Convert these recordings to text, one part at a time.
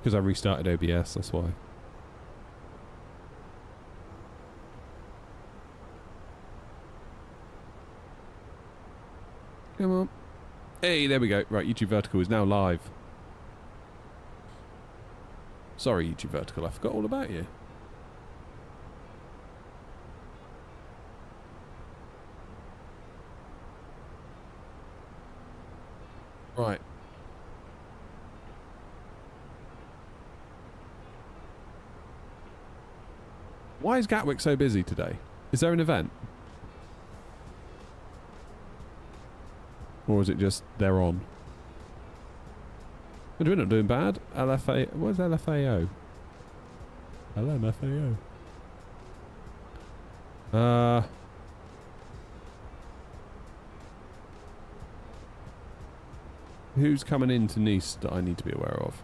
Because I restarted OBS, that's why. Come on. Hey, there we go. Right, YouTube Vertical is now live. Sorry, YouTube Vertical, I forgot all about you. Right. Why is Gatwick so busy today? Is there an event? Or is it just they're on? We're not doing bad. LFA... What's LFAO? LMFAO. Who's coming into Nice that I need to be aware of?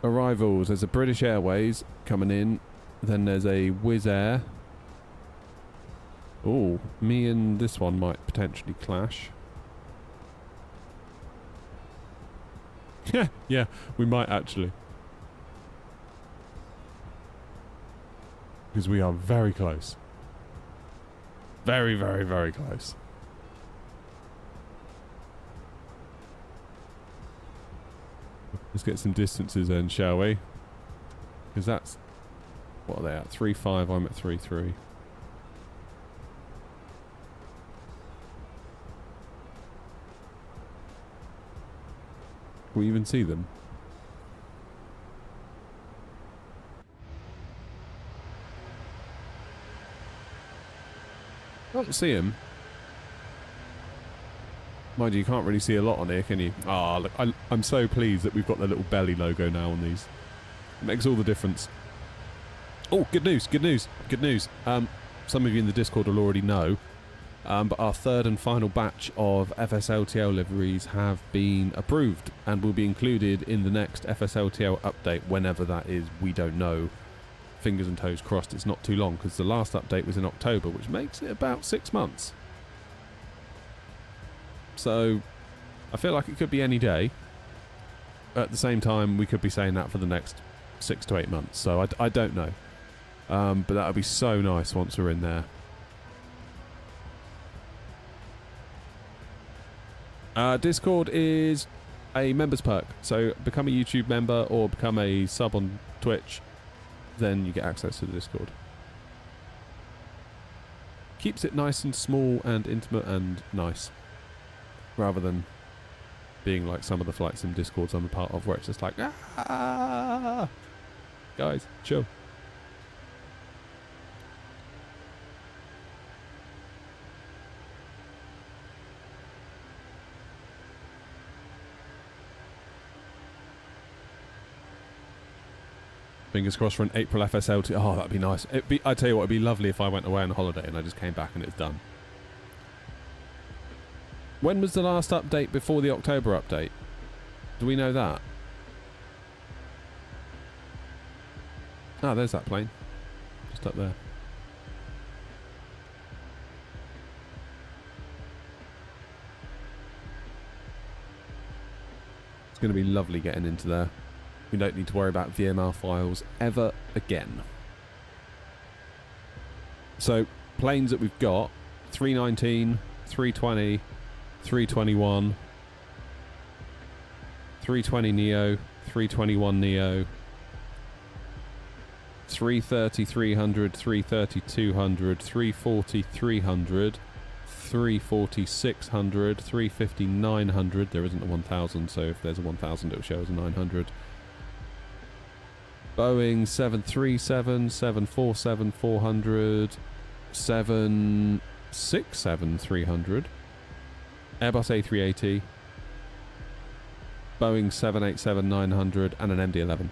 Arrivals. There's a British Airways coming in. Then there's a Wizz Air. Oh, me and this one might potentially clash. Yeah, we might actually. Because we are very close. Very, very, very close. Let's get some distances then, shall we? Because that's... What are they at? 3.5, I'm at 3.3. Can we even see them? I can't see him. Mind you, you can't really see a lot on here, can you? Ah, look, I'm so pleased that we've got the little belly logo now on these. It makes all the difference. Oh, good news, good news, good news. Some of you in the Discord will already know, but our third and final batch of FSLTL liveries have been approved and will be included in the next FSLTL update, whenever that is, we don't know. Fingers and toes crossed it's not too long, because the last update was in October, which makes it about 6 months. So I feel like it could be any day. At the same time, we could be saying that for the next 6 to 8 months. So I don't know. But that would be so nice once we're in there. Discord is a members perk. So become a YouTube member or become a sub on Twitch. Then you get access to the Discord. Keeps it nice and small and intimate and nice. Rather than being like some of the flight sim Discords I'm a part of, where it's just like, ah, guys, chill. Fingers crossed for an April FSLT. Oh, that'd be nice. I tell you what, it'd be lovely if I went away on a holiday and I just came back and it's done. When was the last update before the October update? Do we know that? Ah, there's that plane. Just up there. It's going to be lovely getting into there. We don't need to worry about VMR files ever again. So, planes that we've got, 319, 320, 321, 320 Neo, 321 Neo, 330 300, 330 200, 340 300, 340 600, 350 900. There isn't a 1000, so if there's a 1000 it'll show as a 900. Boeing 737, 747 400, 767 300. Airbus A380, Boeing 787-900 and an MD-11.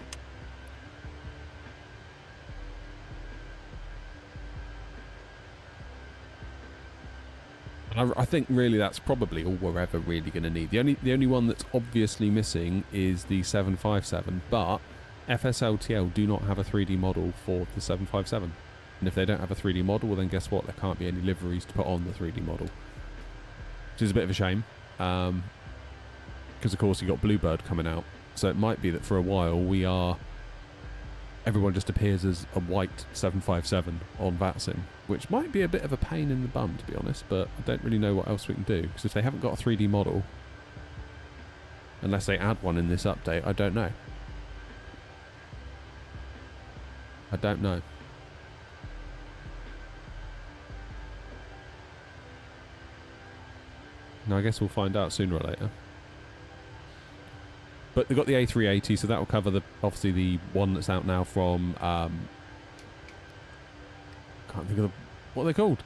I think really that's probably all we're ever really going to need. The only one that's obviously missing is the 757, but FSLTL do not have a 3D model for the 757. And if they don't have a 3D model, well then guess what? There can't be any liveries to put on the 3D model. Which is a bit of a shame. Because of course you've got Bluebird coming out. So it might be that for a while everyone just appears as a white 757 on VATSIM, which might be a bit of a pain in the bum, to be honest, but I don't really know what else we can do, because if they haven't got a 3D model, unless they add one in this update, I don't know. I don't know. Now I guess we'll find out sooner or later. But they've got the A380, so that will cover obviously the one that's out now from can't think of what are they called?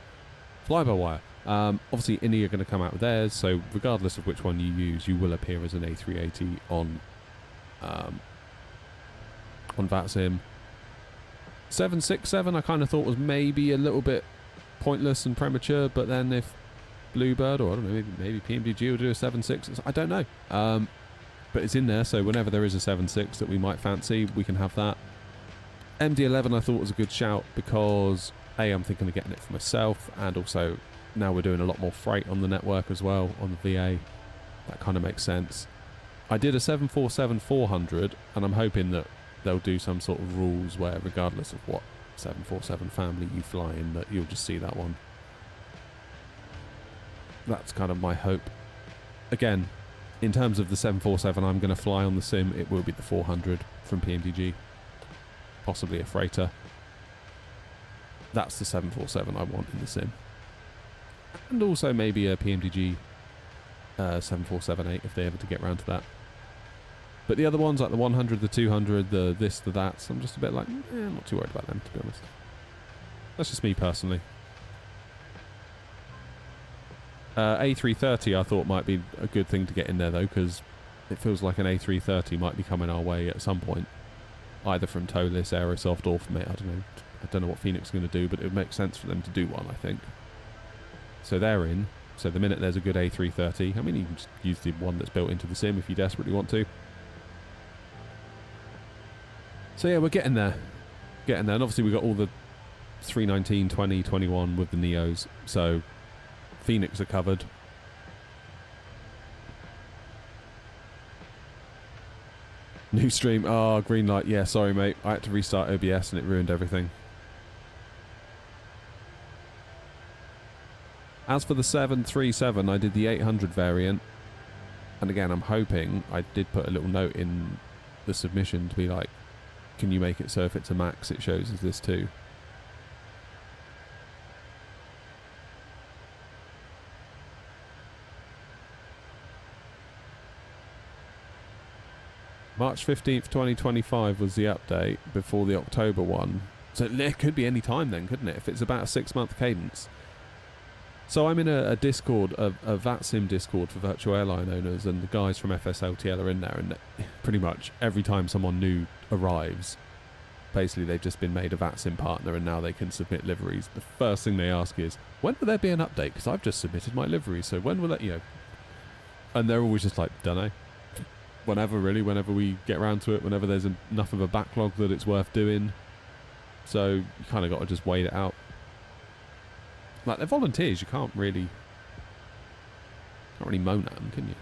Fly-by-wire. Obviously, INI are going to come out with theirs, so regardless of which one you use, you will appear as an A380 on VATSIM. 767 I kind of thought was maybe a little bit pointless and premature, but then if Bluebird, or I don't know, maybe PMDG will do a 76, I don't know. But it's in there, so whenever there is a 76 that we might fancy, we can have that. MD-11 I thought was a good shout because A, I'm thinking of getting it for myself, and also now we're doing a lot more freight on the network as well, on the VA. That kind of makes sense. I did a 747-400, and I'm hoping that they'll do some sort of rules where regardless of what 747 family you fly in, that you'll just see that one. That's kind of my hope. Again, in terms of the 747 I'm going to fly on the sim, it will be the 400 from PMDG. Possibly a freighter. That's the 747 I want in the sim. And also maybe a PMDG 747-8 if they ever to get around to that. But the other ones, like the 100, the 200, the this, the that, I'm just a bit like, I'm not too worried about them, to be honest. That's just me personally. A330 I thought might be a good thing to get in there though, because it feels like an A330 might be coming our way at some point, either from Tolis, Aerosoft, or from it. I don't know what Phoenix is going to do, but it would make sense for them to do one, I think. So they're in. So the minute there's a good A330, I mean, you can just use the one that's built into the sim if you desperately want to. So yeah, we're getting there. Getting there. And obviously we've got all the 319, 20, 21 with the Neos. So Phoenix are covered. New stream. Oh, green light. Yeah, sorry, mate. I had to restart OBS and it ruined everything. As for the 737, I did the 800 variant. And again, I'm hoping, I did put a little note in the submission to be like, can you make it so if it's a max, it shows as this too? March 15th, 2025 was the update before the October one. So it could be any time then, couldn't it? If it's about a 6-month cadence. So I'm in a Discord, a VATSIM Discord for virtual airline owners, and the guys from FSLTL are in there, and pretty much every time someone new arrives, basically they've just been made a VATSIM partner and now they can submit liveries. The first thing they ask is, when will there be an update? Because I've just submitted my livery, so when will that, you know? And they're always just like, dunno. Whenever, really, whenever we get around to it, whenever there's enough of a backlog that it's worth doing. So you kind of got to just wait it out. Like, they're volunteers, you can't really moan at them, can you?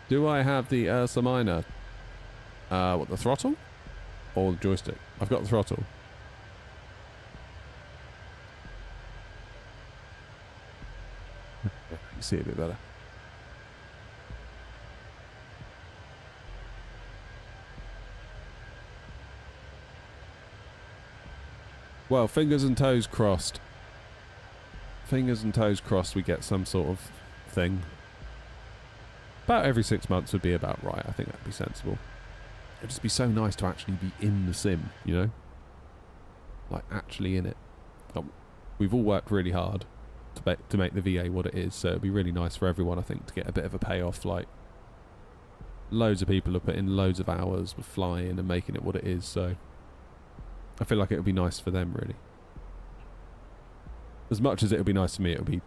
Do I have the Ursa Minor? What, the throttle? Or the joystick? I've got the throttle. You see it a bit better. Well, fingers and toes crossed. Fingers and toes crossed we get some sort of thing. About every 6 months would be about right. I think that'd be sensible. It'd just be so nice to actually be in the sim, you know? Like, actually in it. We've all worked really hard to make the VA what it is, so it'd be really nice for everyone, I think, to get a bit of a payoff. Like, loads of people have put in loads of hours with flying and making it what it is, so I feel like it would be nice for them, really. As much as it would be nice to me, it would be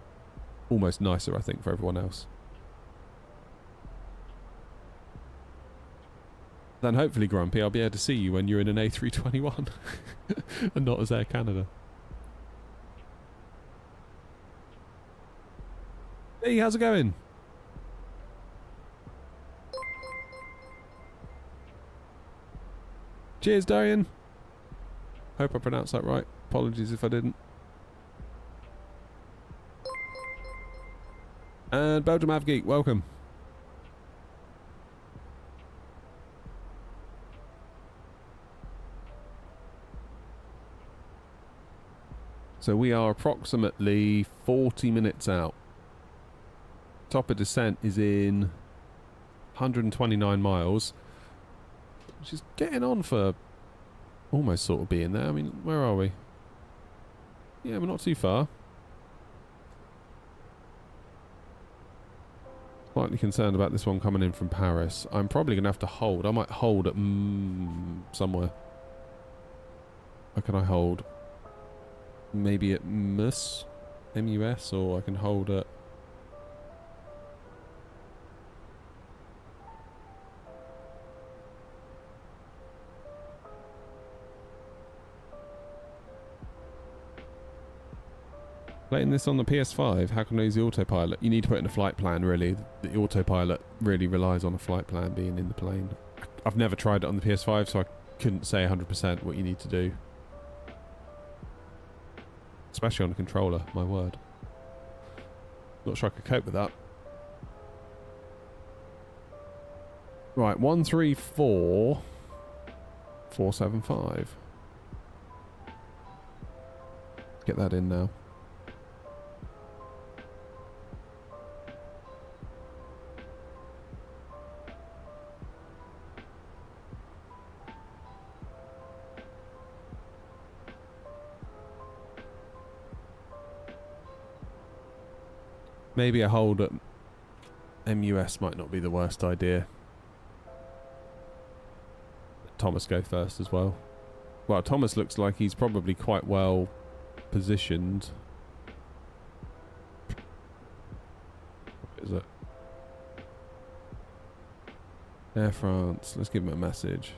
almost nicer, I think, for everyone else. Then hopefully, Grumpy, I'll be able to see you when you're in an A321 and not as Air Canada. Hey, how's it going? Cheers, Darian. Hope I pronounced that right. Apologies if I didn't. And Belgium Avgeek, welcome. So we are approximately 40 minutes out. Top of descent is in 129 miles, which is getting on for almost sort of being there. I mean, where are we? Yeah, we're not too far. Slightly concerned about this one coming in from Paris. I'm probably going to have to hold. I might hold at somewhere. Where can I hold? Maybe at MUS, M-U-S, or I can hold at... Playing this on the PS5, how can I use the autopilot? You need to put in a flight plan, really. The autopilot really relies on a flight plan being in the plane. I've never tried it on the PS5, so I couldn't say 100% what you need to do. Especially on a controller, my word. Not sure I could cope with that. Right, 134,475. Get that in now. Maybe a hold at MUS might not be the worst idea. Let Thomas go first as well. Well, Thomas looks like he's probably quite well positioned. What is it? Air France. Let's give him a message.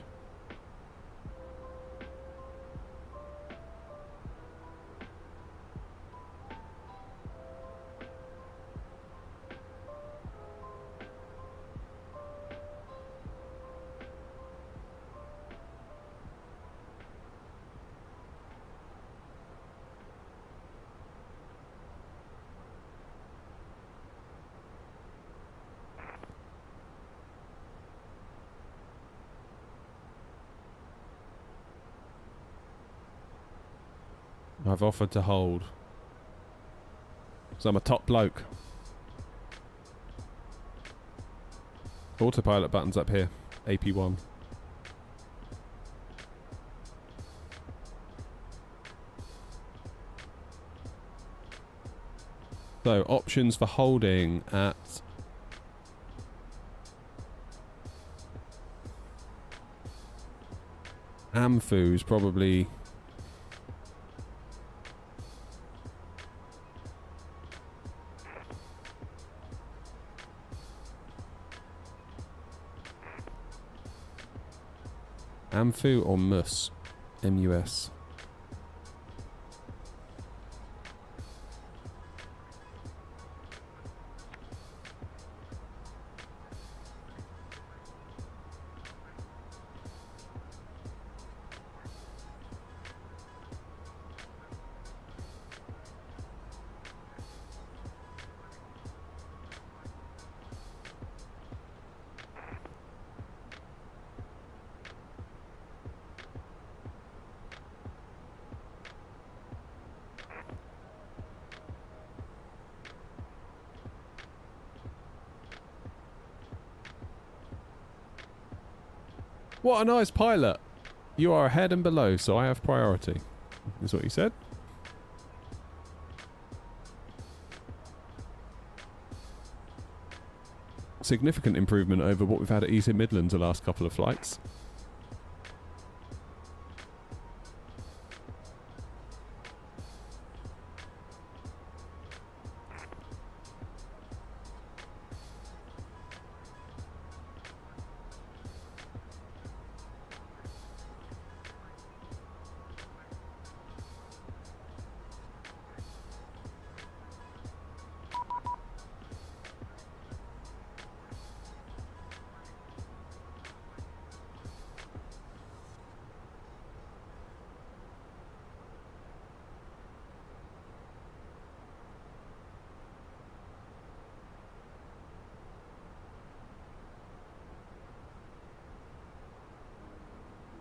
I've offered to hold. So I'm a top bloke. Autopilot button's up here. AP1. So, options for holding at... Amfu's probably... Amfu or MUS? M-U-S. What a nice pilot. You are ahead and below, so I have priority. Is what you said. Significant improvement over what we've had at East Midlands the last couple of flights.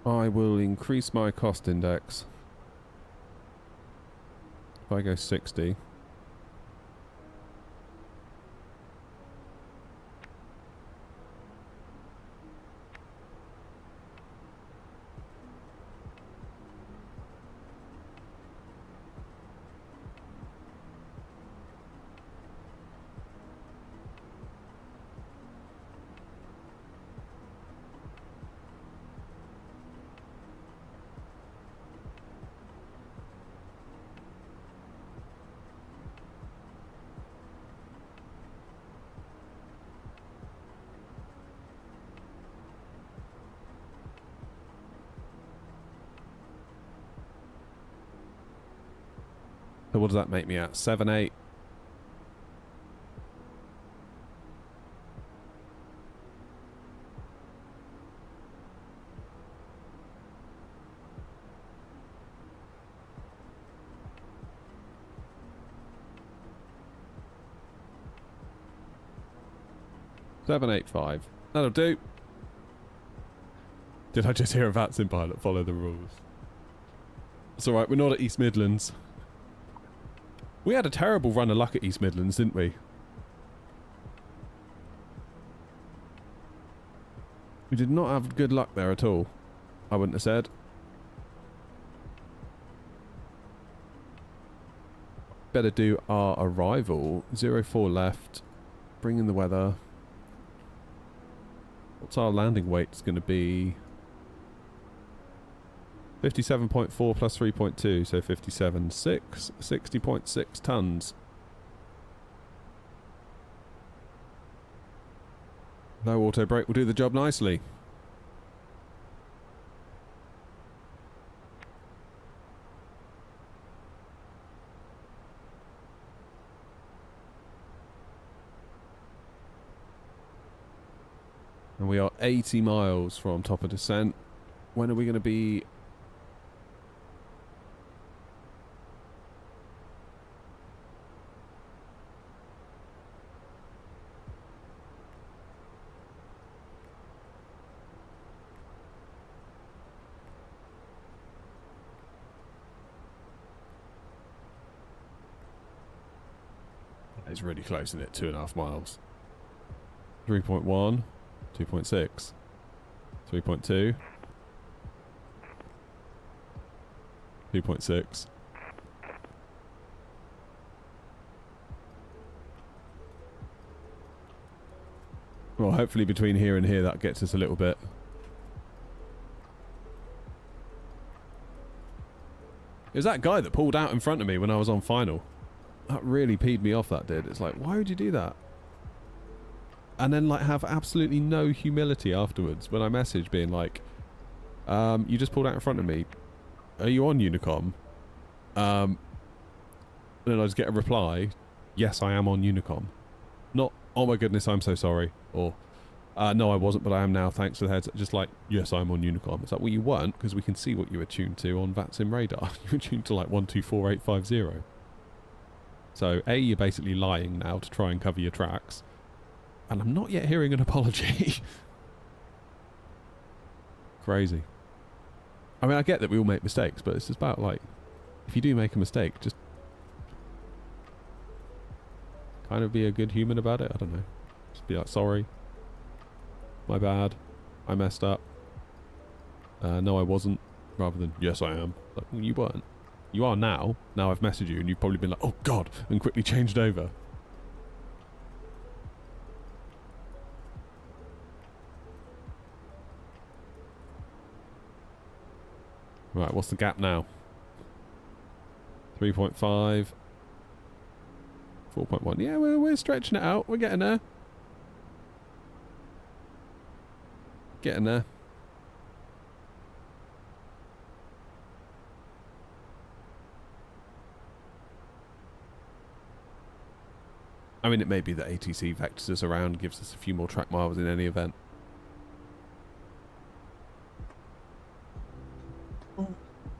I will increase my cost index. If I go 60. So what does that make me at? 7, 8. Seven, 8, 5. That'll do. Did I just hear a VATSIM pilot follow the rules? It's alright, we're not at East Midlands. We had a terrible run of luck at East Midlands, didn't we? We did not have good luck there at all, I wouldn't have said. Better do our arrival. 04 left. Bring in the weather. What's our landing weight? It's going to be 57.4 plus 3.2, so 57.6, 60.6 tons. No auto brake will do the job nicely. And we are 80 miles from top of descent. When are we going to be? It's really close, isn't it? 2.5 miles. 3.1, 2.6, 3.2, 2.6. Well, hopefully between here and here that gets us a little bit. It was that guy that pulled out in front of me when I was on final. That really peed me off, that did. It's like, why would you do that? And then, like, have absolutely no humility afterwards when I message being like, you just pulled out in front of me. Are you on Unicom? And then I just get a reply, yes, I am on Unicom. Not, oh my goodness, I'm so sorry. Or, no, I wasn't, but I am now, thanks for the heads up. Just like, yes, I'm on Unicom. It's like, well, you weren't, because we can see what you were tuned to on VATSIM radar. You were tuned to, like, 124850. So, A, you're basically lying now to try and cover your tracks. And I'm not yet hearing an apology. Crazy. I mean, I get that we all make mistakes, but it's just about, like, if you do make a mistake, just kind of be a good human about it. I don't know. Just be like, sorry. My bad. I messed up. No, I wasn't. Rather than, yes, I am. Like, well, you weren't. You are now. Now I've messaged you and you've probably been like, oh God, and quickly changed over. Right, what's the gap now? 3.5. 4.1. Yeah, we're stretching it out. We're getting there. Getting there. I mean, it may be that ATC vectors us around, gives us a few more track miles in any event.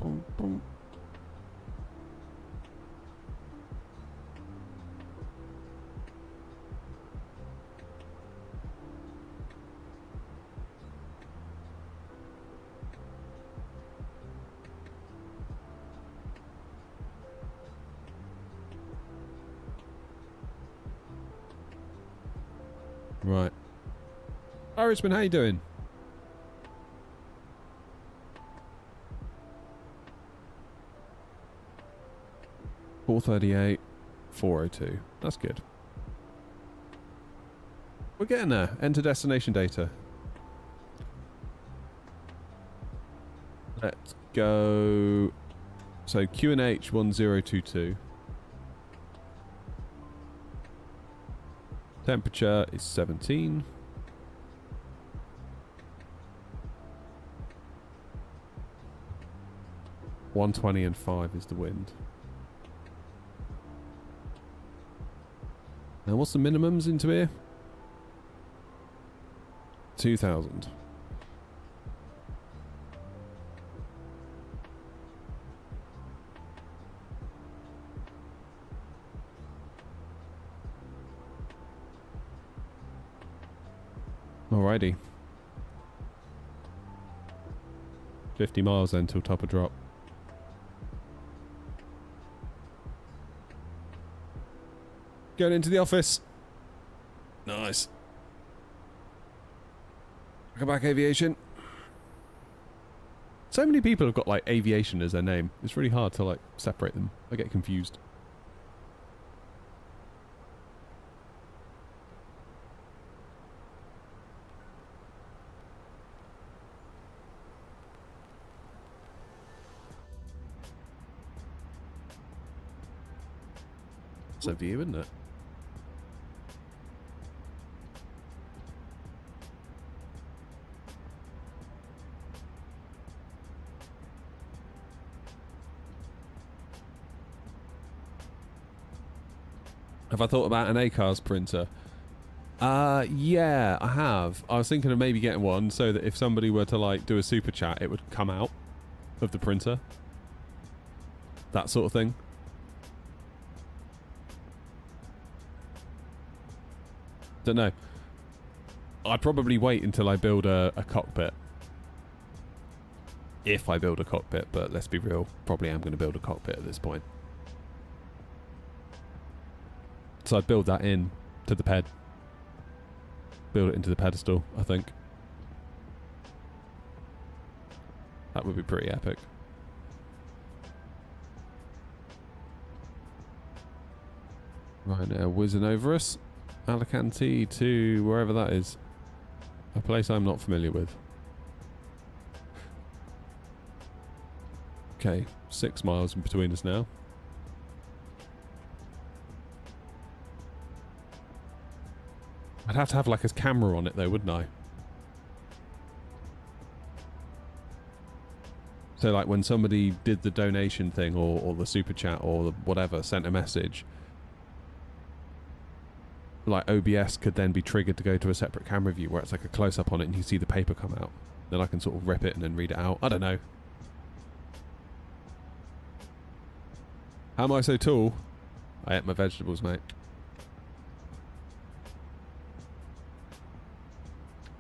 Boom, boom. Right. Irishman, how you doing? $438, $402. That's good. We're getting there. Enter destination data. Let's go. So QNH 1022. Temperature is 17. $120 and 5 is the wind. Now what's the minimums into here? 2,000. Alrighty. 50 miles then till top of drop. Going into the office. Nice. Welcome back, aviation. So many people have got like aviation as their name. It's really hard to like separate them. I get confused. It's a view, isn't it? Have I thought about an ACARS printer? Yeah, I have. I was thinking of maybe getting one so that if somebody were to like do a super chat, it would come out of the printer. That sort of thing. Don't know. I'd probably wait until I build a cockpit. If I build a cockpit, but let's be real, probably am going to build a cockpit at this point. So I'd build that in to the ped. Build it into the pedestal, I think. That would be pretty epic. Right now, whizzing over us. Alicante to wherever that is. A place I'm not familiar with. Okay, 6 miles in between us now. I'd have to have like a camera on it though, wouldn't I? So like when somebody did the donation thing or the super chat or the whatever, sent a message, like OBS could then be triggered to go to a separate camera view where it's like a close-up on it and you see the paper come out. Then I can sort of rip it and then read it out. I don't know. How am I so tall? I ate my vegetables, mate.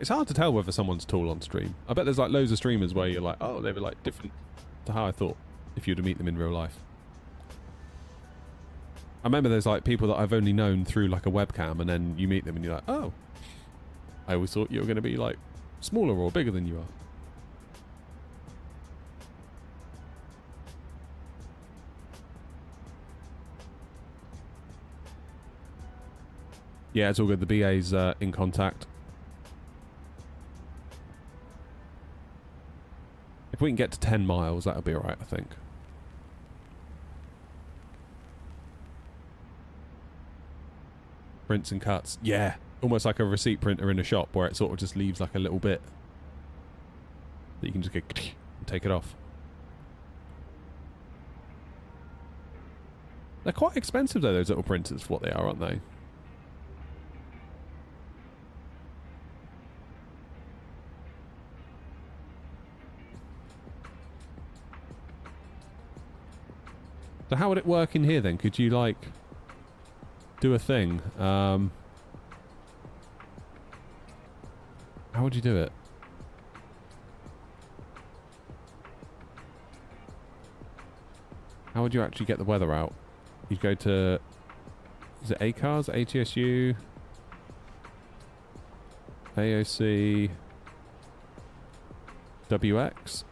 It's hard to tell whether someone's tall on stream. I bet there's like loads of streamers where you're like, oh, they were like different to how I thought if you were to meet them in real life. I remember there's like people that I've only known through like a webcam and then you meet them and you're like, oh, I always thought you were going to be like smaller or bigger than you are. Yeah, it's all good. The BA's in contact. If we can get to 10 miles, that'll be alright, I think. Prints and cuts. Yeah. Almost like a receipt printer in a shop where it sort of just leaves like a little bit that you can just go and take it off. They're quite expensive though, those little printers, for what they are, aren't they? So how would it work in here then? Could you like do a thing? How would you do it? How would you actually get the weather out? You'd go to, is it ACARS, ATSU? AOC WX.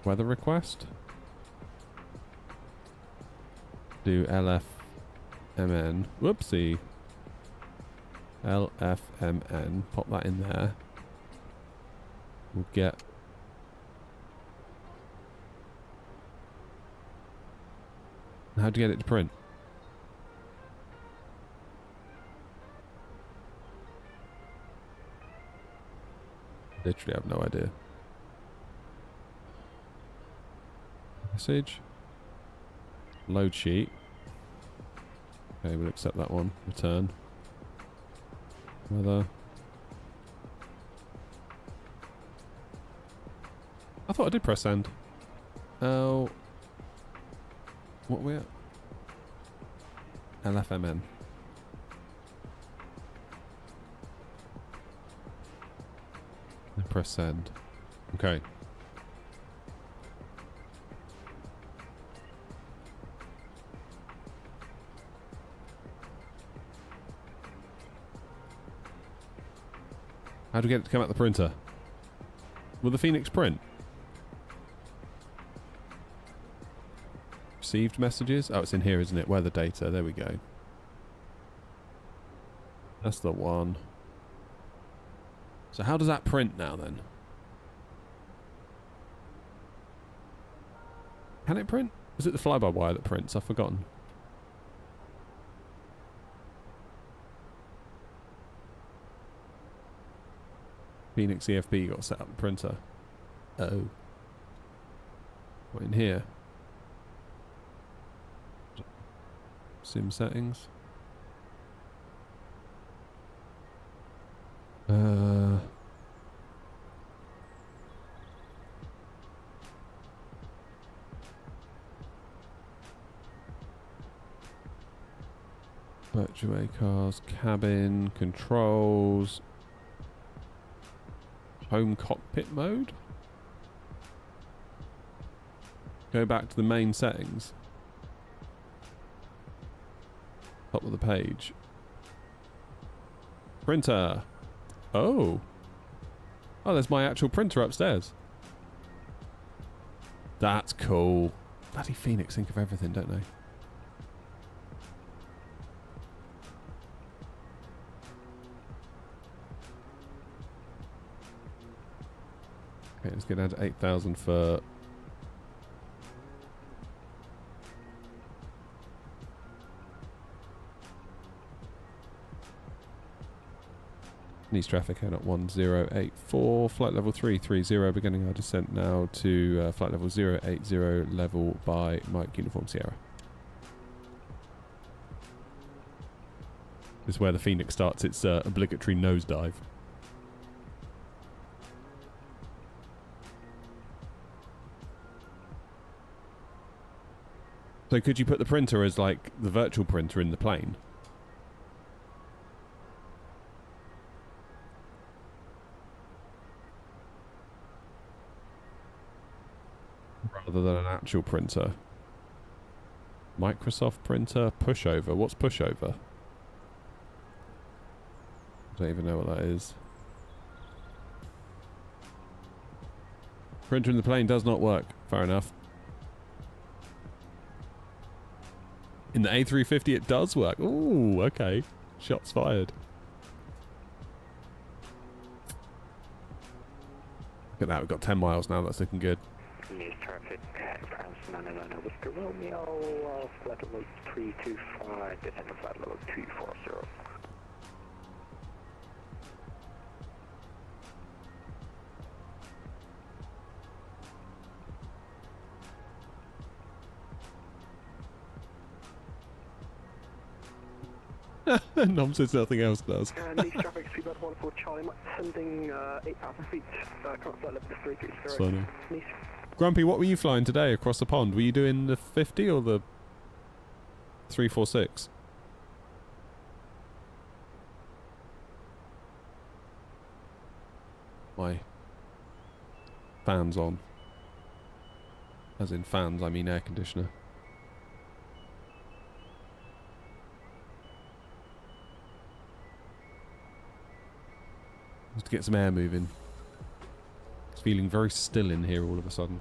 Weather request. Do LFMN. Whoopsie. LFMN. Pop that in there. We'll get... How'd you get it to print? Literally have no idea. Message. Load sheet. Okay, we'll accept that one. Return. Weather. I thought I did press send. Oh. What are we at? LFMN. And press send. Okay. How do we get it to come out the printer? Will the Phoenix print? Received messages? Oh, it's in here, isn't it? Weather data. There we go. That's the one. So how does that print now then? Can it print? Is it the fly-by-wire that prints? I've forgotten. Phoenix EFB got set up the printer. Oh. What in here? Sim settings. Virtual cars, cabin, controls, home cockpit mode. Go back to the main settings. Top of the page. Printer. Oh. Oh, there's my actual printer upstairs. That's cool. Bloody Phoenix think of everything, don't they? Okay, let's get down to 8,000 for... Needs traffic out at 1084, flight level 330, beginning our descent now to flight level 080, level by Mike Uniform Sierra. This is where the Phoenix starts its obligatory nosedive. So could you put the printer as like the virtual printer in the plane? Rather than an actual printer. Microsoft printer, pushover. What's pushover? I don't even know what that is. Printer in the plane does not work. Fair enough. In the A350 it does work. Ooh, okay. Shots fired. Look at that, we've got 10 miles now, that's looking good. News traffic, France 99 Whiskey Romeo, flight level 325, descending flight level 240. Nom says nothing else does. News traffic, speedbird 14 Charlie, sending 8,000 feet, current flight level 330. Funny. Grumpy, what were you flying today across the pond? Were you doing the 50 or the 346? My fan's on. As in fans, I mean air conditioner. Just to get some air moving. It's feeling very still in here all of a sudden.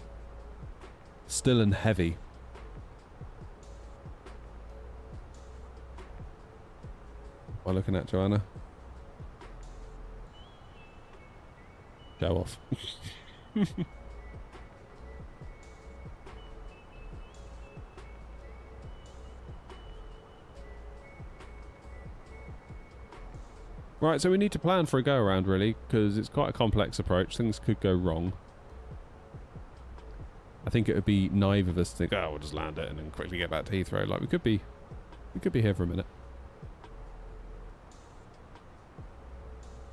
Still and heavy. Am I looking at Joanna? Show off. Right, so we need to plan for a go-around, really, because it's quite a complex approach. Things could go wrong. I think it would be naive of us to think, oh, we'll just land it and then quickly get back to Heathrow. Like, we could be here for a minute.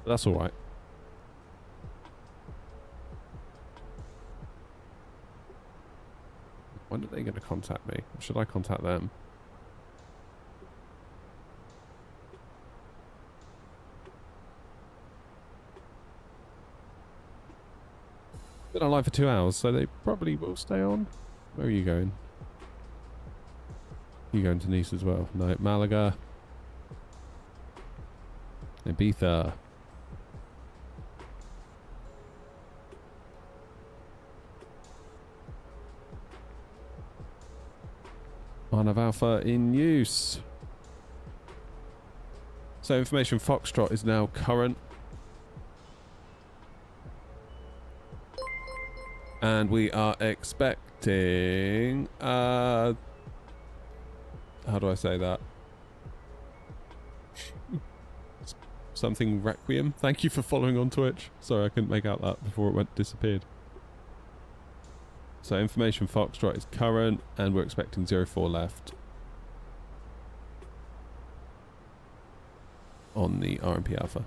But that's all right. When are they going to contact me? Or should I contact them? Been online for 2 hours, so they probably will stay on. Where are you going? You going to Nice as well? No, Malaga. Ibiza. Arnav Alpha in use. So information Foxtrot is now current. And we are expecting... how do I say that? Something Requiem. Thank you for following on Twitch. Sorry, I couldn't make out that before it disappeared. So information Foxtrot is current, and we're expecting 04 left on the RMP Alpha.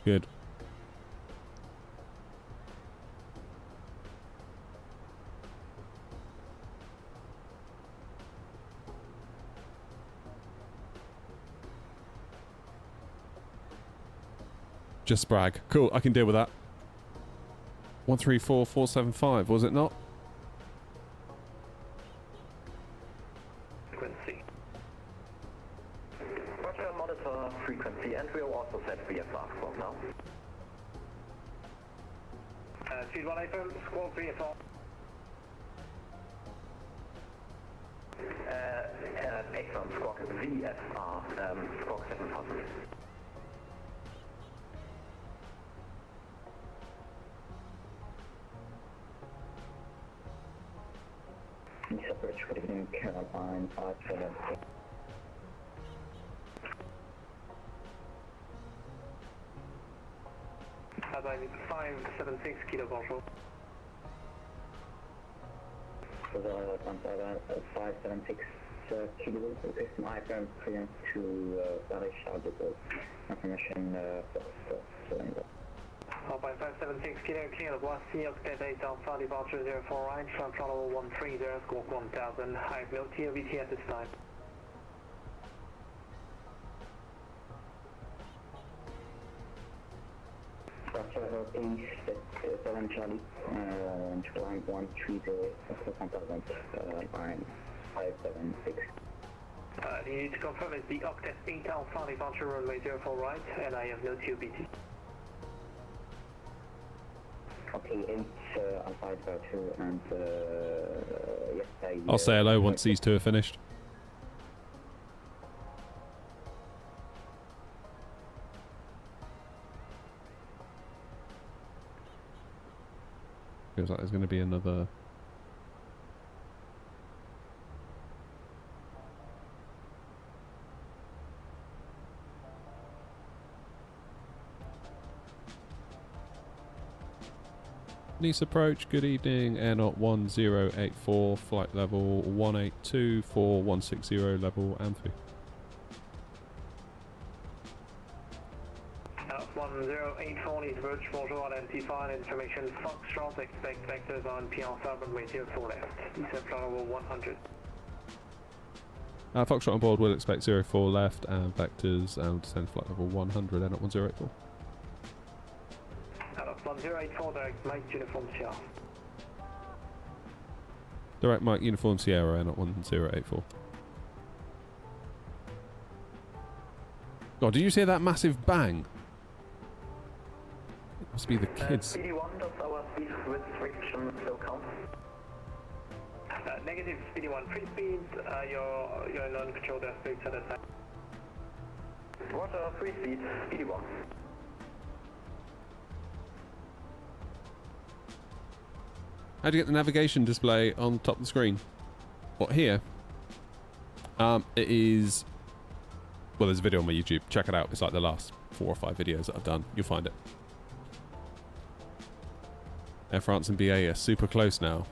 Good. Just brag. Cool, I can deal with that. 134475, was it not? Frequency. Roger, monitor frequency, and we'll also set VFR from now. Speed 1 FM, squawk VFR. Excellent, squawk VFR, squawk 7000. Separate trading Caroline 576. 576 kilo, bonjour. 576 kilo, okay. My firm clearance to Paris Charles de Gaulle. Information cylinder. 576 kilo, clear the Boissy, octet 8 Alpha, departure 04 right, front throttle 130, squawk 1000, I have no TOBT at this time. Roger, East 7 Charlie, line 130, 1000, line 576. You need to confirm it's the octet 8 Alpha, departure runway 04 right, and I have no TOBT. Okay, 8 Alpha departure, and yes, I'll say hello once these two are finished. Feels like there's going to be another... Nice approach, good evening, Air Knot 1084, flight level 182 for 160 level AMFI. 1084, 1084, East Bridge, bonjour, identify information, Foxtrot, expect vectors on P Alpha, runway 04 left, descent flight level 100. Foxtrot on board will expect 04 left and vectors and descend flight level 100 and at 1084. Out 1084, direct Mike, uniform Sierra. Direct Mike, uniform Sierra and at 1084. God, did you hear that massive bang? It must be the kids. Speedy 1, does our speed restriction still count? Negative Speedy 1, free speed, you're in uncontrolled airspace at that time. Roger, free speed, Speedy 1. How do you get the navigation display on top of the screen? What, here? It is... Well, there's a video on my YouTube. Check it out. It's like the last 4 or 5 videos that I've done. You'll find it. Air France and BA are super close now.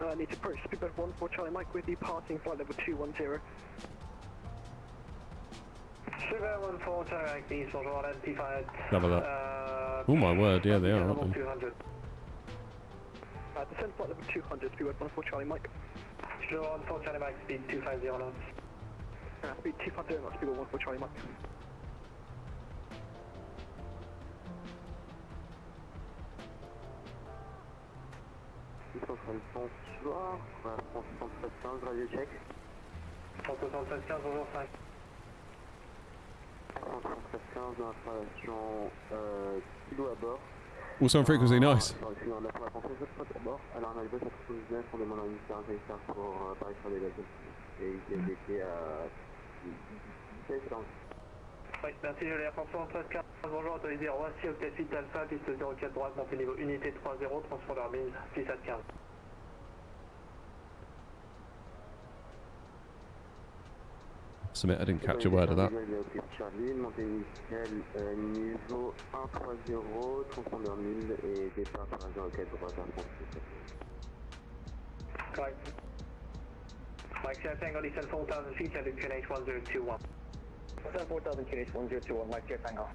I need to approach speedboat 14 Charlie Mike with departing flight level 210. Speedboat 14 Charlie Mike, these bonjour, identified. Have a look. Oh my word, yeah they are, aren't they? 200. Descend flight level 200, speedboat 14 Charlie Mike. Speedboat 14 Charlie Mike, speed 250 knots. Speed 250 knots, speedboat 14 Charlie Mike. Bonsoir, France 7315, radio check. France 7315, bonjour 5. France 7315, installation kilo à bord. Also on frequency, nice. Alors on a le bus à 79, on demande un unitaire pour Paris sur les bateaux. Et il était à 16 ans. Oui, merci, je l'ai à France 7315, bonjour, autorisé, voici Octet 8 Alpha, piste 04 droite, montée niveau unité 30, transpondeur 1000, 6 à 15. Submit, I didn't catch a word of that. Charlie, montée initiale niveau 130, transpondeur 1000 et départ par 04 droite, correct. Mike, Sierra Tango, descend 4,000 feet, headed QNH 1021. Descend 4,000 QNH 1021, Mike, Sierra Tango.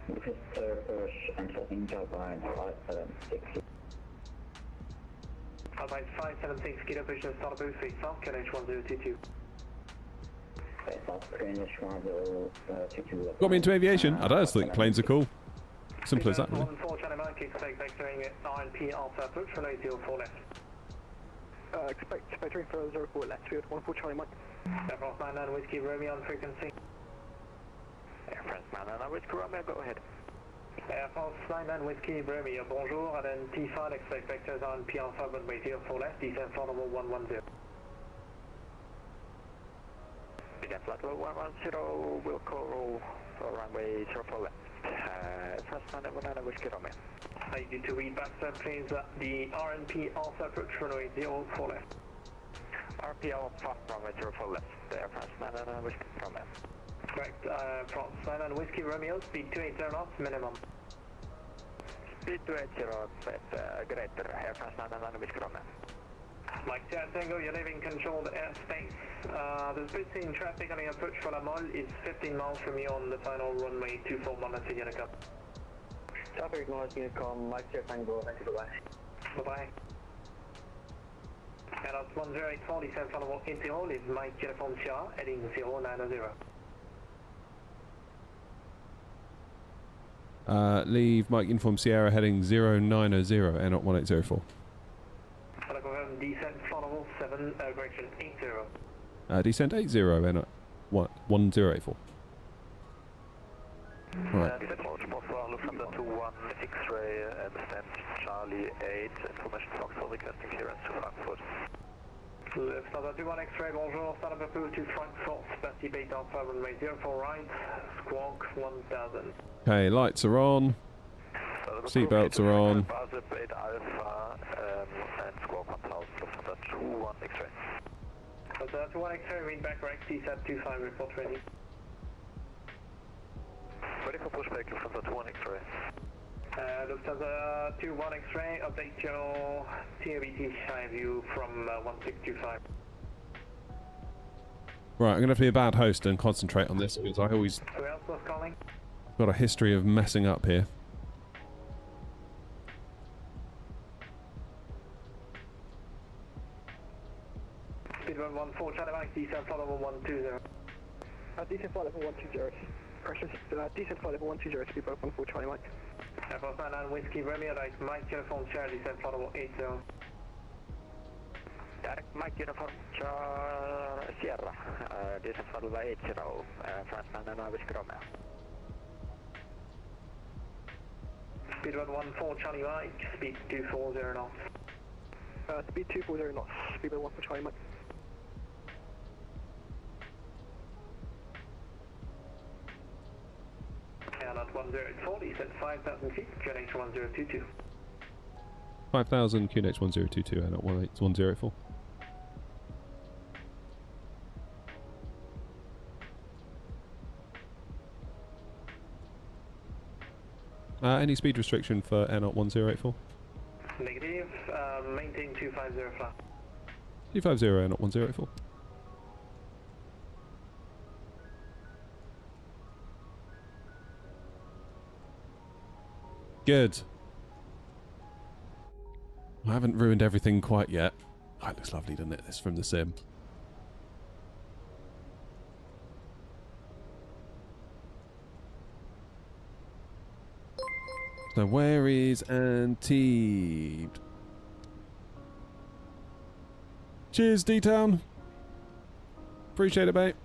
This is push until India by 576. Alpine 576, kilo push and start boost, face south, QNH 1022. Face south, QNH 1022. Got me into aviation. I don't think planes are cool. Simple as that, really. 14 Charlie Mike, expect vectoring RNP Alpha approach, runway 04 left. Expect vectoring for 04 left, speedboat 14 Charlie Mike. Air France 99 Whiskey Romeo on frequency. Air France 99 Whiskey Romeo, go ahead. Air France 99 Whiskey Romeo, bonjour, identify, expect vectors on P Alpha, runway 04 left, descend flight level 110. Descend flight level 110, will call for runway 04 left. France 99 Whiskey Romeo. I need to read back, sir, please, the RNP Alpha approach, runway 04 left. RP Alpha, runway 04 left, Air France 99 Whiskey Romeo. Correct, France 99 Whiskey Romeo, speed 280 knots, minimum. Speed 280 knots at greater, Air France 99 Whiskey Romeo. Mike Sierra Tango, you're leaving controlled airspace. The speed in traffic on the approach for La Mole is 15 miles from you on the final runway 24 Monaco Unicom. Traffic Monaco Unicom, Mike Sierra Tango, thank you, bye-bye. Bye-bye. And at 1084, descend flight level 80 is Mike Uniform Sierra, heading 090. Leave Mike Uniform Sierra heading 0900, air not 1804. I'll confirm descent flight level 7, correction 80. Descent 80, air not 1084. Alright. Bonsoir, Lufthansa 21, X-ray, descent Charlie 8, information Foxtrot requesting clearance to Frankfurt. Lufthansa 21 X-ray, bonjour, stand up approved to Frankfurt, Spassy Beta Alpha, runway 04 right, squawk 1000. Okay, lights are on. Seatbelts are on. Spassy Beta Alpha, and squawk 1000, Lufthansa 21 X-ray. Lufthansa 21 X-ray, read back right, CSAT 25, report ready. Ready for pushback, Lufthansa 21 X-ray. Lufthansa 21 X-ray, update your TABT sky view from 1625. Right, I'm going to have to be a bad host and concentrate on this because I always Who else was calling? got a history of messing up here. Speed 114, Charlie Mike, descent flight level 120. Descent flight level 120. Pressure, descent flight level 120, speed 114, Charlie Mike. Air Force 99 Whiskey Romeo, direct Mike Uniform Charlie, descent flight level 80. Direct Mike Uniform Sierra, descent flight level 80, France 99 Whiskey Romeo. Speed 114, Charlie Mike, speed 240 knots. Speed 240 knots, speed 114, Charlie Mike. And at 1040, set 5,000 feet, QNH 1022. 5,000 QNH 1022 and at 1084. Any speed restriction for Air 1084? Negative, maintain 250 flat. 250 Air 1084. Good. I haven't ruined everything quite yet. Oh, it looks lovely, doesn't it? This from the sim. So where is Antibes? Cheers, D-Town. Appreciate it, mate.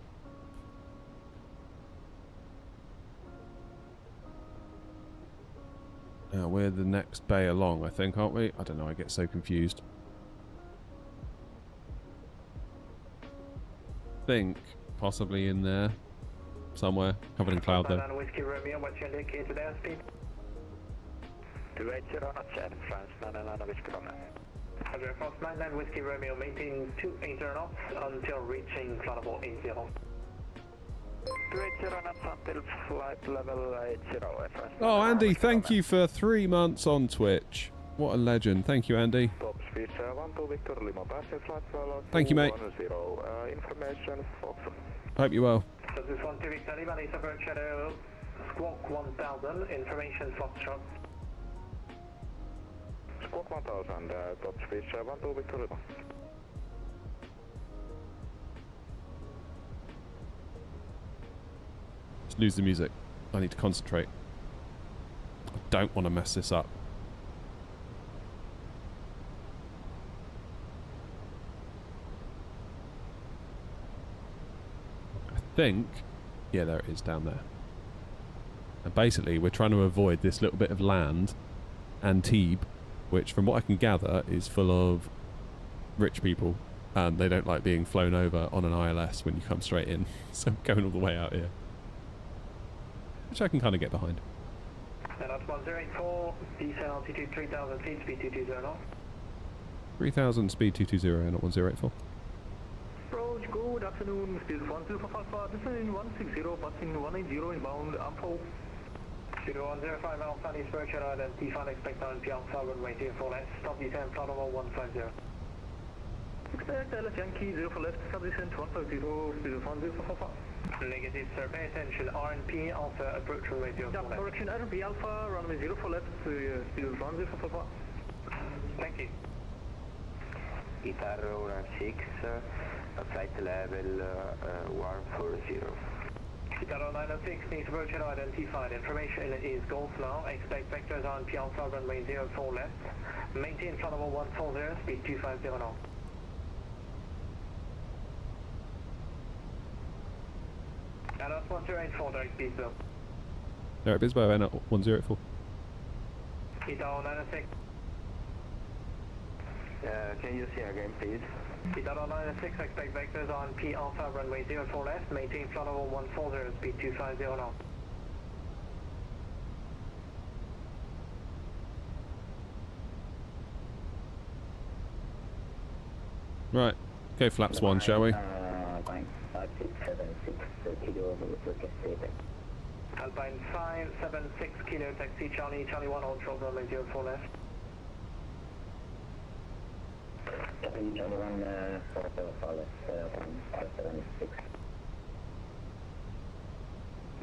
We're the next bay along, I think, aren't we? I don't know, I get so confused. Think possibly in there. Somewhere. Covered in cloud, though. Whiskey Romeo, what's your indicated airspeed? 280 knots, Air France 99 Whiskey Romeo. Air Force 99 Whiskey Romeo, maintain 280 knots until reaching flight level 80. 280 knots until flight level 80, Air France. Oh, Andy, thank you for 3 months on Twitch. What a legend. Thank you, Andy. Top speed 12 Victor Lima, passing flight level Thank you, mate. 210, information Fox. Hope you're well. So this one to Victor Lima, is approach shadow, squawk 1000, information Foxtrot. Squawk 1000, top speed 12 Victor Lima. Just lose the music. I need to concentrate. I don't want to mess this up. I think... Yeah, there it is down there. And basically, we're trying to avoid this little bit of land, Antibes, which, from what I can gather, is full of rich people. And they don't like being flown over on an ILS when you come straight in. So I'm going all the way out here. Which I can kind of get behind. And that's 1084, descent altitude 3000 feet, speed 220 knots. 3000, speed 220, and at 1084. Approach, good afternoon, speed 1045, descending 160, passing 180 inbound, Ampo. Speed 105 Alpha, East Berkshire Island, T5 expect RNP Alpha, runway 04 left, stop descent, flight level 150. Expect LS Yankee 0 for left, stop descent 150, speed 1045. Negative, sir, pay attention, RNP Alpha, approach runway 04 Yeah, left. correction, RNP Alpha, runway 0 for left, speed 1045. Thank you. Heathrow 6, flight level 140. Heathrow 906, needs Virgin Island T5. Information is Golf now. Expect vectors on P Alpha, runway 04 left. Maintain flight level 140, speed 250 knots. And that's 1084, direct speed zone. Direct Bisbo, and at 1084. Heathrow 906. Can you see again, please? Heathrow 906, expect vectors on P Alpha, runway 04 left. Maintain flight level 140, speed 250 knots. Right, go flaps 1, shall we? Alpine 576 kilo taxi Charlie 1 on short runway 04 left. Charlie 1 for left 576.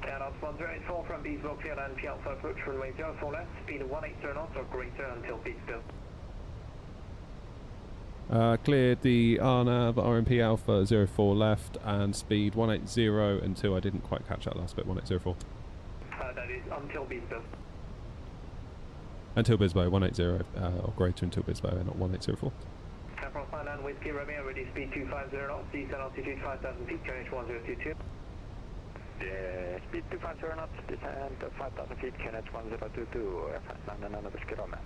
Airlock 1084 from Beesville, clear and P Alpha approach runway 04 left, speed 180 knots or greater until Beesville. Cleared the RNAV RMP Alpha 04 left and speed 180 until I didn't quite catch that last bit, 1804. That is until Beesville. Until Bisbo, 180 or greater until Bisbo, not 1804. Airport Thailand, Whiskey Romeo, ready speed 250 knots, descent altitude 5,000 feet, QNH 1022. Speed 250 knots, descent 5,000 feet, QNH 1022, fast land and Whiskey Romeo.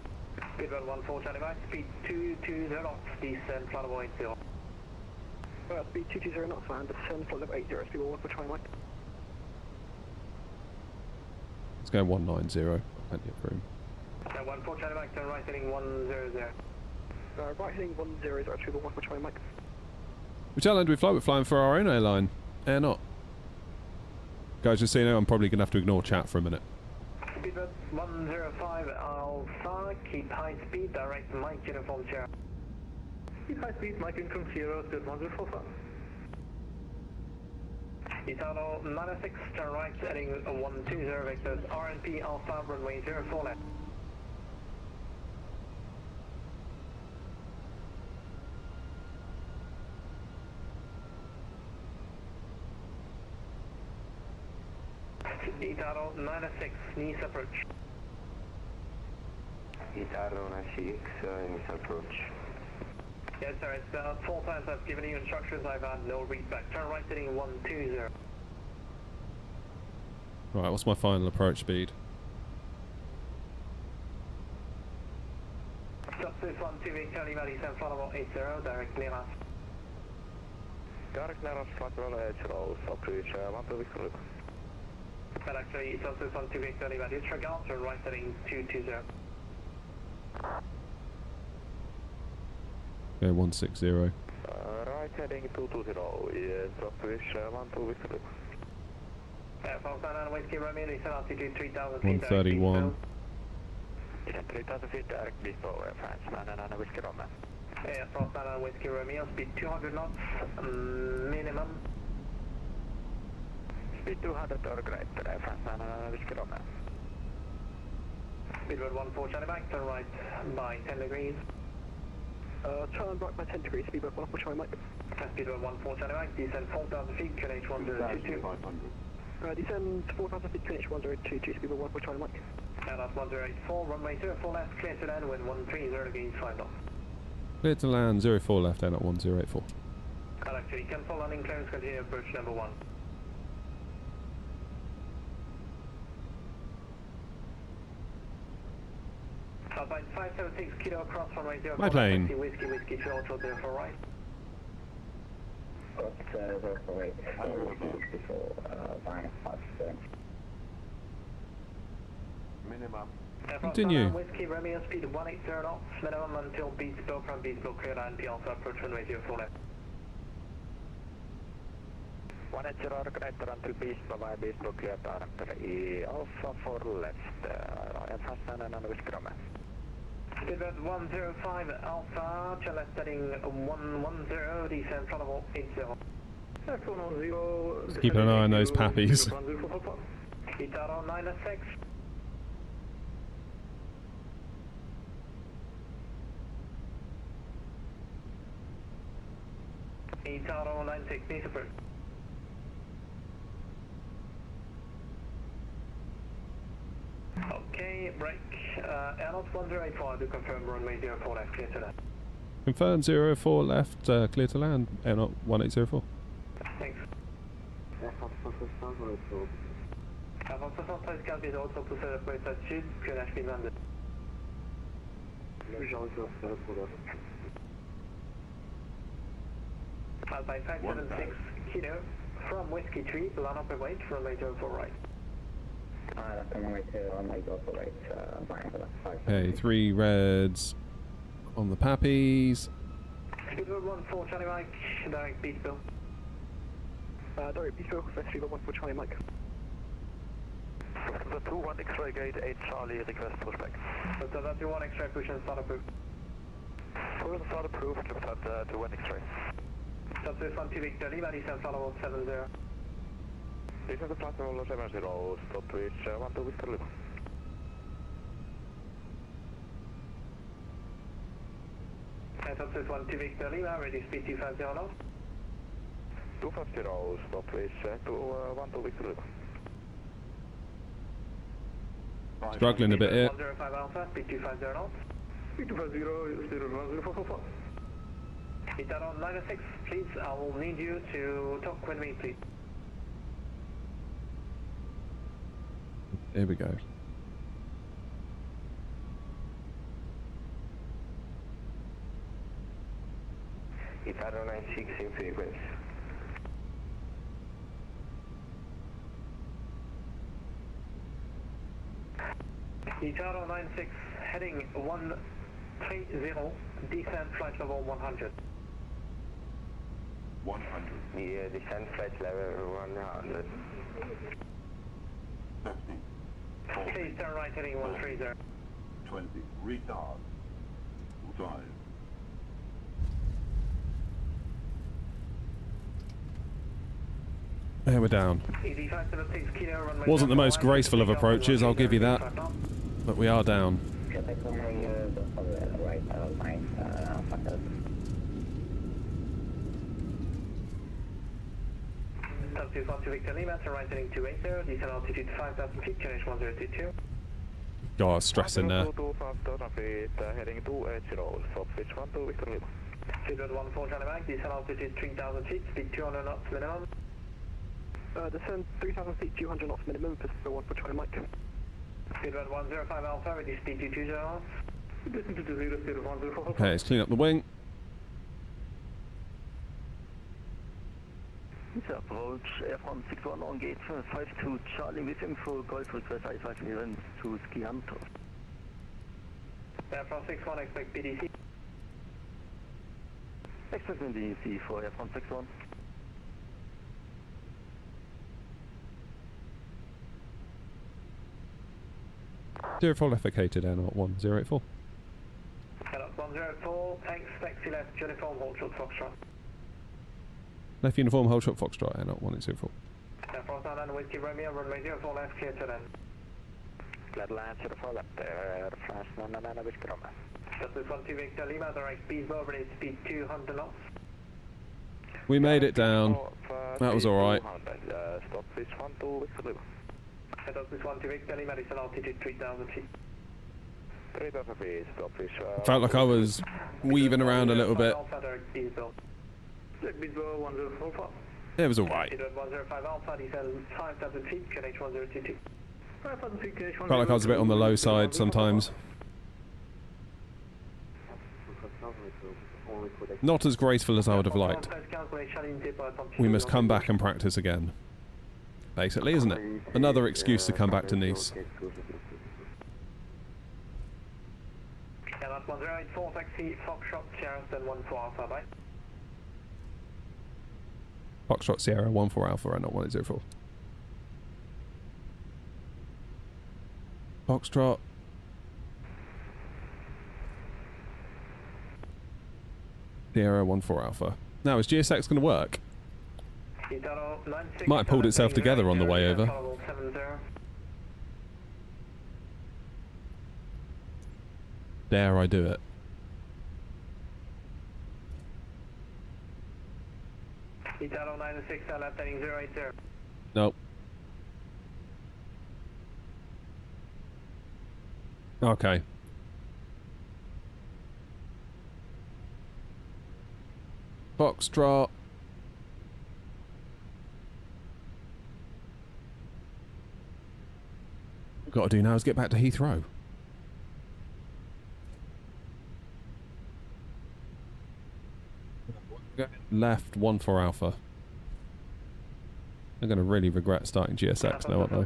Speed 114 Charlie Mike, speed 220 knots, descent flight level 80. Speed 220 knots, land, descend flight level 80, speed 1 for Charlie Mike. Let's go 190, plenty of room. 14 Charlie Mike, turn right heading 100. Right heading 100, speed 1 for Charlie Mike. Which airline do we fly? We're flying for our own airline. Air not. Guys, just so you know, I'm probably going to have to ignore chat for a minute. Speedbird 105 Alpha, keep high speed, direct Mike, uniform chair. Keep high speed, Mike income 0, speed 1045. Italo 96, turn right, heading 120 vectors, RNP Alpha, runway 04 left. Italo 96, Nice approach. Italo 96, Nice approach. Yes sir, it's 4 times I've given you instructions, I've had no read back. Turn right heading 120. Right, what's my final approach speed? Stop this 12 Victor Lima, descent flight level 80, direct Lima. Direct Lima, flight level 80, approach 12 Victor. But actually, it's also on 2 Victor Lima, disregard, turn right heading 220. Okay, 160. Right heading 220, yes, approach 12 Victor. From San Ana Whiskey Romeo, descent altitude 3,000 feet. 131. 3,000 feet, direct Beesville, France, San Ana Whiskey Romeo. Yeah, from San Ana Whiskey Romeo, speed 200 knots, minimum. Speed 200 or greater, France, San Ana Whiskey Romeo. Speedbird 14 Charlie Mike, turn right by 10 degrees. Turn right by 10 degrees, speedbird 14 Charlie Mike. Speedbird 14 Charlie Mike, descend 4,000 feet, QNH 1022. Descend 4,000 feet, QNH 1022, speedbird 14 Charlie Mike. Airlock 1084, runway 04 left, clear to land, wind 130 degrees 5 knots. Clear to land, 04 left, air not 1084. Actually, cancel landing clearance, continue approach number 1. Alpine 576 kilo across runway 04. My plane. Whiskey, 2 Ultra 04 right. Right, before minimum. Continue. Whiskey Romeo speed 180 knots, minimum until Beesville, from Beesville clear line, P Alpha approach runway 04 left. 180 greater until Beesville via Beesville clear line, Alpha 4 left, fast and Whiskey Romeo. Speedbird 105 Alpha, turn left heading 110, descend front level 80. Just keep an eye on those pappies. Italo 96. Italo 96, needs approach. Okay, break. Airlock 1084, do confirm runway 04 left, clear to land. Confirm 04 left, clear to land, air not 1804. Thanks. Avant 73 des autres pour poussée pour l'état sud, QNH 1022. Alpine 576 kilo from Whiskey 3, line up and wait, runway 04 right. Okay, 3 reds on the pappies. Speedbird 14 Charlie Mike, direct Beesville. Direct Beesville, Speedbird 14 Charlie Mike. The 21 X-ray gate 8 Charlie, request prospect. So that's your 1 X-ray push and start approved. Full and start approved, looks at 1 X-ray. Subspace 1 2 Victor Lima, descend follow 70. Descend to platform 70, stop reach 12 Victor Lima. Top 12 Victor Lima, ready speed 250 knots. 250, stop reach 12 Victor Lima. Struggling a bit here. 105 Alpha, speed 250 knots. Speed 250, 01044. Hit that on 96, please. I will need you to talk with me, please. Here we go. Heathrow 96 in frequency. Heathrow 96 heading 130, descent flight level 100. 100. Yeah, descent flight level 100. 50. Please turn right heading 130. 20. Retard. 5. There we're down. Easy 576 kilo, runway Wasn't the most 1, graceful of approaches, I'll give you that. But we are down. Altitude 1 to Victor Lima, turn right heading 280, descent altitude 5,000 feet, QNH 1022. God, I was stressing there. 5,000 feet, heading 280, stop switch 1 to Victor Lima. Speedbird 14 Charlie Mike, descent altitude 3,000 feet, speed 200 knots minimum. Descend 3,000 feet, 200 knots minimum, Pacific 1 for Charlie Mike. Speedbird 105 Alpha, ready speed 220 knots. Listen to 20, speed 104. Okay, let's clean up the wing. Approach Air France 61 on gate 52 Charlie with info, Golf request I5 clearance to ski Heathrow. Air France 61, expect PDC. Expect PDC for Air France 61. Zero full efficated air not 1084. Head 104, expect left uniform, hold short Foxtrot. Left uniform, hold short Foxtrot, air not 1004. Air France 99 Whiskey Romeo, runway 04 left, clear to land. Glad land, 04 left, Air France 99 Whiskey Romeo. Just this 12 Victor Lima, direct speed, ready speed 200 knots. We made it down. That was alright. Stop this 1 to Victor Lima. Head up this 1 to Victor Lima, descent altitude 3,000 feet. 3,000 feet, stop this. Felt like I was weaving around a little bit. It was alright. 105 Alpha, descend 5,000 feet, QNH 1022. 5,000 feet, QNH 1022. Felt like I was a bit on the low side sometimes. Not as graceful as I would have liked. We must come back and practice again. Basically, isn't it? Another excuse to come back to Nice. Yeah, that's 1084, taxi, Foxtrot, Sierra, then 14 Alpha, bye. Foxtrot Sierra 14 Alpha and not 1004. Foxtrot. Sierra 14 Alpha. Now, is GSX going to work? Might have pulled itself together on the way over. Dare I do it? Italo 96, left heading 080. Nope. Okay. Foxtrot. What we've got to do now is get back to Heathrow. Left 14 Alpha. I'm going to really regret starting GSX now, aren't I?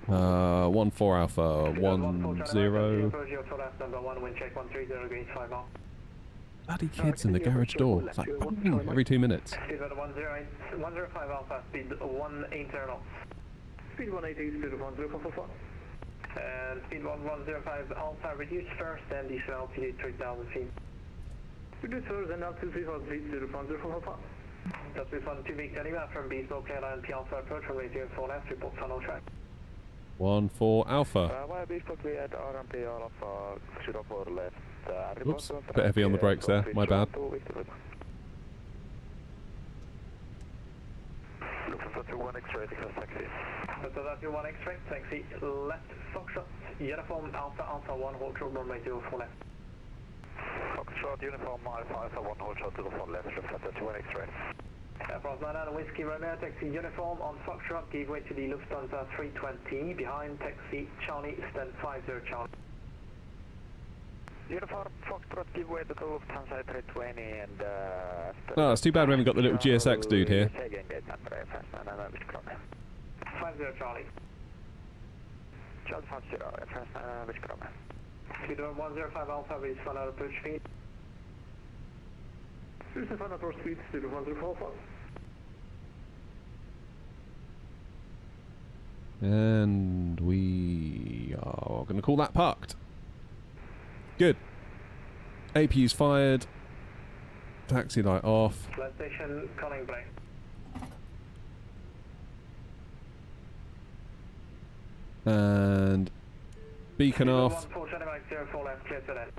Uh, 14 Alpha, 10. Bloody kids in the garage door. It's like every 2 minutes. 105 Alpha, speed 180 knots. Speed 180, speed 1044. And speed 1105 Alpha, reduce first and descend altitude 3000 feet. Reduce first and altitude 3000 feet, 0.045. That's this one, 2 Victor Lima from Bespoke Airline P Alpha approach from radio 4 left, report tunnel track. 1-4 Alpha. Via Bespoke at RMP Alpha 04 left. Oops, a bit heavy on the brakes there, my bad. Lufthansa 1 X-ray, taxi. Lufthansa 1 X-ray, taxi left, Foxtrot, uniform Alpha Alpha 1, hold short runway 04 left. Foxtrot, uniform Alpha 1, hold short to the 4 left, Lufthansa 1 X-ray. Air France 99 Whiskey Romeo, taxi uniform on Foxtrot, give way to the Lufthansa 320, behind taxi Charlie, stand 50 Charlie. Uniform Foxtrot, give way to the Lufthansa 320 and Oh, it's too bad we haven't got the little GSX dude here. 50 Charlie. Charlie 50, FS which Chrome. Speed 105 Alpha, reach final approach speed. This is final approach speed, 105. And we are going to call that parked. Good. APU's fired. Taxi light off. Flight station, calling blank. And beacon off. 14 Mike 04 left, clear to land.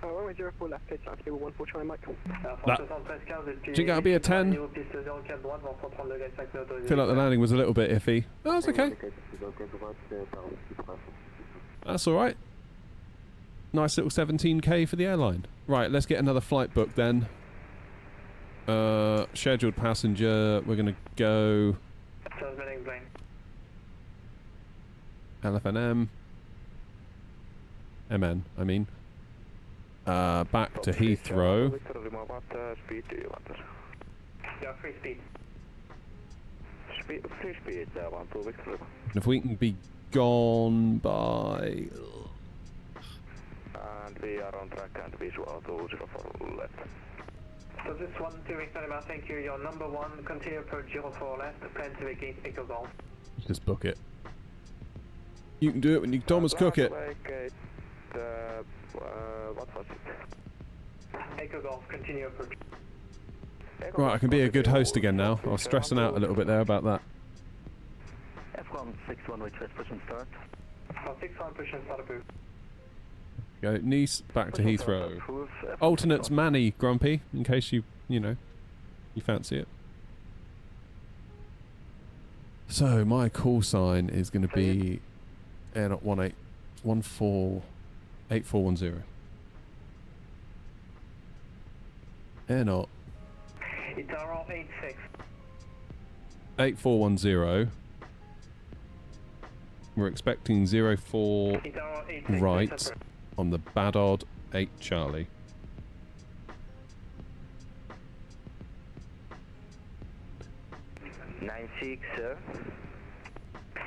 Runway 04 left, pitch on table 114 Mike. Do you think that'll be a 10? I feel like the landing was a little bit iffy. Oh, that's okay. That's alright. Nice little 17k for the airline. Right, let's get another flight booked then. Scheduled passenger, we're going to go LFNM. MN, I mean. Back to Heathrow. Yeah, free speed. Free speed, 1-2 Victor. And if we can be gone by... And we are on track and visual to 04 left. So this 1-2 Victor Lima, thank you. Your number 1, continue approach 04 left, plan to vacate Echo Golf. Just book it. You can do it when you Thomas cook it. What was it? Echo Golf, continue approach. Right, I can be a good host again now. I was stressing out a little bit there about that. F161 request push and start. 61 push and start approved. Go Nice, back to Heathrow. Alternates Manny, Grumpy, in case you know, you fancy it. So my call sign is going to be Air 8410. Air not. It's RO86. 8410. We're expecting 04 It's RO86. right on the Badod 8 Charlie. Sir.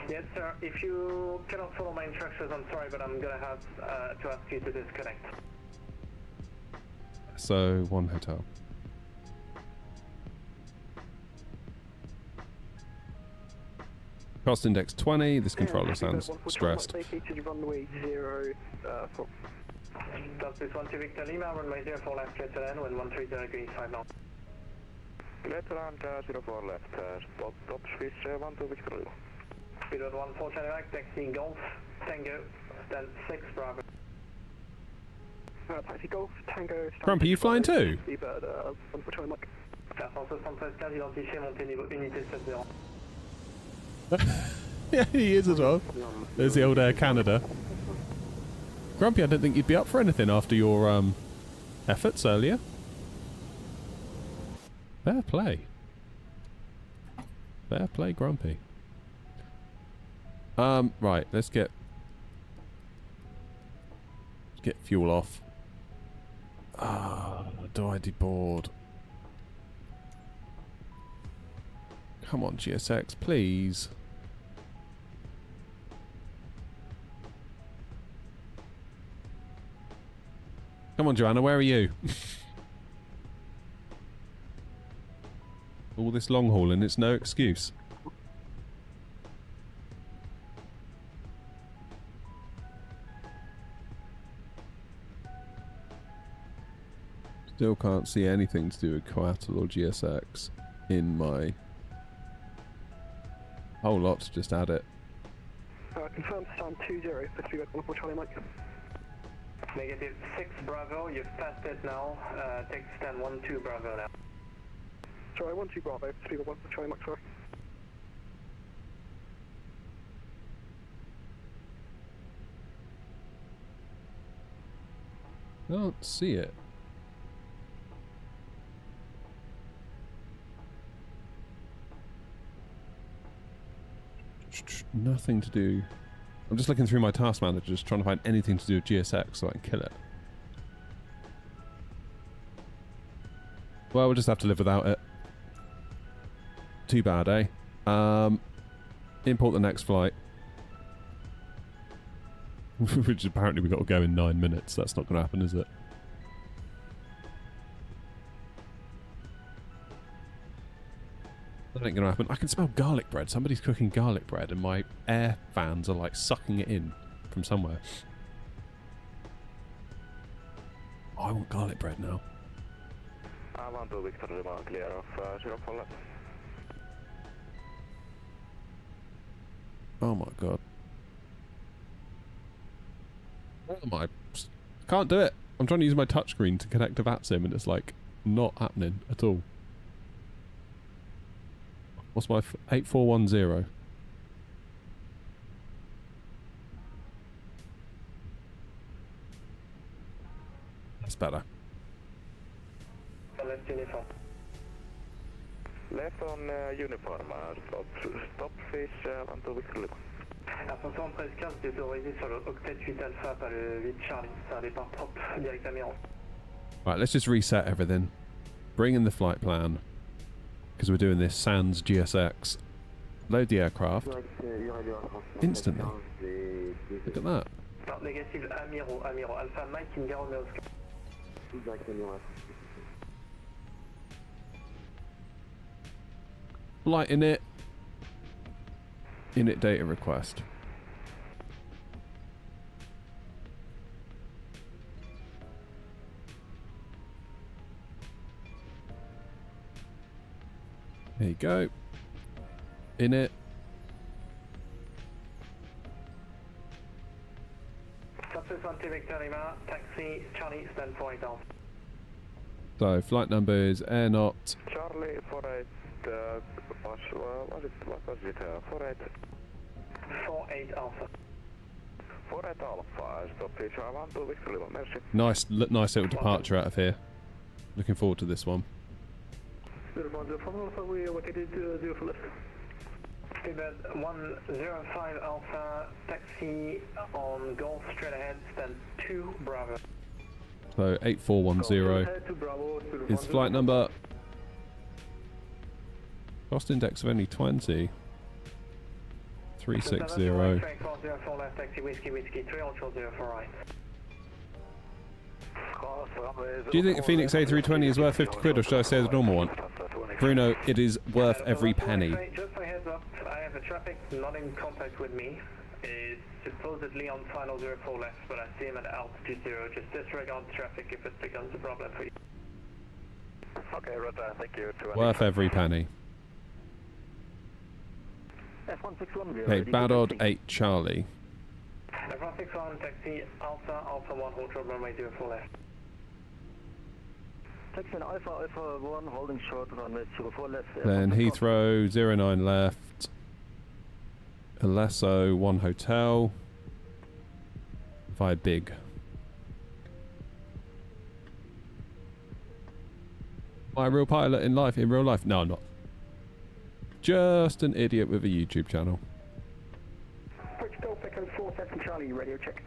Yes, sir. If you cannot follow my instructions, I'm sorry, but I'm gonna have to ask you to disconnect. So, 1 hotel. Cost index 20. This controller sounds stressed. Runway 04. That's this 1-2 Victor Lima, runway 04 left, clear to land, wind 130 degrees, 5 knots. Clear to land 04 left, spot top Swiss 1-2 Victor Lima. Speed 140 back, taxi Golf, Tango, stand 6 Bravo. Taxi Golf, Tango, Grumpy, you flying too? Bird, 140 Mike. Air France 73 identifié, montée niveau unité 70. Yeah, he is as well. There's the old Air Canada. Grumpy, I don't think you'd be up for anything after your efforts earlier. Fair play. Fair play, Grumpy. Right, let's get fuel off. Do I deboard? Come on, GSX, please. Come on, Joanna, where are you? All this long hauling, it's no excuse. Still can't see anything to do with Coatl or GSX in my whole lot to just add it. Confirm stand 20 for 3 Charlie Mike. Negative 6 Bravo, you've passed it now. Take stand 12 Bravo now. Sorry, 12 Bravo, 3 Charlie Mike, sorry. Can't see it. Nothing to do. I'm just looking through my task manager, just trying to find anything to do with GSX so I can kill it. Well, we'll just have to live without it. Too bad, eh? Import the next flight. Which apparently we've got to go in 9 minutes. That's not going to happen, is it? That ain't going to happen. I can smell garlic bread. Somebody's cooking garlic bread and my air fans are like sucking it in from somewhere. Oh, I want garlic bread now. I want to Victor Lima, clear of 0 for left. Oh my god. What am I? Can't do it. I'm trying to use my touchscreen to connect to VATSIM and it's like not happening at all. What's my 8410? That's better. Left uniform. Left on uniform, stop fish, want to Victor Lima. Attention, 13-15, tu es autorisé sur le octet 8 Alpha par le 8 Charlie. C'est un départ propre, direct à Miron. Right, let's just reset everything. Bring in the flight plan. Because we're doing this sans GSX. Load the aircraft. Instantly. Look at that. Non, négatif, Amiro, Alpha Mike, India Romeo. Flight init. Init data request. There you go. Init. Subsys 1 Victor Lima, taxi, Charlie, stand 48 off. So flight number is Air Not. Charlie 48, what was it, 48? 48 Alpha. 48 Alpha, stop fish, I want to Victor Lima, merci. Nice little departure out of here. Looking forward to this one. 0 from Alpha, we located 0 for left. Seabed 105 Alpha, taxi on Golf straight ahead, stand 2 Bravo. So 8410 is flight number. Cost index of only 20. 360. 404 left, taxi whiskey 3 ultra 04 right. Do you think a Phoenix A320 is worth 50 quid or should I say the normal one? Bruno, it is worth every penny. Just for heads up, I have a traffic not in contact with me. It's supposedly on final 04 left, but I see him at altitude 0. Just disregard traffic if it becomes a problem for you. Okay, Rota, thank you. Worth every penny. F161, Hey, Badod 8 Charlie. F161, taxi Alpha 1, hold short runway 04 left. Taxi Alpha 1, holding short runway 04 left. Then Heathrow 09 left. Alesso 1 hotel. Via Big. Am I a real pilot in life? In real life? No, I'm not. Just an idiot with a YouTube channel. Bridge Golf Echo 47 Charlie, radio check.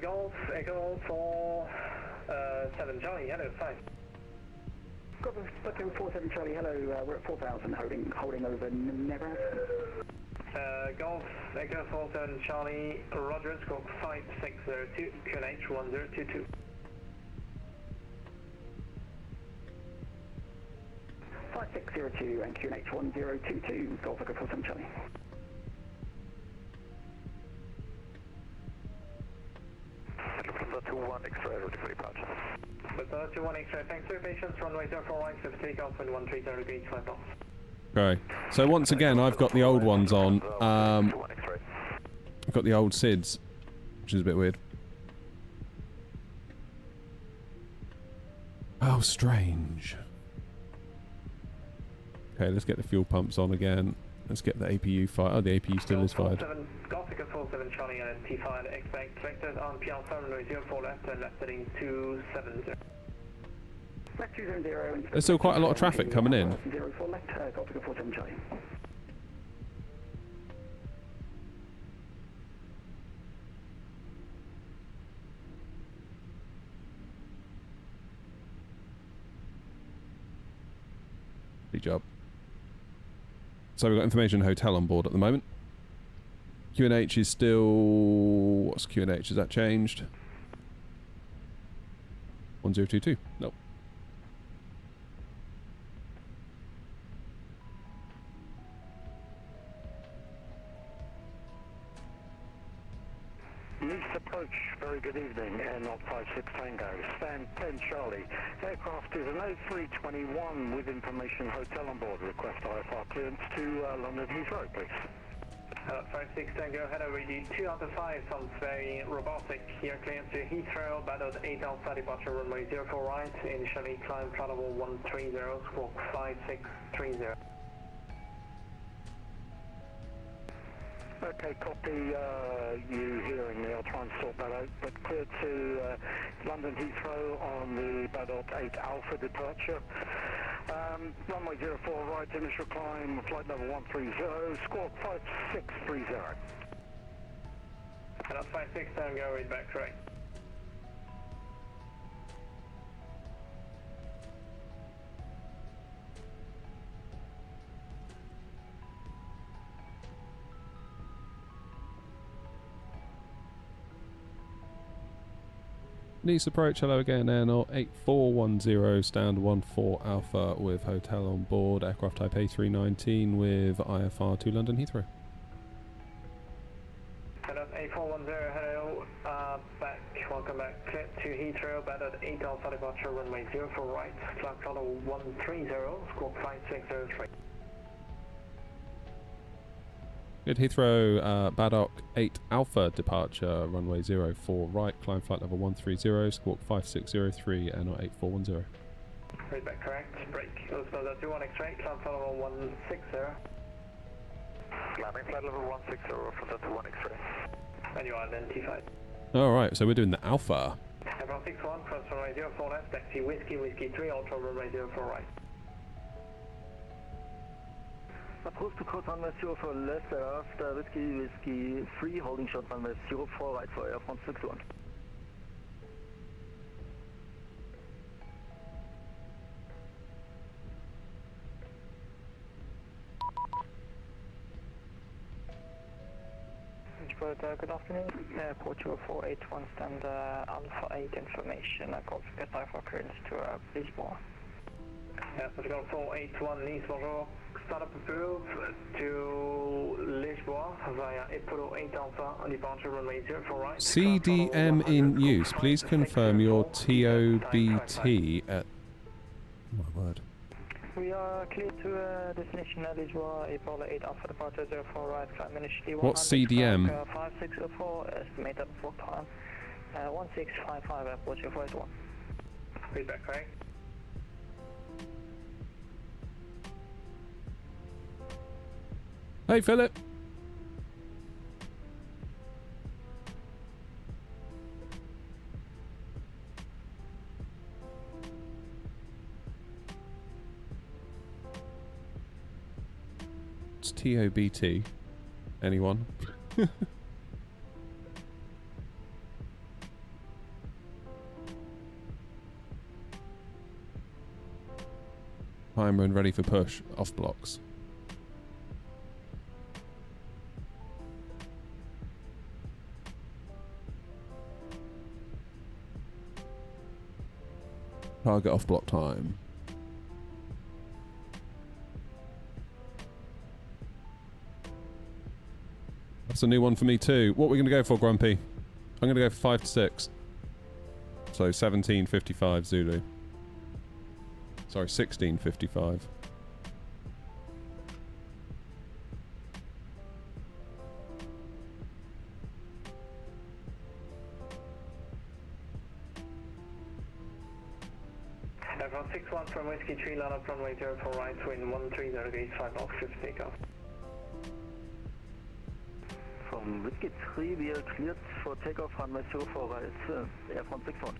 Golf Echo 47 Charlie, hello, 5. Golf Echo 47 Charlie, hello, we're at 4,000, holding over Navigraph. Golf Echo 47 Charlie, Roger, squawk 5602, QNH 1022. Five 5602 and QNH 1022, Golf Echo 47 Charlie. 31 X-ray, ready for departure. 31 X-ray, thanks for your patience. Runway 04 right, so takeoff and 130 degrees, 5 knots. Okay. So once again, I've got the old ones on. I've got the old SIDS, which is a bit weird. How strange. Okay, let's get the fuel pumps on again. Let's get the APU fired. Oh, the APU still is fired. Gothic 47 Charlie and T5, expect vectors on PR runway 04 left and left heading 270. There's still quite a lot of traffic coming in. 04 left, Gothic 47 Charlie. Good job. So we've got information hotel on board at the moment. QNH is still... What's QNH? Has that changed? 1022. Nope. Least approach, very good evening, Air 056 Tango, stand 10 Charlie. Aircraft is an 0321 with information hotel on board. Request IFR clearance to London Heathrow, please. 56 Tango, hello, ready 2 out of 5, sounds very robotic. Here clearance to Heathrow, battled 8 Alpha, departure runway 04 right, initially climb flight level 130, squawk 5630. Okay, copy, you hearing me, I'll try and sort that out, but clear to London Heathrow on the Badot 8 Alpha departure. Runway 04 right, initial climb, flight level 130, squawk 5630. And that's 56 Tango, read back correct. Nice approach, hello again, Air 8410, stand 14 Alpha with hotel on board, aircraft type A319 with IFR to London Heathrow. Hello, 8410, hello, back, welcome back, clear to Heathrow, battled 8 Alpha, departure runway 04 right, flight level 130, squawk 5603. Good, Heathrow, Baddock 8 Alpha departure, runway 04 right, climb flight level 130, squawk 5603, and 8410. Read back correct, break, Elizabeth 21 X-ray, climb flight level 160. Climbing flight level 160 from the 21 X-ray. And you are identified. Alright, so we're doing the Alpha. Aircraft 61, cross runway 04 left, taxi Whiskey 3, ultra runway 04 right. Approach to cross runway 04 left, after Whiskey 3, holding short runway 04 right for Air France 61. Good afternoon, Port 0481, stand Alpha 8 information, confirm IFR clearance to Lisbon. Portugal 481 Nice, bonjour. Start up approved to Lisboa via Apollo 8 Alpha, departure runway 04 right. CDM in use. Please confirm your TOBT at... Oh my word. We are clear to destination Lisboa, Apollo 8 Alpha, departure 04 right, climb initially 100. What's CDM? 5604, estimated for time 1655, Airport 0481. Feedback correct. Hey, Philip. It's TOBT. Anyone? Timer and ready for push. Off blocks. Target off block time. That's a new one for me too. What are we going to go for, Grumpy? I'm going to go for 5 to 6. So 17:55 Zulu. Sorry, 16:55. Aircraft 61 from Whiskey 3, line up runway 04 right, wind 13 degrees, 5 knots, 50 takeoff. From Whiskey 3, we are cleared for takeoff runway 04 right, Air France 61.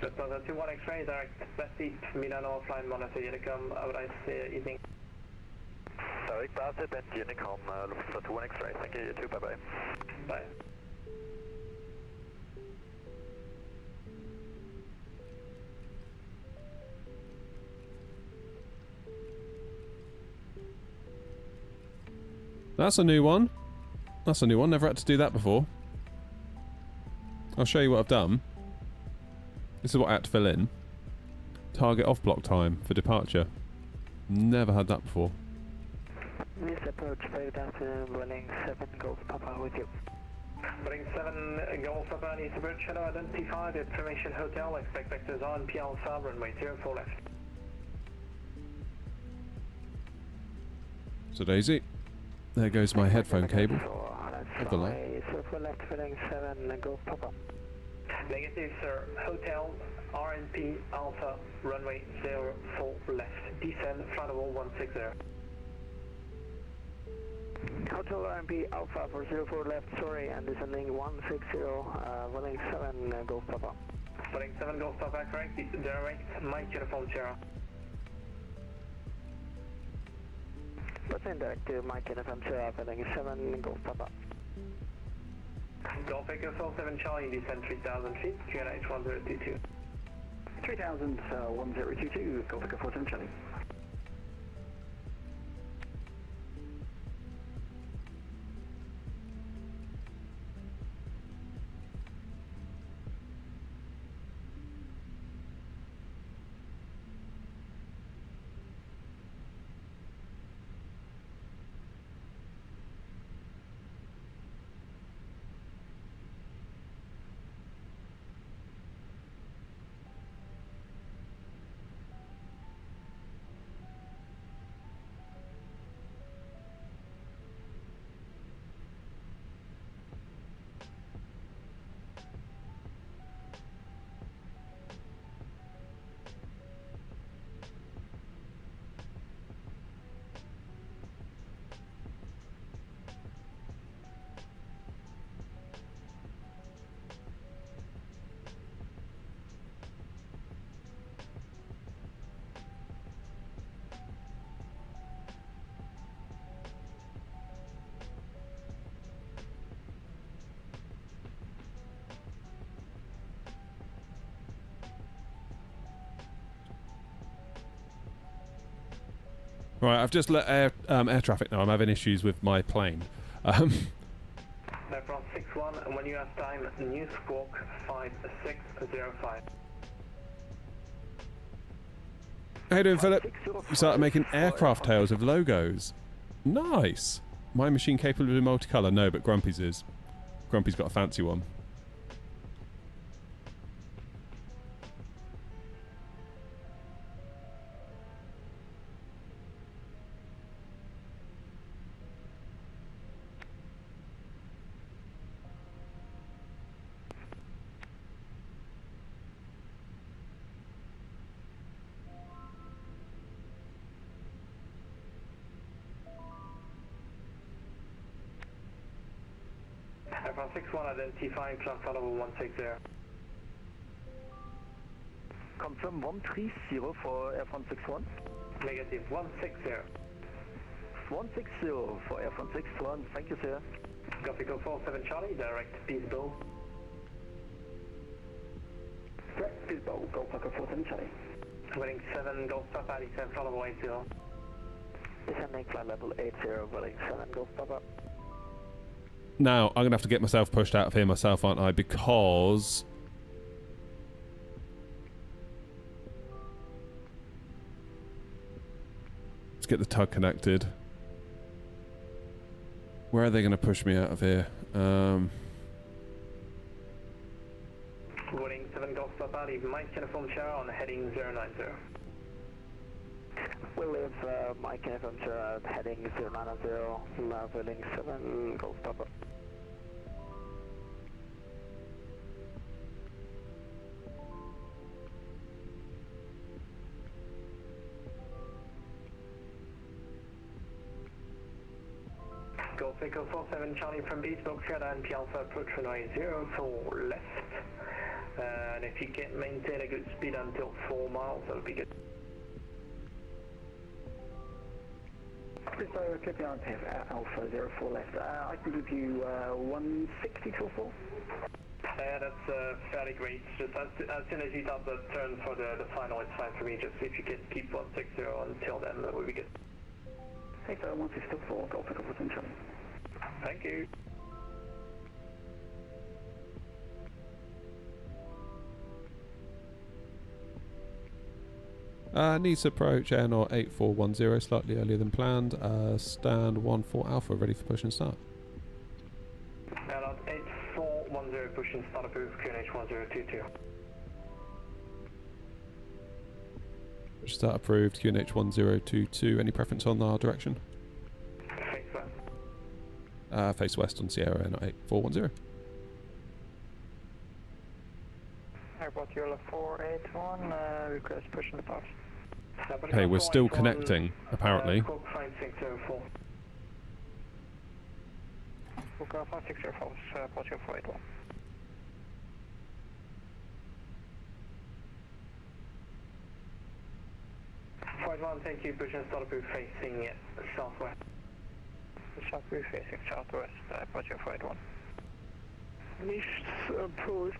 Just on the 21 X-ray, direct West East, Milano offline, monitor Unicom, have a nice evening. Direct basis at Unicom, Lufthansa 21 X-ray, thank you, you too, bye-bye. Bye. That's a new one. That's a new one. Never had to do that before. I'll show you what I've done. This is what I had to fill in. Target off block time for departure. Never had that before. Miss approach, very down to running 7 Golf Papa with you. Running 7 Golf Papa needs approach, shadow identified, information hotel, expect vectors on P Alpha, runway 04 left. So Daisy, there goes my headphone cable. Have the light. 04 left, running 7 Golf Papa. Negative, sir. Hotel, RNP Alpha, runway 04 left. Descend, flight level 160. Hotel RNP Alpha for 04 left, sorry, and descending 160, running 7 Golf Papa. Running 7 Golf Papa, correct, direct, Mike Uniform Sierra. Percent direct to Mike Uniform Sierra, running 7 Golf Papa. Golf Echo 47 Charlie, descend 3,000 feet, QNH 1022. 3000, 1022, Golf Echo 47 Charlie. Right, I've just let air traffic know I'm having issues with my plane. Aircraft 61, and when you have time, new squawk 5605. How you doing, Philip? You started making aircraft tails with logos. Nice. My machine capable of multicolour? No, but Grumpy's is. Grumpy's got a fancy one. Aircraft 61 identifying clock level 160. Confirm 130 for Air France 61. Negative 160. 160 for Air France 61, thank you sir. Golf Echo 47 Charlie, direct Peaceville. Direct Peaceville, Golf Echo 47 Charlie. Running 7 Golf Papa, descend flight level 80. Descending flight level 80, running 7 Golf Papa. Now, I'm going to have to get myself pushed out of here myself, aren't I? Because... let's get the tug connected. Where are they going to push me out of here? Warning 7 Golf Papa, leave Mike Uniform Sierra on heading 090. We'll leave Mike Uniform Sierra heading 090, leveling 7 Golf Papa. Golf Echo 47 Charlie from Bespoke Sierra and P Alpha approach runway 04 left. And if you can maintain a good speed until 4 miles, that'll be good. So clipping on Alpha 04 left. I can give you 160 till 4. Yeah, that's fairly great. Just as soon as you start the turn for the final, it's fine for me. Just if you can keep 160 until then, that would be good. Hey, so 160 till 4, Golf Echo 47 Charlie. Thank you. Needs to approach NR 8410 slightly earlier than planned. Stand 14 Alpha ready for push and start. Airlock 8410 push and start approved QNH 1022. Push start approved QNH 1022. Any preference on our direction? Face west. Face west on Sierra NR 8410. Airport Euro 481, request push and depart. Okay, we're still connecting, apparently. Cork 5604. Cork 5604, airport Euro 481. Flight 1, thank you, push and start approved facing southwest. Southwest facing southwest, airport Euro 481. Nice approach,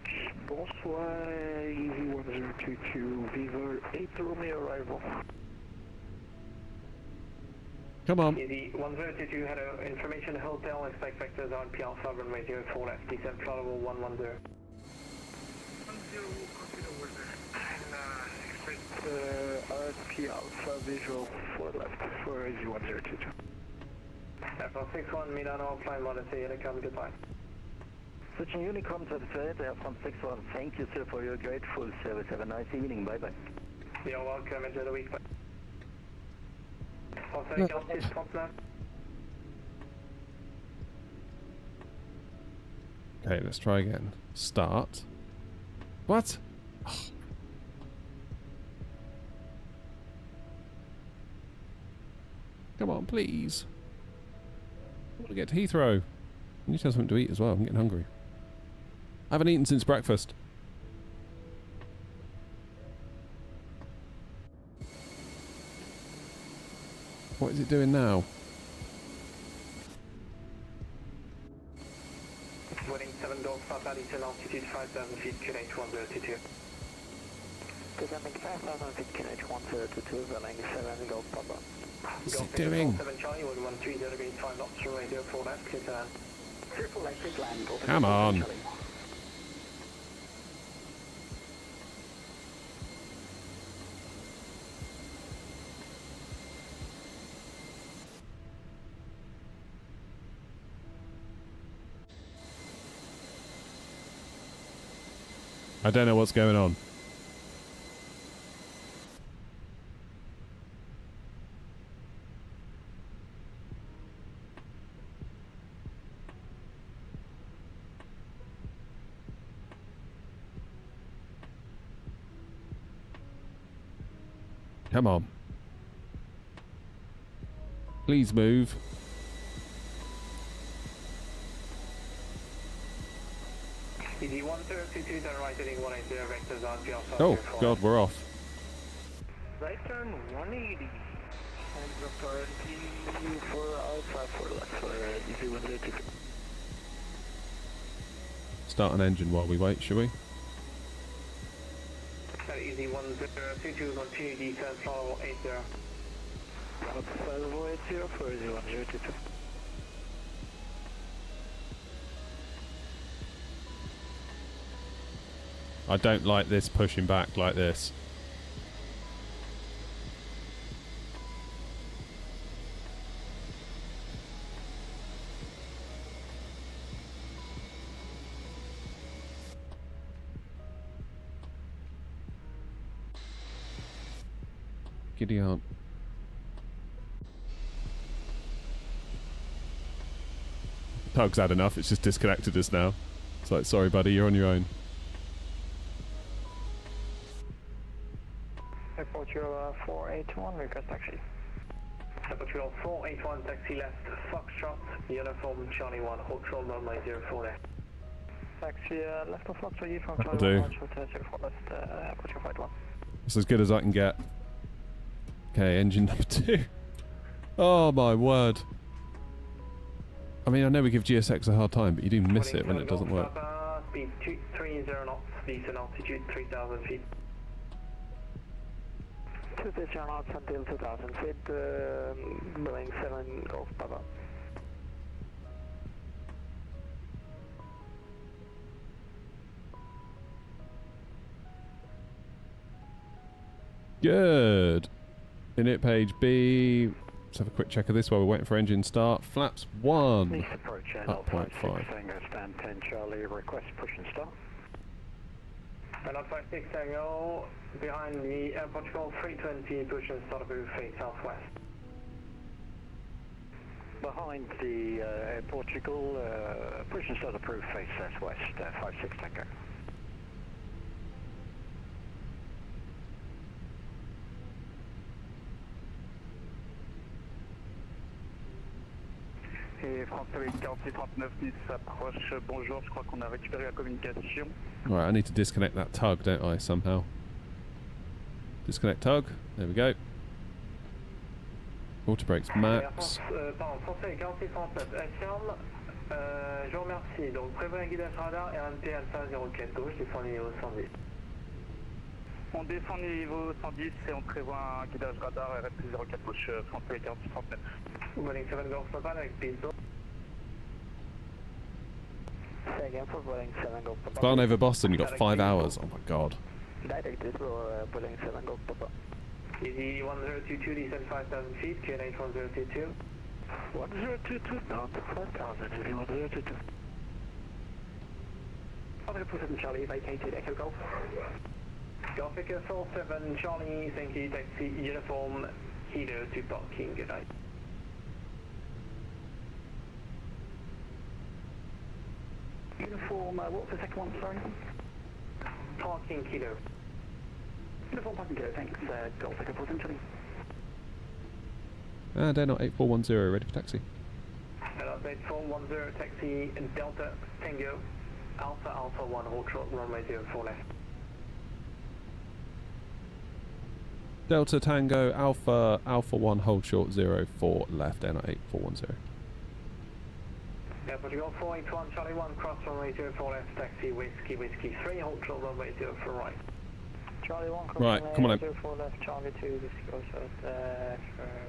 bonsoir, Easy 1022, Viva 8 Romeo arrival. Come on. Easy 1022 had information hotel, expect vectors on P Alpha runway 04 left, descent flight 110. 10, copy over there. Expect RP Alpha visual 4 left for Easy 1022. Airport 61 Milano, flying Modesty, Helicom, goodbye. Switching Unicom to the third, Air France 61. Thank you, sir, for your grateful service. Have a nice evening. Bye-bye. You're welcome. Enjoy the week. Bye. Français 46 39. Okay, let's try again. Start. What? Oh. Come on, please. I want to get to Heathrow. I need to have something to eat as well. I'm getting hungry. I haven't eaten since breakfast. What is it doing now? Winning 7 Golf Papa, descent altitude 5,000 feet, QNH 1022. Descending 5,000 feet, QNH 1022, running 7 Golf Papa. What's it doing? 7 Charlie, 130 degrees 5 knots, runway 04 left, clear to land. 04 left, please land. Golf Come Echo on. Charlie. I don't know what's going on. Come on. Please move. Easy 1022, turn right heading 180, vectors on P Alpha. Oh, God, we're off. Right turn 180. And apparently for Alpha 4 left for Easy 1022. Start an engine while we wait, shall we? Easy 1022, continue descent, follow 80. Alpha 80 for Easy 1022. I don't like this pushing back like this. Giddy aunt. Tug's had enough, it's just disconnected us now. It's like, sorry buddy, you're on your own. Airport 481, request taxi. Airport 481, taxi left, Foxtrot, uniform Charlie 1, Hotel runway 04 left. Taxi left of Foxtrot, you from Charlie 1, Hotel 04 left, Airport 481. That's as good as I can get. Okay, engine number 2. Oh my word. I mean, I know we give GSX a hard time, but you do miss it when it doesn't work. Speed 230 knots, decent altitude 3,000 feet. 230 knots until 2,000 feet, Boeing 7 Golf Papa. Good. Init page B. Let's have a quick check of this while we're waiting for engine start. Flaps 1. East approach Up 0.5. Tango stand 10 Charlie, request push and start. And on 56 Tango, behind the Air Portugal 320, push and start approve face southwest. Behind the Air Portugal, push and start approved face southwest, 56 Tango. Et France 4639 Nice s'approche. Bonjour, je crois qu'on a récupéré la communication. Right, I need to disconnect that tug, don't I, somehow? Disconnect tug. There we go. Auto brakes maps. Pardon, Français 4639, infirme. Je vous remercie. Donc, prévoyez un guidage radar et un MT Alpha 04 gauche, descend niveau 110. On descend niveau 110 et on prévoit un guidage radar RFP 04 gauche, français 4639. Boeing 7 Golf Papa avec Speedboat. Say again for Boeing 7 Golf Papa. Flying over Boston, you got 5 hours. Oh my god. Directed for Boeing 7 Golf Papa. Easy 1022, descend 5,000 feet, QNH 1022. 1022 down to 5,000, if you want 1022. 547 Charlie, vacated, Echo Golf. Golf Echo 47 Charlie, thank you, taxi uniform, Kilo to parking, good night. Uniform, what was the second one, sorry? Parking Kilo. Uniform parking kilo, thanks, Golf Echo 47 Charlie. And Air 8410, ready for taxi. And update 410, taxi Delta Tango, Alpha 1, hold short, runway 04 left. Delta Tango Alpha 1, hold short 04 left, Air 8410. Yeah, Portugal 481 Charlie 1, cross runway 04 left, taxi Whiskey 3, hold short runway 04 right. Charlie 1, cross Right, come on runway 04 left, Charlie 2, Whiskey goes south,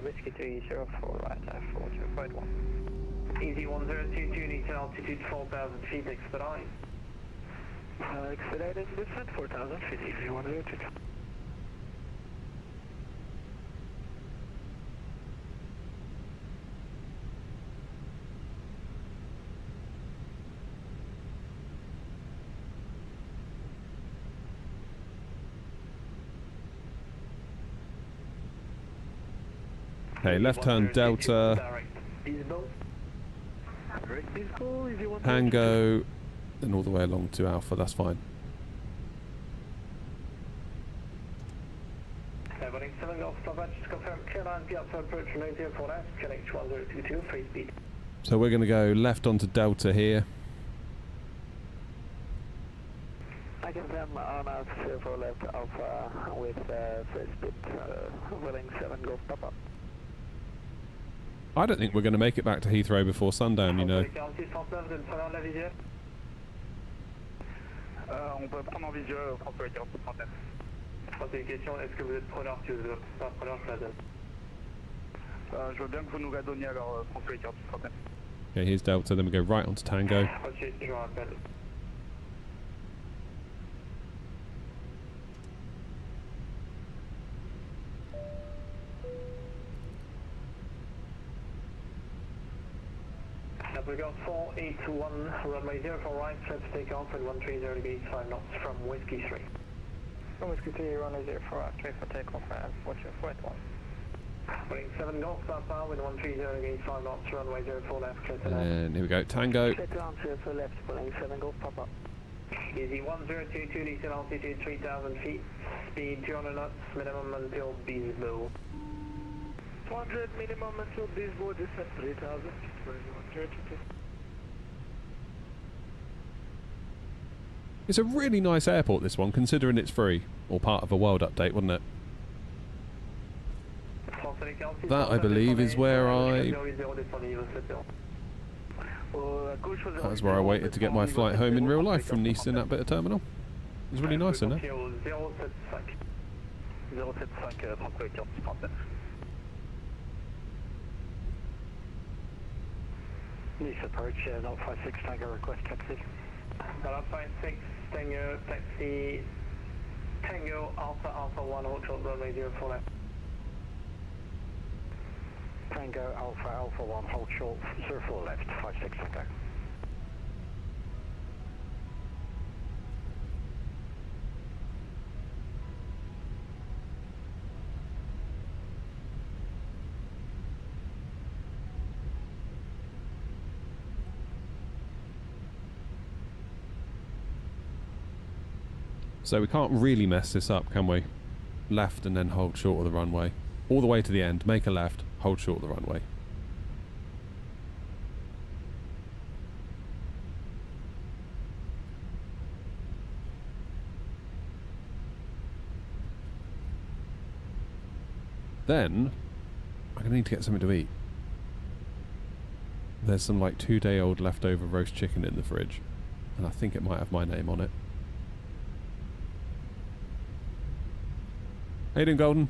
Whiskey 3, 04 right, F4, Easy 1022, needs an altitude 4,000 feet, expedite. Expedited descent 4,000 feet, easy 1022. Okay, left turn Delta, Tango, and all the way along to Alpha, that's fine. Boeing 7 Golf Papa, just confirm clear line, Piazza approach runway 04 left, QNH 1022, free speed. So we're going to go left onto Delta here. I confirm on out 04 left Alpha with free speed, Boeing 7 Golf Papa. I don't think we're going to make it back to Heathrow before sundown, you know. On peut prendre en visuel François 4639. C'est une question, est-ce que vous êtes preneur? Si vous n'êtes pas preneur, je la donne. Je veux bien que vous nous la donniez alors François 4639. Okay, here's Delta, then we go right onto Tango. Ok, je vous rappelle. Navigraph 481, runway 04 right, set to take off at 130 degrees 5 knots from Whiskey 3. Whiskey 3, runway 04, clear for takeoff and watch your flight 1. Running 7 Golf, southbound with 130 against 5 knots, runway 04 left, clear to left. And here we go, Tango. Clear to answer for left, pulling 7 Golf, pop up. Easy 1022, decent altitude 3,000 feet, speed 200 knots, minimum until Beesbow. 200 minimum until Beesbow, descent 3,000, 132. It's a really nice airport, this one, considering it's free. Or part of a world update, wasn't it? That, I believe, is where That's where I waited to get my flight home in real life from Nice in that bit of terminal. It was really nice, isn't it? 075 Nice approach, 056 Tango, request taxi. 056 Tango, taxi, Tango, Alpha 1, hold short, runway 04 left. Tango, Alpha 1, hold short, 04 left, 56 Tango. So we can't really mess this up, can we? Left and then hold short of the runway. All the way to the end, make a left, hold short of the runway. Then, I'm going to need to get something to eat. There's some like 2-day-old leftover roast chicken in the fridge. And I think it might have my name on it. How you doing, Golden?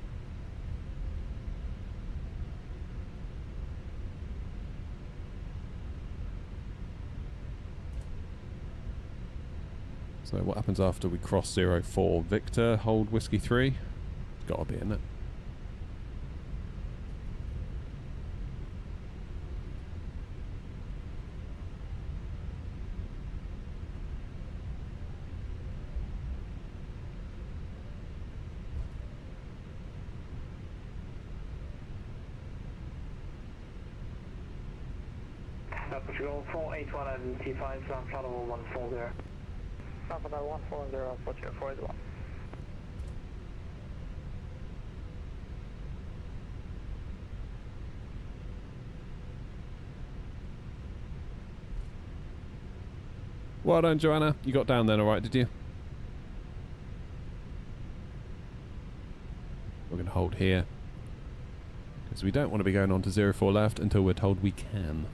So what happens after we cross 04? Victor, hold whiskey 3? It's gotta be, isn't it? Portugal 481 and T5, ground flight level 140. Alpha 140, Portugal 481. Well done, Joanna. You got down then alright, did you? We're going to hold here. Because we don't want to be going on to 04 left until we're told we can.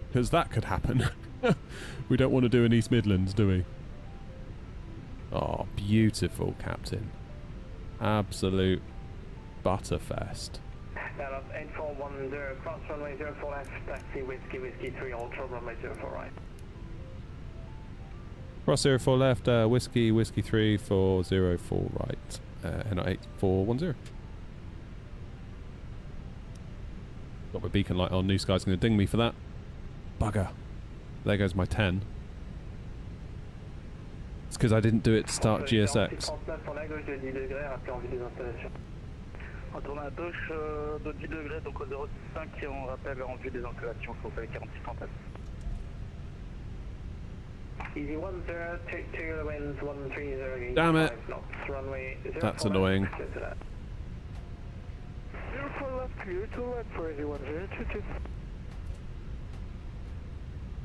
Because that could happen. We don't want to do an East Midlands, do we? Oh, beautiful, Captain. Absolute butterfest. That's 8410, cross runway 04 left, taxi whiskey 3, ultra runway 04 right. Cross 04 left, whiskey 3 for 04 right. NR8410. Got my beacon light on, New Sky's going to ding me for that. Bugger. There goes my 10. It's because I didn't do it to start GSX. On tourne à gauche de 10 degrés, donc au 0,5 et on rappelle en vue des installations, s'il vous plaît, 46 30. Easy 10, take 2 the winds, 130 Damn it. knots, runway 04 That's annoying. left, 04 left, clear to left for 81022.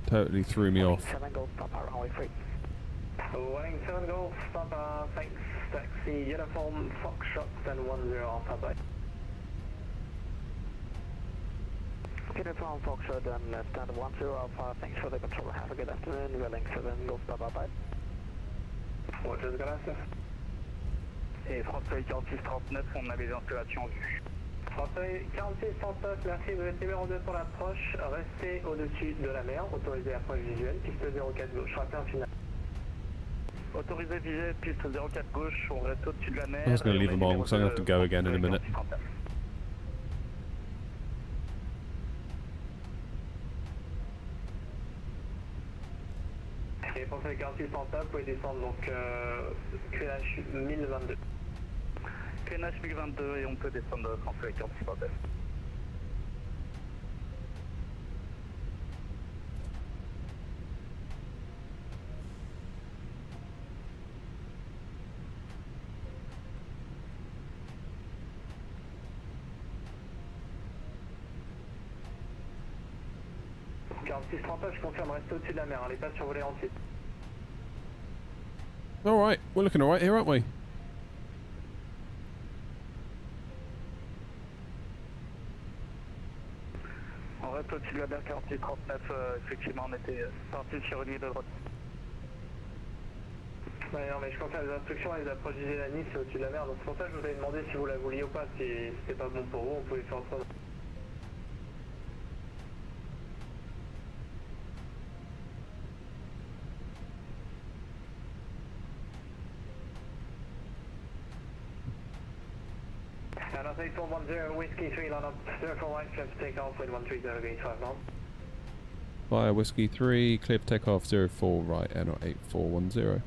Totally threw me off. 7 Golf, Papa, runway 3. Running 7 Golf, Papa, thanks, taxi, uniform, Foxtrot, then 10 Alpha, bye. Uniform, Foxtrot, then stand 10 Alpha, thanks for the control, have a good afternoon, running 7 Golf, Papa, bye. What is gonna happen? Et Français 4639, on a les installations en vue. Français 4639, merci, vous êtes numéro 2 pour l'approche, restez au-dessus de la mer, autorisé approche visuelle, piste 04 gauche, rappel en finale. Autorisé visée, piste 04 gauche, on reste au-dessus de la mer. I was going to leave them on, so I'm going to have to go again in a minute. Et pour Français 4639, vous pouvez descendre donc QNH 1022. QNH 1022 et on peut descendre Français 4639. Je confirme, restez au-dessus de la mer, les pas survolés ensuite. Alright, we're looking alright here, aren't we? On reste au-dessus de la mer 4639, effectivement on était parti sur une ligne de droite. Ouais, non mais je confirme les instructions, les approches d'Iséla Nice, c'est au-dessus de la mer, donc c'est pour ça que je vous avais demandé si vous la vouliez ou pas, si c'était pas bon pour vous, on pouvait faire autrement. And I'll take 410 Whiskey 3 line up 04 right, clear for takeoff with 130 gate 5 knots. Via Whiskey 3, clear for takeoff 04 right, NR 8410.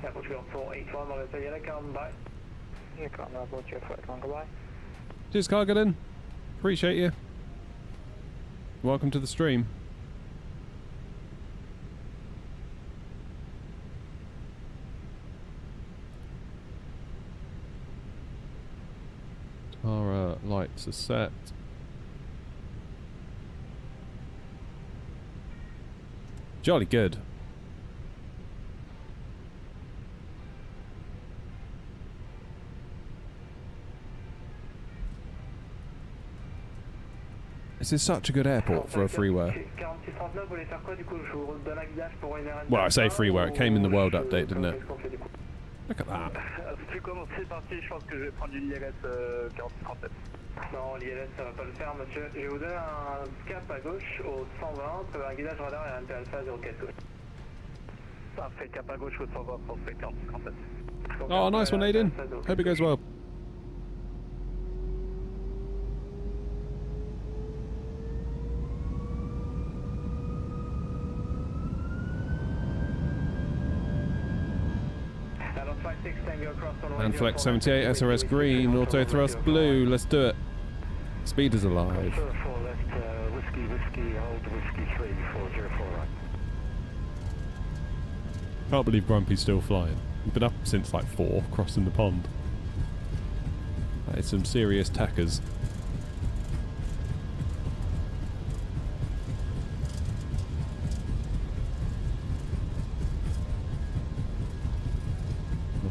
Yeah, what you got 481, on the yellow, come by. You can't know what you're for, goodbye. Cheers, Cargadin. Appreciate you. Welcome to the stream. Our lights are set. Jolly good. This is such a good airport for a freeware. Well, I say freeware, it came in the world update, didn't it? Look at that. Vu comment c'est parti, je pense que je vais prendre une ILS 4637. Non, l'ILS ça va pas le faire, monsieur. Je vais vous donner un cap à gauche au 120, prévoir un guidage radar et un MP Alpha 04. Parfait, cap à gauche au 120, Français 4637. Oh, nice one, Aiden. Hope it goes well. And Flex 78, SRS green, auto thrust blue, let's do it. Speed is alive. Can't believe Grumpy's still flying. He's been up since like 4, crossing the pond. That is some serious tackers.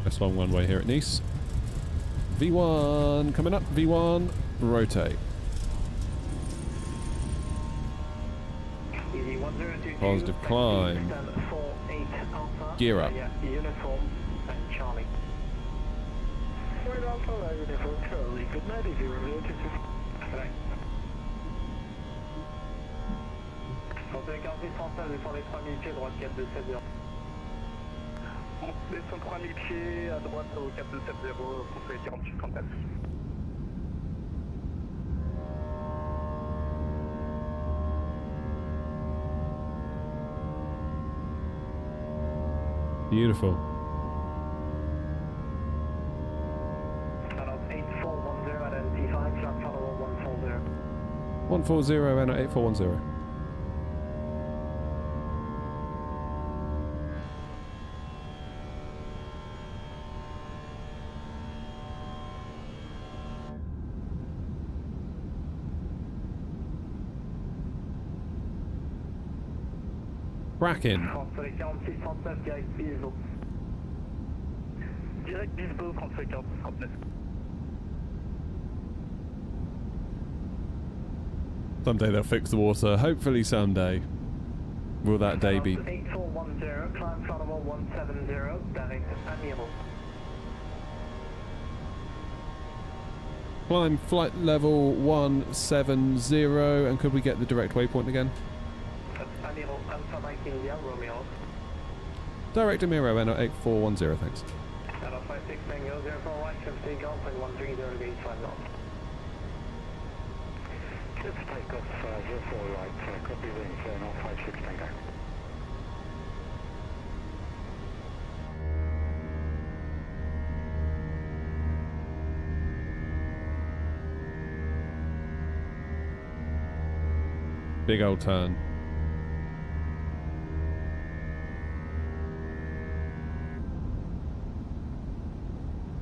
Nice long runway here at Nice. V1 coming up, V1, rotate. Positive climb. Gear up. Uniform and Charlie. Uniform Charlie. Good night, if you're related to. Correct. Français 4639, descendez 3000 pieds, droite 4270. On descend 3000 pieds à droite au 4270, Français 4639. Beautiful. Alors 8410 at NT5, flat follow 140. 140 and 8410. Cracking. Français 4639, direct Bisbo. Direct Bisbo, Français 4639. Someday they'll fix the water. Hopefully someday. Will that day be? 8410, climb flight level 170, direct Amiral. Climb flight level 170, and could we get the direct waypoint again? Amiral Alpha Mike India, Romeo. Direct Amiro, NO8410, thanks. Alors 56 Tango, 04 right, clear for takeoff and 130 gate 5 knots. Clear for takeoff, 04 right, copy wings, 56 Tango. Big old turn.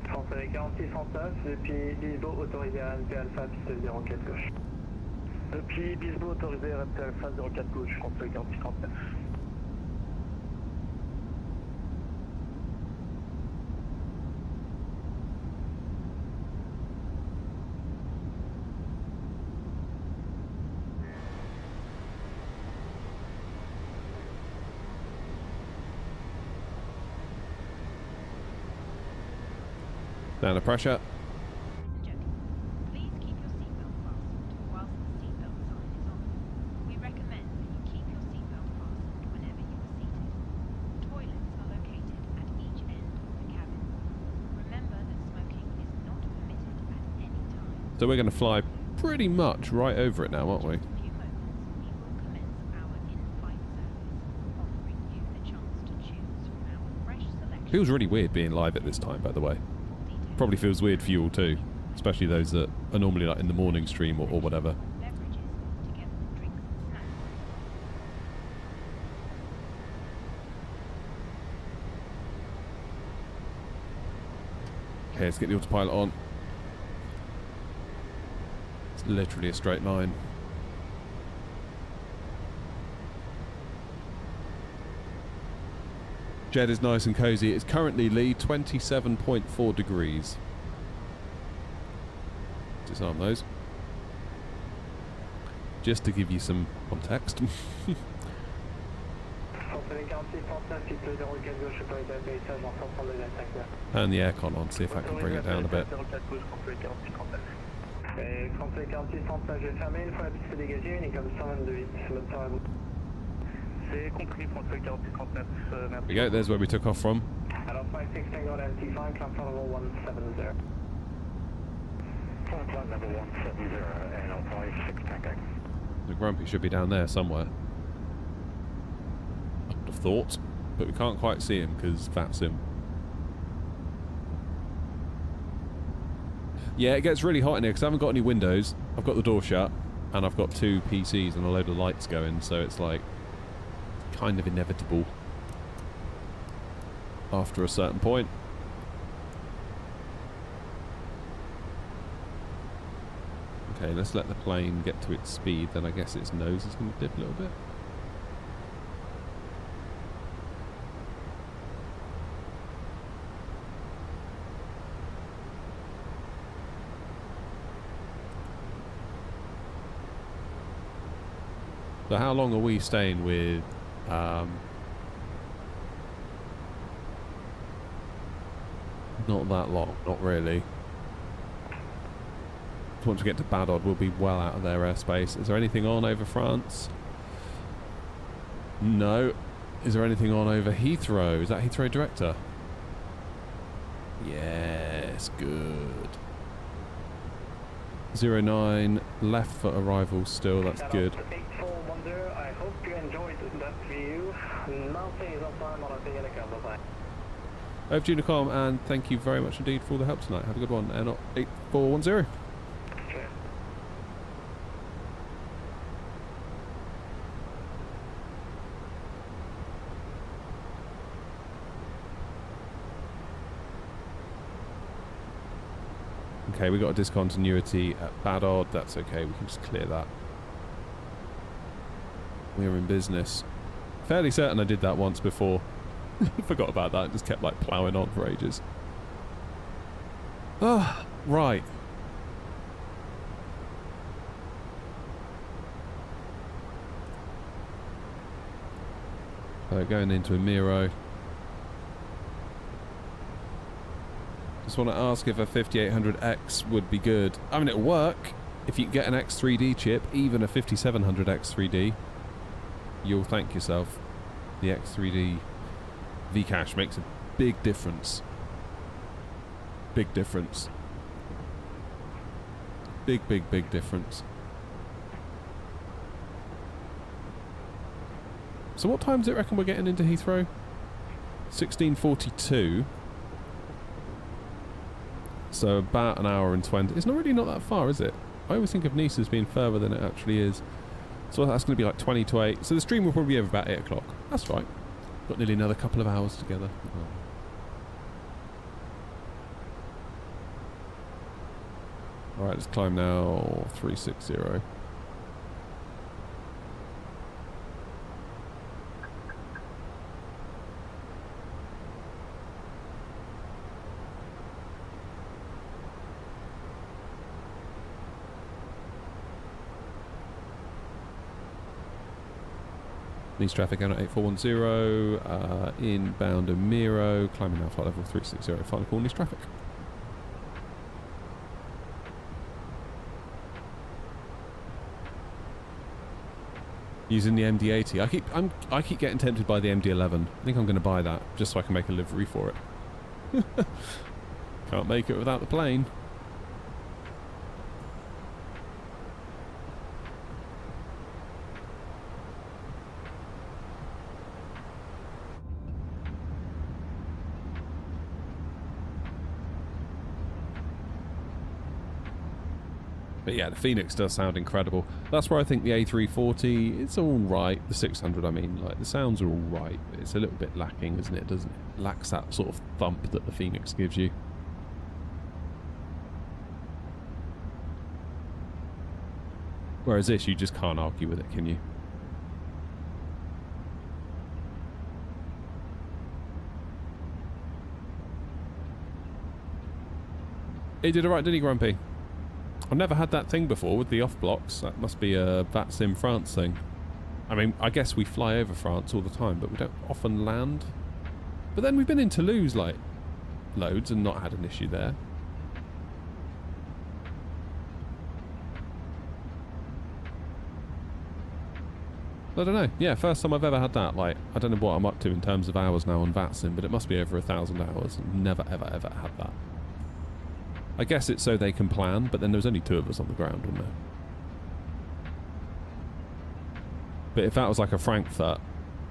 Français 46-39, depuis Lisbonne autorisé à RMP Alpha, piste 04 gauche. Depuis Bisbo autorisé RMP Alpha 04 gauche, Français 46-39. Down the pressure. Please keep your seatbelt fastened whilst the seatbelt sign is on. We recommend that you keep your seatbelt fastened whenever you are seated. Toilets are located at each end of the cabin. Remember that smoking is not permitted at any time. So we're going to fly pretty much right over it now, aren't we? In a few moments, we will commence our in-flight service, offering you the chance to choose from our fresh selection. Feels really weird being live at this time, by the way. Probably feels weird for you all too, especially those that are normally like in the morning stream or whatever. Beverages together with drinks and snacks. Okay, let's get the autopilot on. It's literally a straight line. Jed is nice and cozy. It's currently, Lee, 27.4 degrees. Disarm those. Just to give you some context. Turn the aircon on, see if I can bring it down a bit. C'est compris, Français 46-39, There we go, there's where we took off from. Alors 56 Tango MT5, climb flight level 170. Climb flight level 170 and I'll 56 Tango. The Grumpy should be down there somewhere. I would have thought, but we can't quite see him because that's him. Yeah, it gets really hot in here because I haven't got any windows. I've got the door shut and I've got two PCs and a load of lights going, so it's like kind of inevitable after a certain point. Okay, let's let the plane get to its speed, then I guess its nose is going to dip a little bit. So how long are we staying with not that long, not really. Once we get to Badod, we'll be well out of their airspace. Is there anything on over France? No. Is there anything on over Heathrow? Is that Heathrow Director? Yes, good. 09, left for arrival still, that's good. 8410, I hope you enjoyed that view. Nothing is on time on a Unicom, bye-bye. Over to Unicom, and thank you very much indeed for all the help tonight. Have a good one. And 8410. Okay, we got a discontinuity at Badod. That's okay, we can just clear that. We're in business. Fairly certain I did that once before. Forgot about that, just kept like ploughing on for ages. Ah, right. So going into Amiro. Just want to ask if a 5800X would be good. I mean, it'll work if you get an X3D chip, even a 5700X3D. You'll thank yourself. The X3D Vcache makes a big difference. Big difference. Big, big, big difference. So what time does it reckon we're getting into Heathrow? 16:42. So about an hour and 20. It's not really not that far, is it? I always think of Nice as being further than it actually is. So that's going to be like 20 to 8. So the stream will probably be over about 8 o'clock. That's right. Got nearly another couple of hours together. Alright, let's climb now. 360. Nice traffic out at 8410, inbound Amiro, climbing now flight level 360, final call, Nice traffic. Using the MD-80. I keep getting tempted by the MD-11. I think I'm going to buy that, just so I can make a livery for it. Can't make it without the plane. But yeah, the Phoenix does sound incredible. That's where I think the A340, it's all right. The 600, I mean, like the sounds are all right. But it's a little bit lacking, isn't it? Doesn't it? Lacks that sort of thump that the Phoenix gives you. Whereas this, you just can't argue with it, can you? He did alright, didn't he, Grumpy? I've never had that thing before with the off blocks. That must be a VATSIM France thing. I mean, I guess we fly over France all the time, but we don't often land. But then we've been in Toulouse, like, loads and not had an issue there. I don't know. Yeah, first time I've ever had that. Like, I don't know what I'm up to in terms of hours now on VATSIM, but it must be over 1,000 hours. Never, ever, ever had that. I guess it's so they can plan, but then there's only 2 of us on the ground, wasn't there? But if that was like a Frankfurt,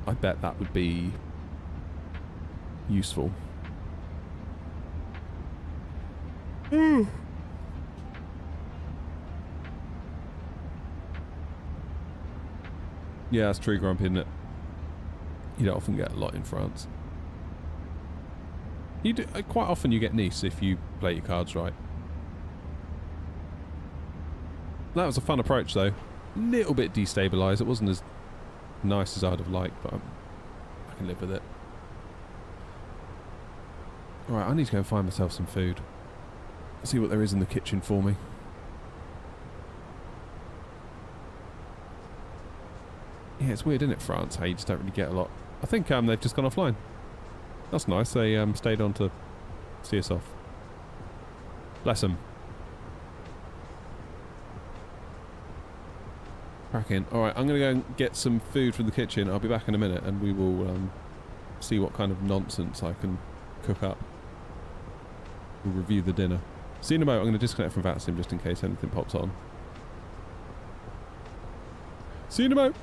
I bet that would be useful. Yeah, that's true, Grumpy, isn't it? You don't often get a lot in France. You do, quite often you get Nice if you play your cards right. That was a fun approach though. Little bit destabilised. It wasn't as nice as I'd have liked, but I can live with it. Alright, I need to go and find myself some food. See what there is in the kitchen for me. Yeah, it's weird, isn't it, France, how you just don't really get a lot. I think they've just gone offline. That's nice. They stayed on to see us off. Bless them. Cracking. Alright, I'm going to go and get some food from the kitchen. I'll be back in a minute and we will see what kind of nonsense I can cook up. We'll review the dinner. See you in a moment. I'm going to disconnect from VATSIM just in case anything pops on. See you in a moment.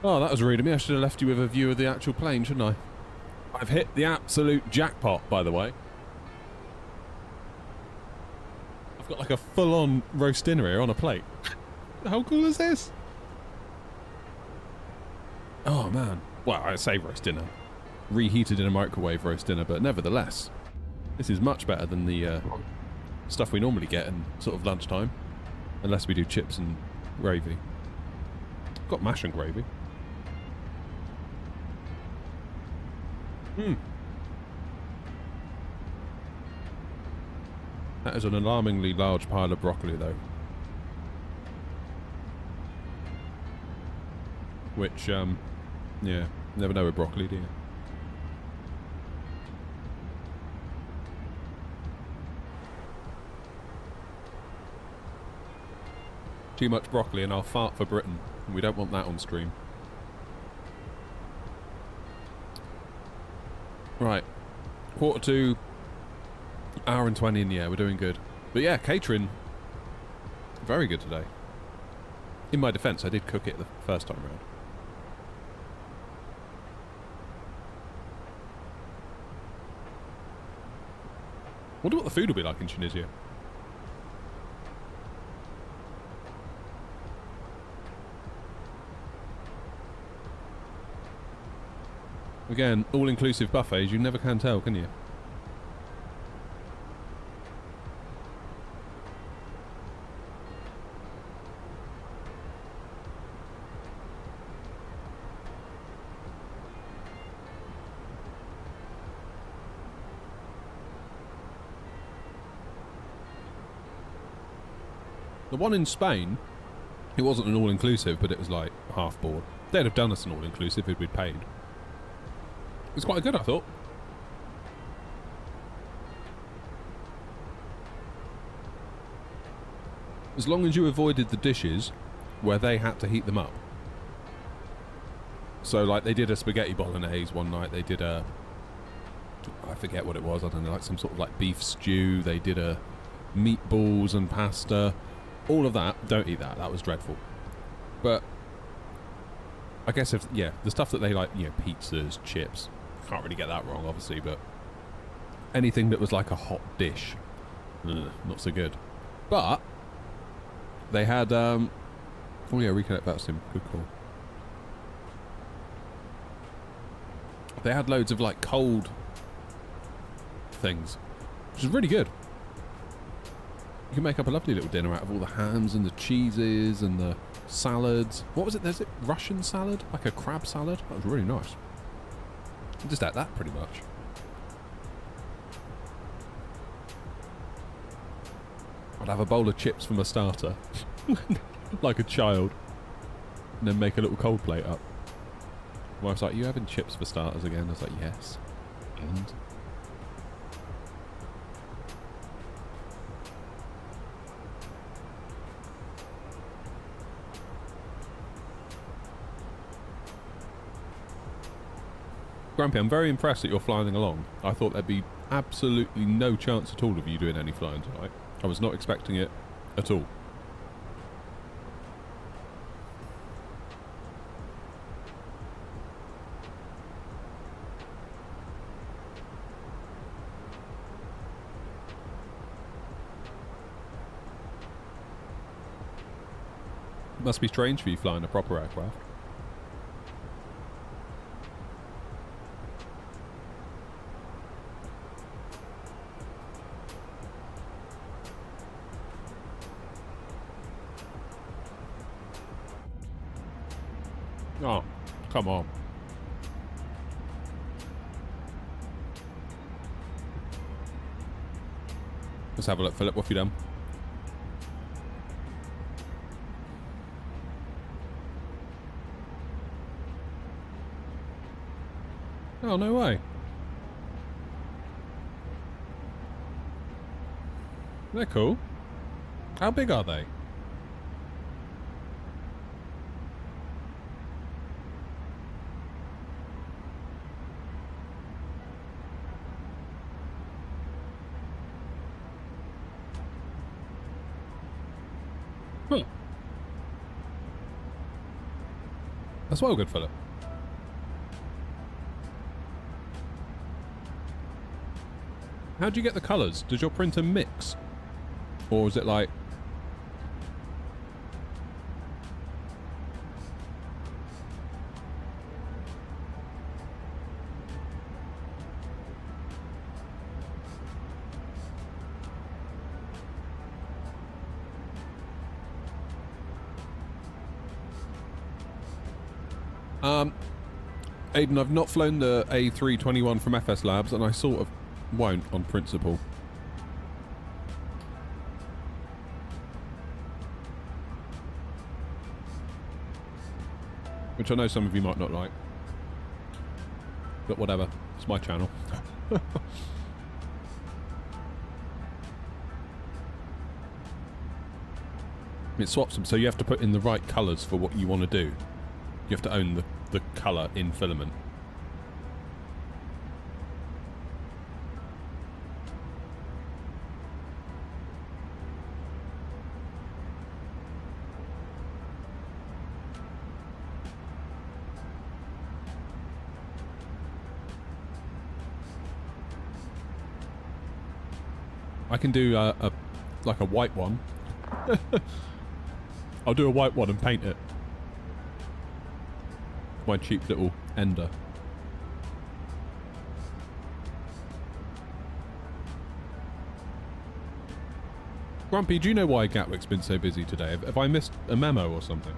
Oh, that was rude of me. I should have left you with a view of the actual plane, shouldn't I? I've hit the absolute jackpot, by the way. I've got like a full-on roast dinner here on a plate. How cool is this? Oh, man. Well, I say roast dinner. Reheated in a microwave roast dinner, but nevertheless, this is much better than the stuff we normally get in sort of lunchtime. Unless we do chips and gravy. Got mash and gravy. That is an alarmingly large pile of broccoli, though. Which, yeah, never know with broccoli, do you? Too much broccoli and I'll fart for Britain. We don't want that on stream. Right. 1:45, hour and 20 in the air. We're doing good. But yeah, catering, very good today. In my defence, I did cook it the first time round. Wonder what the food will be like in Tunisia. Again, all-inclusive buffets, you never can tell, can you? The one in Spain, it wasn't an all-inclusive, but it was like half board. They'd have done us an all-inclusive if we'd paid. It's quite good, I thought. As long as you avoided the dishes where they had to heat them up. So, like, they did a spaghetti bolognese one night. They did a... I forget what it was. I don't know, like some sort of, like, beef stew. They did a meatballs and pasta. All of that. Don't eat that. That was dreadful. But I guess if... Yeah, the stuff that they like, you know, pizzas, chips... Can't really get that wrong, obviously, but anything that was like a hot dish, not so good. But they had, oh yeah, reconnect that sim. Good call. They had loads of like cold things, which is really good. You can make up a lovely little dinner out of all the hams and the cheeses and the salads. What was it? There's it Russian salad, like a crab salad. That was really nice. Just ate that pretty much. I'd have a bowl of chips for my starter. Like a child. And then make a little cold plate up. My wife's like, you having chips for starters again? I was like, yes. And? Grumpy, I'm very impressed that you're flying along. I thought there'd be absolutely no chance at all of you doing any flying tonight. I was not expecting it at all. Must be strange for you flying a proper aircraft. Oh, come on. Let's have a look, Philip. What have you done? Oh, no way. They're cool. How big are they? That's well, good fella. How do you get the colours? Does your printer mix? Or is it like... Aiden, I've not flown the A321 from FS Labs, and I sort of won't on principle. Which I know some of you might not like. But whatever, it's my channel. It swaps them, so you have to put in the right colours for what you want to do. You have to own the colour in filament. I can do like a white one. I'll do a white one and paint it. My cheap little ender. Grumpy, do you know why Gatwick's been so busy today? Have I missed a memo or something?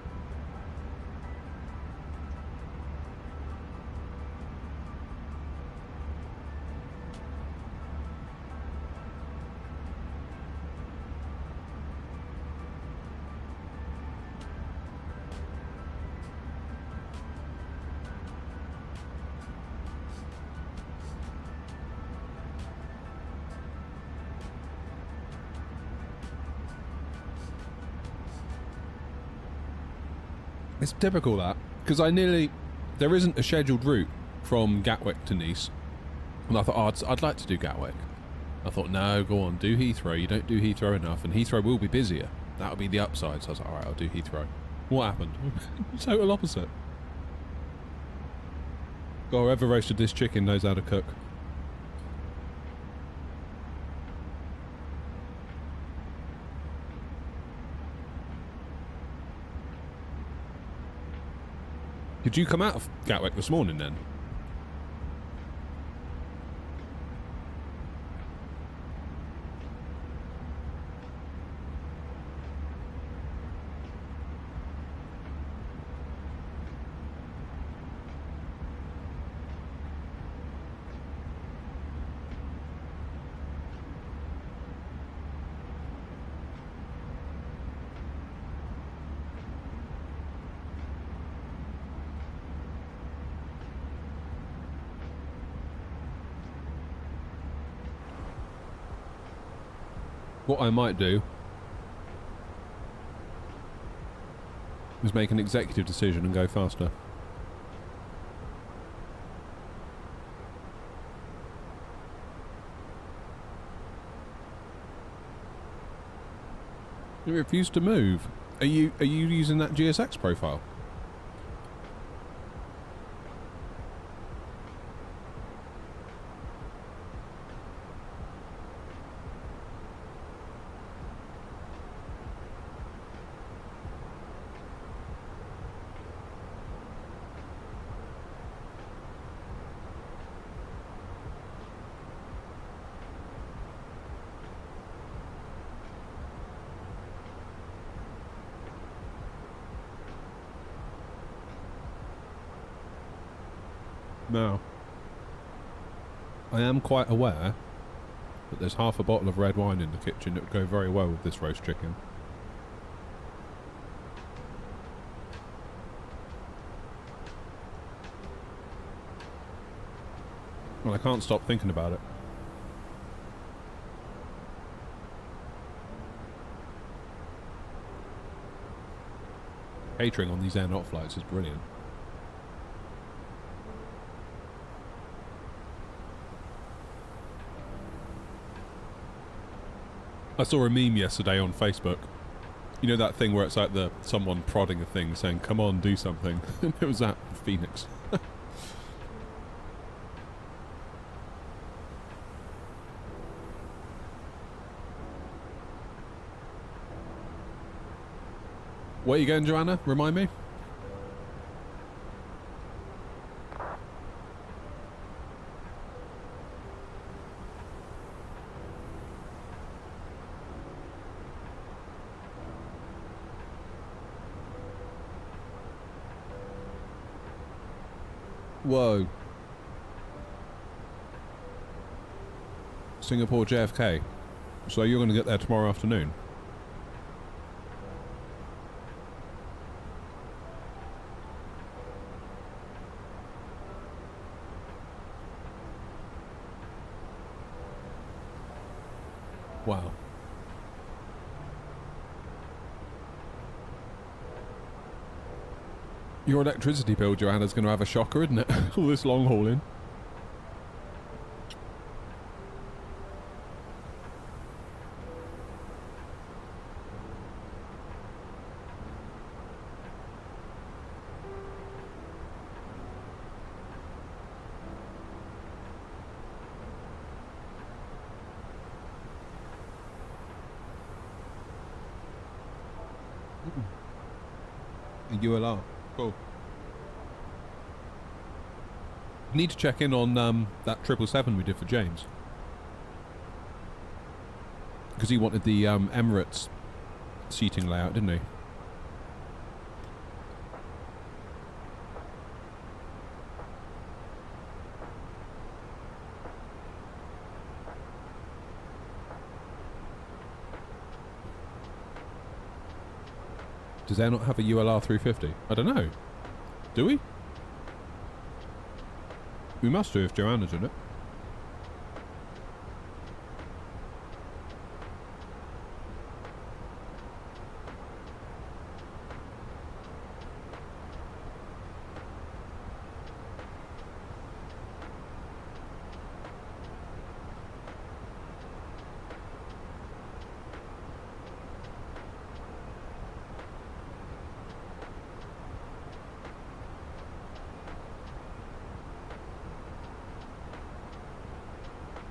It's typical that, because there isn't a scheduled route from Gatwick to Nice, and I thought, oh, I'd like to do Gatwick. I thought, no, go on, do Heathrow. You don't do Heathrow enough, and Heathrow will be busier. That'll be the upside. So I was like, all right, I'll do Heathrow. What happened? Total opposite. God, whoever roasted this chicken knows how to cook. Did you come out of Gatwick this morning then? What I might do is make an executive decision and go faster. You refuse to move. Are you using that GSX profile? Now, I am quite aware that there's half a bottle of red wine in the kitchen that would go very well with this roast chicken. Well, I can't stop thinking about it. Catering on these air not flights is brilliant. I saw a meme yesterday on Facebook You know that thing where it's like someone prodding a thing saying, come on, do something. And it was that Phoenix. Where are you going, Joanna? Remind me. Whoa. Singapore JFK. So you're going to get there tomorrow afternoon? Wow. Your electricity bill, Joanna's going to have a shocker, isn't it? All this long hauling. A ULR. Cool. Need to check in on that 777 we did for James. Because he wanted the Emirates seating layout, didn't he? Does there not have a ULR 350? I don't know. Do we? We must do if Joanna's in it.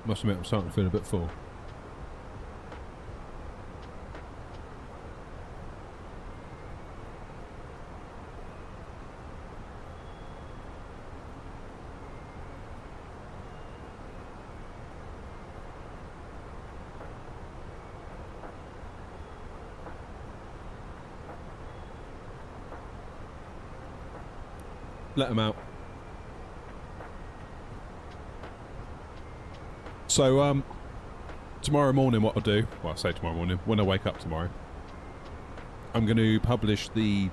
Must admit, I'm starting to feel a bit full. Let them out. So, tomorrow morning what I'll do, well I say tomorrow morning, when I wake up tomorrow, I'm going to publish the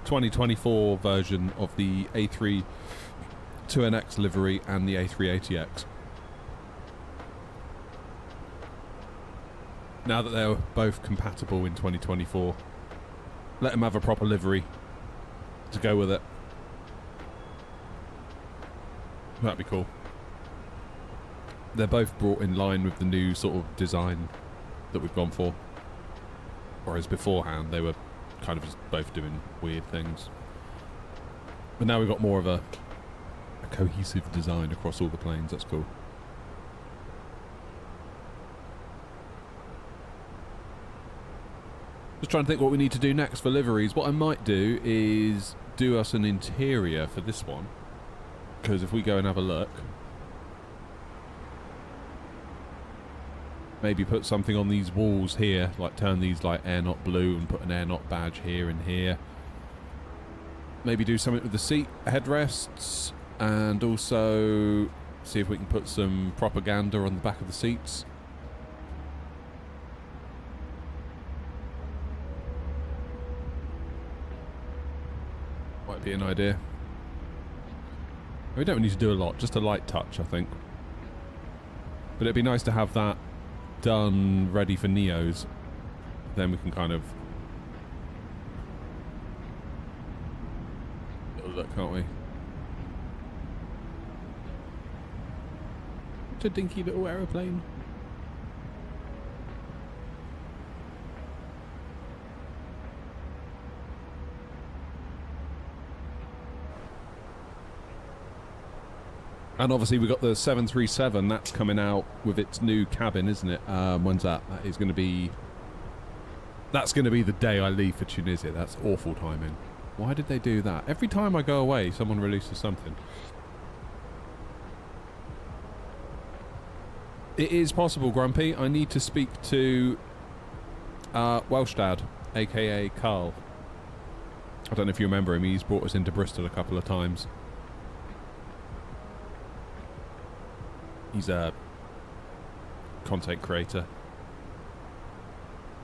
2024 version of the A320NX livery and the A380X. Now that they're both compatible in 2024, let them have a proper livery to go with it. That'd be cool. They're both brought in line with the new sort of design that we've gone for. Whereas beforehand they were kind of just both doing weird things. But now we've got more of a cohesive design across all the planes. That's cool. Just trying to think what we need to do next for liveries. What I might do is do us an interior for this one. Because if we go and have a look, maybe put something on these walls here, like turn these like airnaut blue and put an airnaut badge here and here. Maybe do something with the seat headrests, and also see if we can put some propaganda on the back of the seats. Might be an idea. We don't need to do a lot, just a light touch, I think. But it'd be nice to have that done, ready for Neos. Then we can kind of look, can't we? It's a dinky little aeroplane. And obviously we've got the 737, that's coming out with its new cabin, isn't it? When's that? That is going to be... That's going to be the day I leave for Tunisia. That's awful timing. Why did they do that? Every time I go away, someone releases something. It is possible, Grumpy. I need to speak to Welsh Dad, a.k.a. Carl. I don't know if you remember him. He's brought us into Bristol a couple of times. He's a content creator.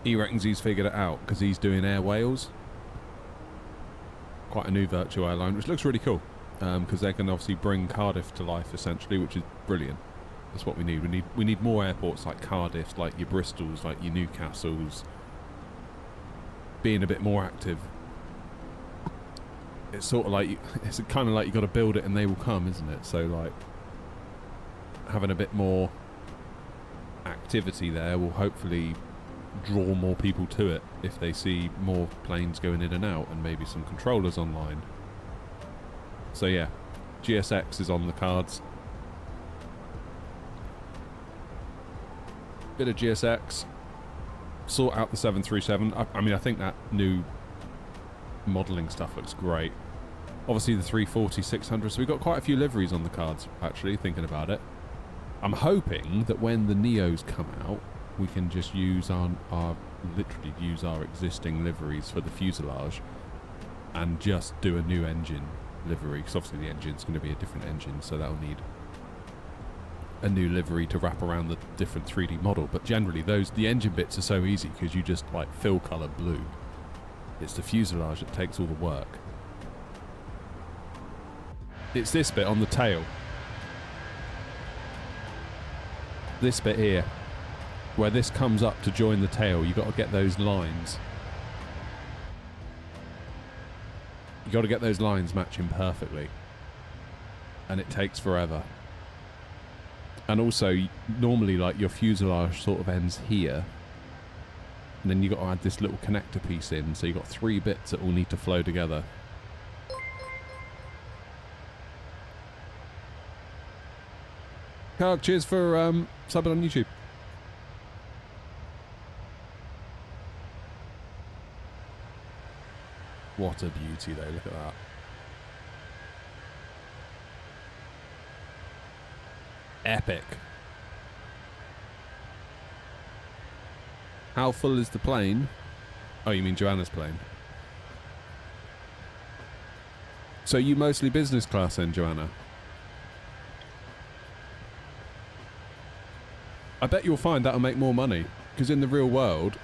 He reckons he's figured it out because he's doing Air Wales. Quite a new virtual airline, which looks really cool. Because they can obviously bring Cardiff to life, essentially, which is brilliant. That's what we need. We need more airports like Cardiff, like your Bristols, like your Newcastles, being a bit more active. It's sort of like it's kind of like you got to build it and they will come, isn't it? So like having a bit more activity there will hopefully draw more people to it if they see more planes going in and out and maybe some controllers online. So yeah, GSX is on the cards. Bit of GSX. Sort out the 737. I mean, I think that new modelling stuff looks great. Obviously the 340-600, so we've got quite a few liveries on the cards, actually, thinking about it. I'm hoping that when the Neos come out, we can just use literally use our existing liveries for the fuselage and just do a new engine livery, because obviously the engine's going to be a different engine, so that'll need a new livery to wrap around the different 3D model. But generally the engine bits are so easy because you just like fill colour blue. It's the fuselage that takes all the work. It's this bit on the tail. This bit here, where this comes up to join the tail, you've got to get those lines. You've got to get those lines matching perfectly. And it takes forever. And also, normally like your fuselage sort of ends here. And then you've got to add this little connector piece in, so you've got 3 bits that all need to flow together. Carl, cheers for subbing on YouTube. What a beauty though, look at that. Epic. How full is the plane? Oh, you mean Joanna's plane? So you mostly business class then, Joanna? I bet you'll find that'll make more money, because in the real world,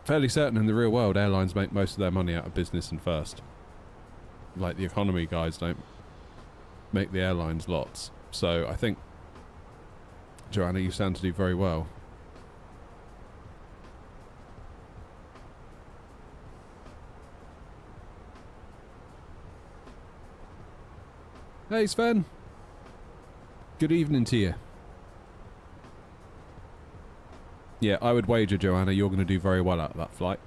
fairly certain in the real world, airlines make most of their money out of business and first. Like the economy guys don't make the airlines lots. So I think, Joanna, you stand to do very well. Hey Sven. Good evening to you. Yeah, I would wager, Joanna, you're going to do very well out of that flight.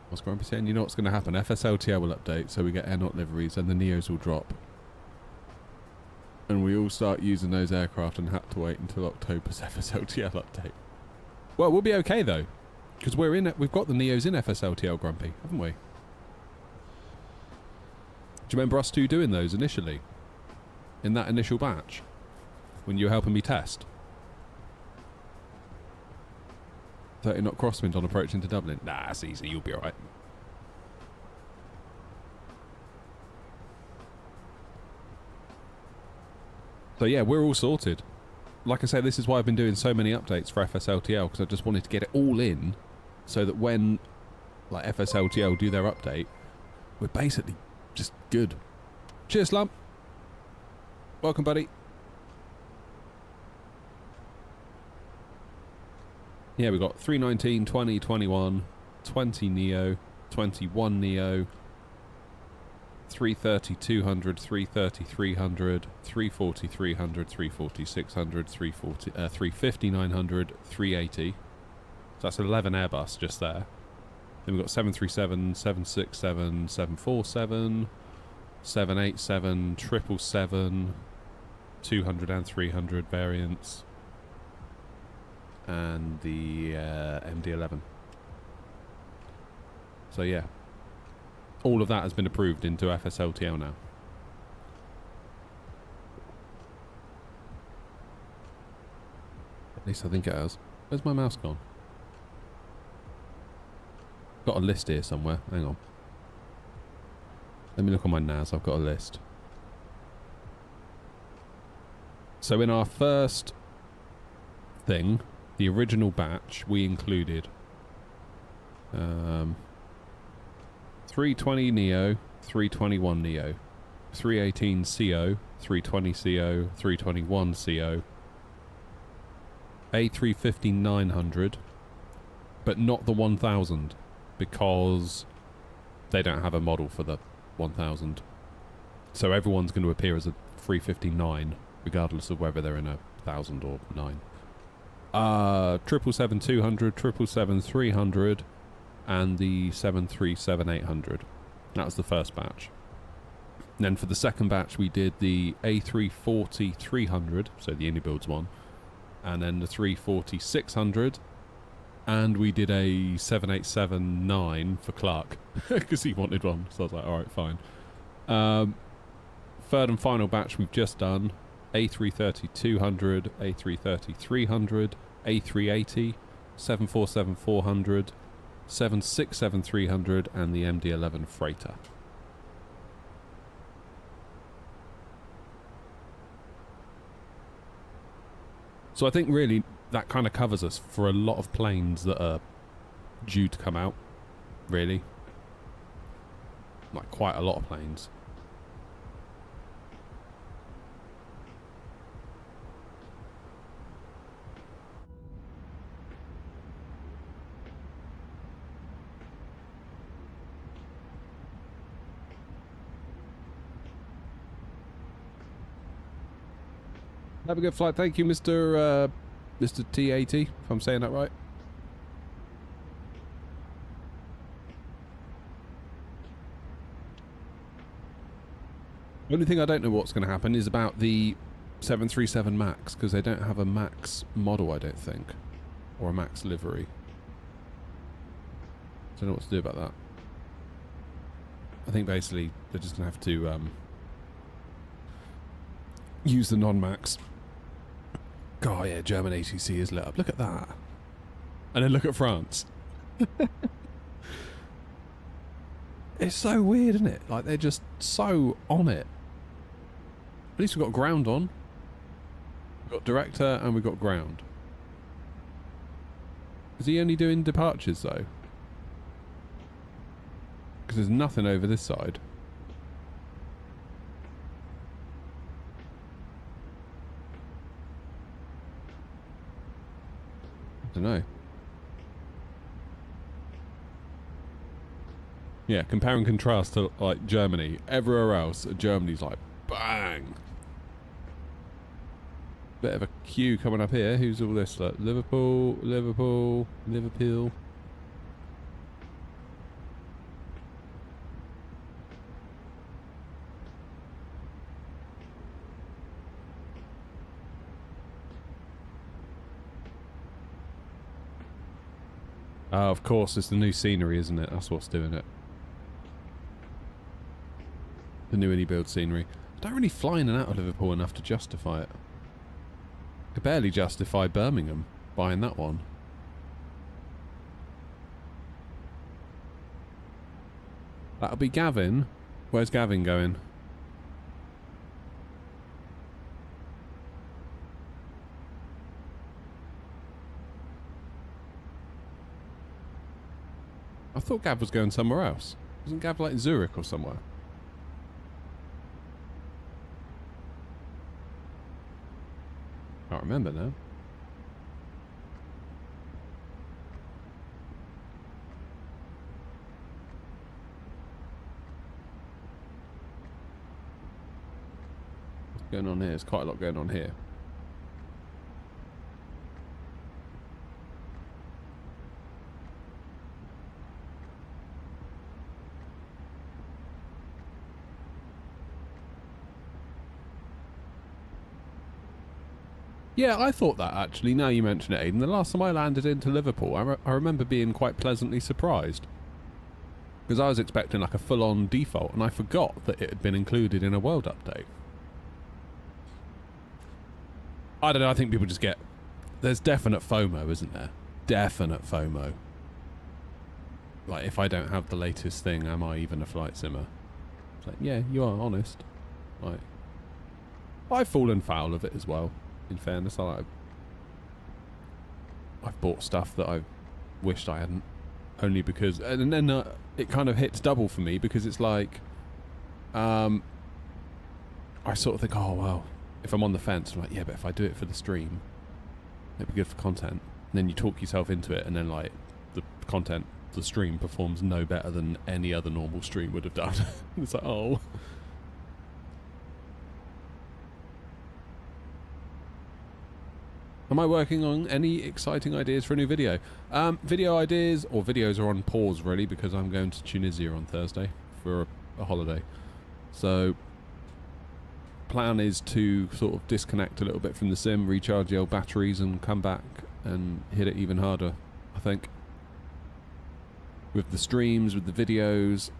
What's Grumpy saying? You know what's going to happen? FSLTL will update, so we get air not liveries, and the Neos will drop. And we all start using those aircraft and have to wait until October's FSLTL update. Well, we'll be okay though, because we've got the Neos in FSLTL, Grumpy, haven't we? Do you remember us two doing those initially? In that initial batch? When you were helping me test? 30 knot crosswind on approach into Dublin. Nah, that's easy, you'll be alright. So yeah, we're all sorted. Like I say, this is why I've been doing so many updates for FSLTL, because I just wanted to get it all in, so that when like FSLTL do their update, we're basically just good. Cheers, Slump. Welcome, buddy. Yeah, we've got 319, 20, 21, 20 Neo, 21 Neo, 330, 200, 330, 300, 340, 300, 340, 600, 350, 900, 380. So that's 11 Airbus just there. Then we've got 737, 767, 747, 787, 777, 200 and 300 variants, and the MD-11. So yeah, all of that has been approved into FSLTL now. At least I think it has. Where's my mouse gone? Got a list here somewhere. Hang on. Let me look on my NAS. I've got a list. So in our first thing, the original batch, we included 320 Neo, 321 Neo, 318 CO, 320 CO, 321 CO, A350-900, but not the 1000 because they don't have a model for the 1000. So everyone's going to appear as a 359 regardless of whether they're in a 1000 or 9. 777-200, 777-300, and the 737-800. That was the first batch. And then for the second batch we did the A340-300, so the Unibuilds one, and then the 340-600, and we did a 787-9 for Clark because he wanted one, so I was like, alright, fine. Third and final batch we've just done A330-200, A330-300, A380, 747-400, 767-300, and the MD-11 freighter. So I think really that kind of covers us for a lot of planes that are due to come out, really. Like quite a lot of planes. Have a good flight. Thank you, Mr. T80, if I'm saying that right. The only thing I don't know what's going to happen is about the 737 MAX, because they don't have a MAX model, I don't think. Or a MAX livery. Don't know what to do about that. I think basically they're just going to have to use the non-MAX. God, yeah, German ATC is lit up. Look at that. And then look at France. It's so weird, isn't it? Like, they're just so on it. At least we've got ground on. We've got director and we've got ground. Is he only doing departures, though? Because there's nothing over this side. I don't know. Yeah, compare and contrast to like Germany. Everywhere else, Germany's like bang. Bit of a queue coming up here. Who's all this? Like Liverpool, Liverpool, Liverpool. Of course, it's the new scenery, isn't it? That's what's doing it. The new Unibuild scenery. I don't really fly in and out of Liverpool enough to justify it. I could barely justify Birmingham buying that one. That'll be Gavin. Where's Gavin going? I thought Gav was going somewhere else. Wasn't Gav like Zurich or somewhere? Can't remember now. What's going on here? There's quite a lot going on here. Yeah, I thought that actually, now you mention it, Aidan. The last time I landed into Liverpool, I remember being quite pleasantly surprised. Because I was expecting like a full-on default, and I forgot that it had been included in a world update. I don't know, I think people just get... There's definite FOMO, isn't there? Definite FOMO. Like, if I don't have the latest thing, am I even a flight simmer? It's like, yeah, you are honest. Like, I've fallen foul of it as well, in fairness. I've bought stuff that I wished I hadn't. Only because... And then it kind of hits double for me, because it's like... I sort of think, oh, well, if I'm on the fence, I'm like, yeah, but if I do it for the stream, it'd be good for content. And then you talk yourself into it, and then, like, the content, the stream performs no better than any other normal stream would have done. It's like, oh... Am I working on any exciting ideas for a new video? Video ideas, or videos are on pause really, because I'm going to Tunisia on Thursday for a holiday. So, plan is to sort of disconnect a little bit from the sim, recharge the old batteries, and come back and hit it even harder, I think. With the streams, with the videos.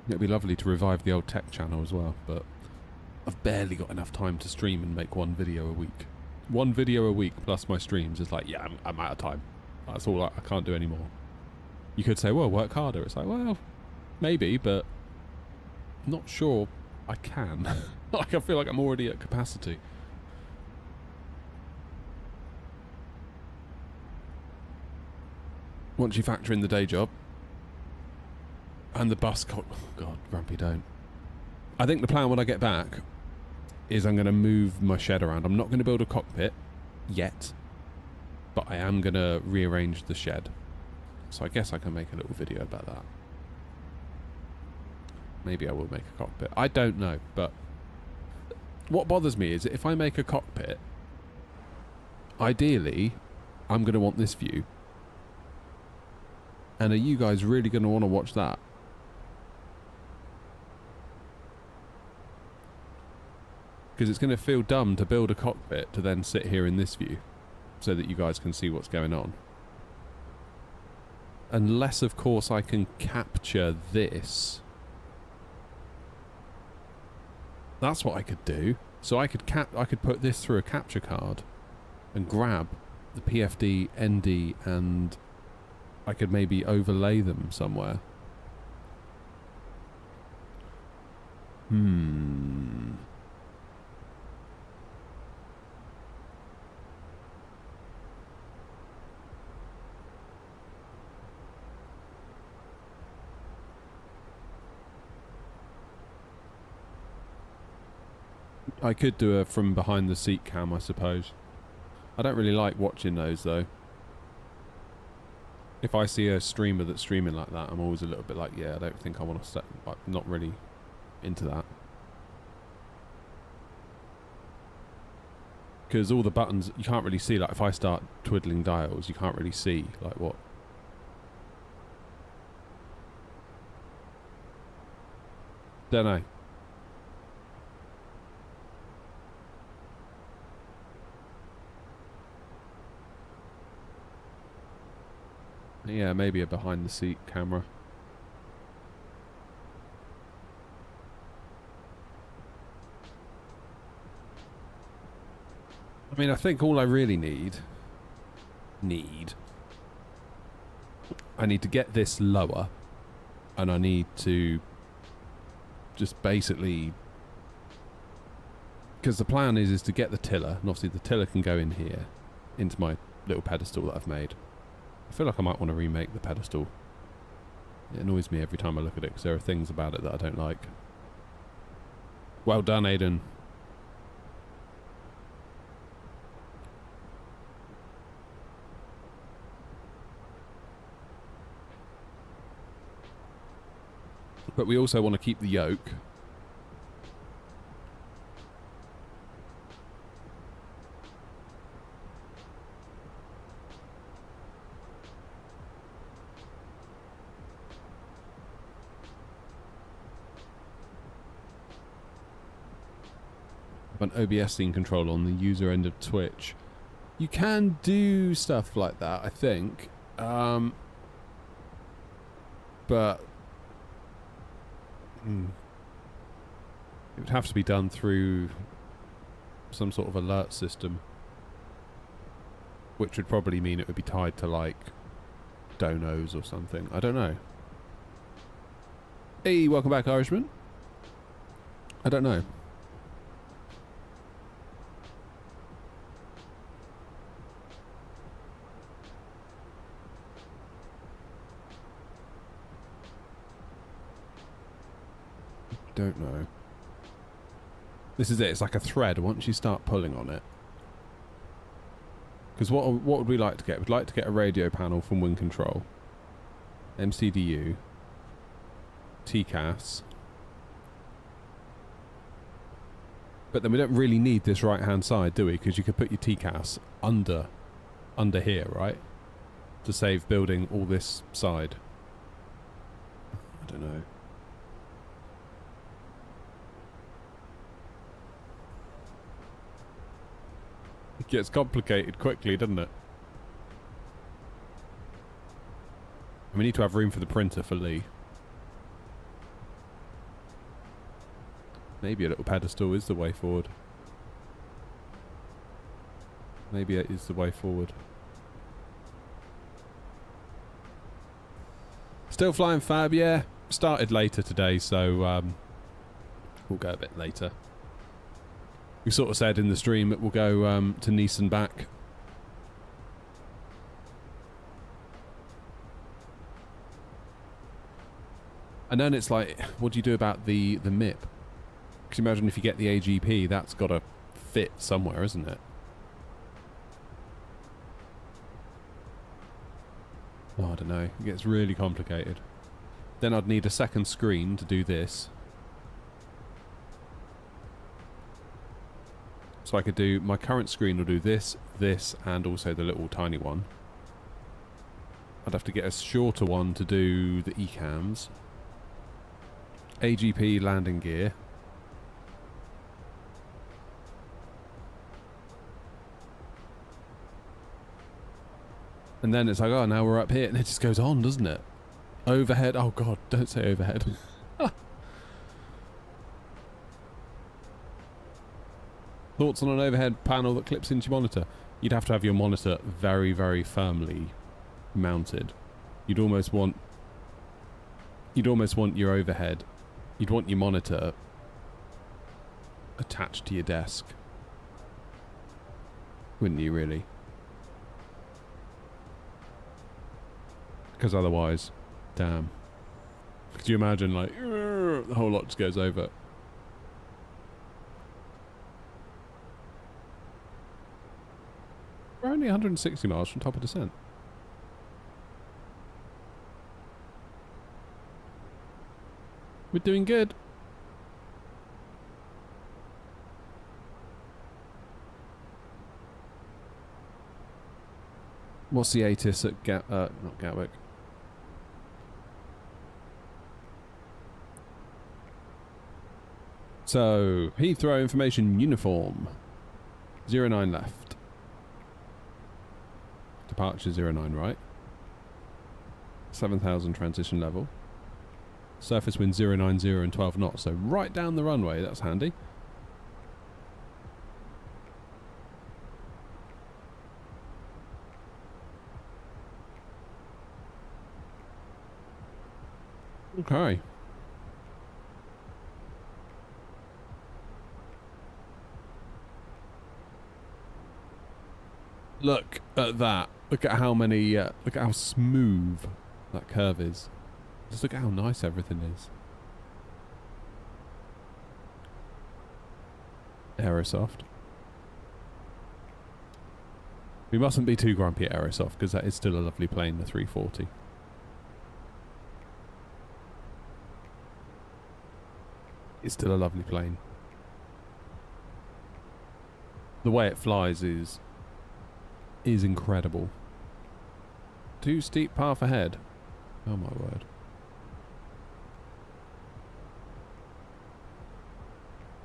It'd be lovely to revive the old tech channel as well, but... I've barely got enough time to stream and make one video a week. One video a week plus my streams is like, yeah, I'm out of time. That's all I can't do anymore. You could say, well, work harder. It's like, well, maybe, but I'm not sure I can. Like, I feel like I'm already at capacity. Once you factor in the day job and the bus oh God, Grumpy, don't. I think the plan when I get back is I'm going to move my shed around. I'm not going to build a cockpit yet, but I am going to rearrange the shed. So I guess I can make a little video about that. Maybe I will make a cockpit. I don't know, but what bothers me is that if I make a cockpit, ideally, I'm going to want this view. And are you guys really going to want to watch that? Because it's going to feel dumb to build a cockpit to then sit here in this view so that you guys can see what's going on. Unless, of course, I can capture this. That's what I could do. So I could put this through a capture card and grab the PFD, ND, and I could maybe overlay them somewhere. I could do a from behind the seat cam, I suppose. I don't really like watching those though. If I see a streamer that's streaming like that, I'm always a little bit like, yeah, I don't think I want to set, like, not really into that. Because all the buttons, you can't really see, like if I start twiddling dials, you can't really see, like what. Don't know. Yeah, maybe a behind the seat camera. I mean, I think all I really I need to get this lower, and I need to just basically, because the plan is to get the tiller, and obviously the tiller can go in here into my little pedestal that I've made. I feel like I might want to remake the pedestal. It annoys me every time I look at it because there are things about it that I don't like. Well done, Aidan. But we also want to keep the yoke. An OBS scene control on the user end of Twitch. You can do stuff like that, I think. But it would have to be done through some sort of alert system, which would probably mean it would be tied to like donos or something. I don't know. Hey, welcome back, Irishman. I don't know. Don't know. This is it. It's like a thread once you start pulling on it. Because what would we like to get? We'd like to get a radio panel from Wind Control, MCDU, TCAS. But then we don't really need this right hand side, do we? Because you could put your TCAS under here, right? To save building all this side. I don't know. It gets complicated quickly, doesn't it? We need to have room for the printer for Lee. Maybe a little pedestal is the way forward. Maybe it is the way forward. Still flying Fab, yeah. Started later today, so we'll go a bit later. We sort of said in the stream that we'll go to Nice and back. And then it's like, what do you do about the MIP? Because imagine if you get the AGP, that's got to fit somewhere, isn't it? Oh, I don't know. It gets really complicated. Then I'd need a second screen to do this. So I could do, my current screen will do this, this, and also the little tiny one. I'd have to get a shorter one to do the ECAMs. AGP landing gear. And then it's like, oh, now we're up here. And it just goes on, doesn't it? Overhead. Oh, God, don't say overhead. Thoughts on an overhead panel that clips into your monitor? You'd have to have your monitor very, very firmly mounted. You'd almost want your overhead. You'd want your monitor attached to your desk. Wouldn't you, really? Because otherwise, damn. Could you imagine, like, the whole lot just goes over? We're only 160 miles from top of descent. We're doing good. What's the ATIS at not Gatwick? So, Heathrow information uniform. 09 left. Departure 09 right. 7,000 transition level. Surface wind 090 and 12 knots. So right down the runway, that's handy. Okay. Look at that. Look at how many, look at how smooth that curve is. Just look at how nice everything is. Aerosoft. We mustn't be too grumpy at Aerosoft because that is still a lovely plane, the 340. It's still a lovely plane. The way it flies is incredible. Too steep path ahead. Oh my word.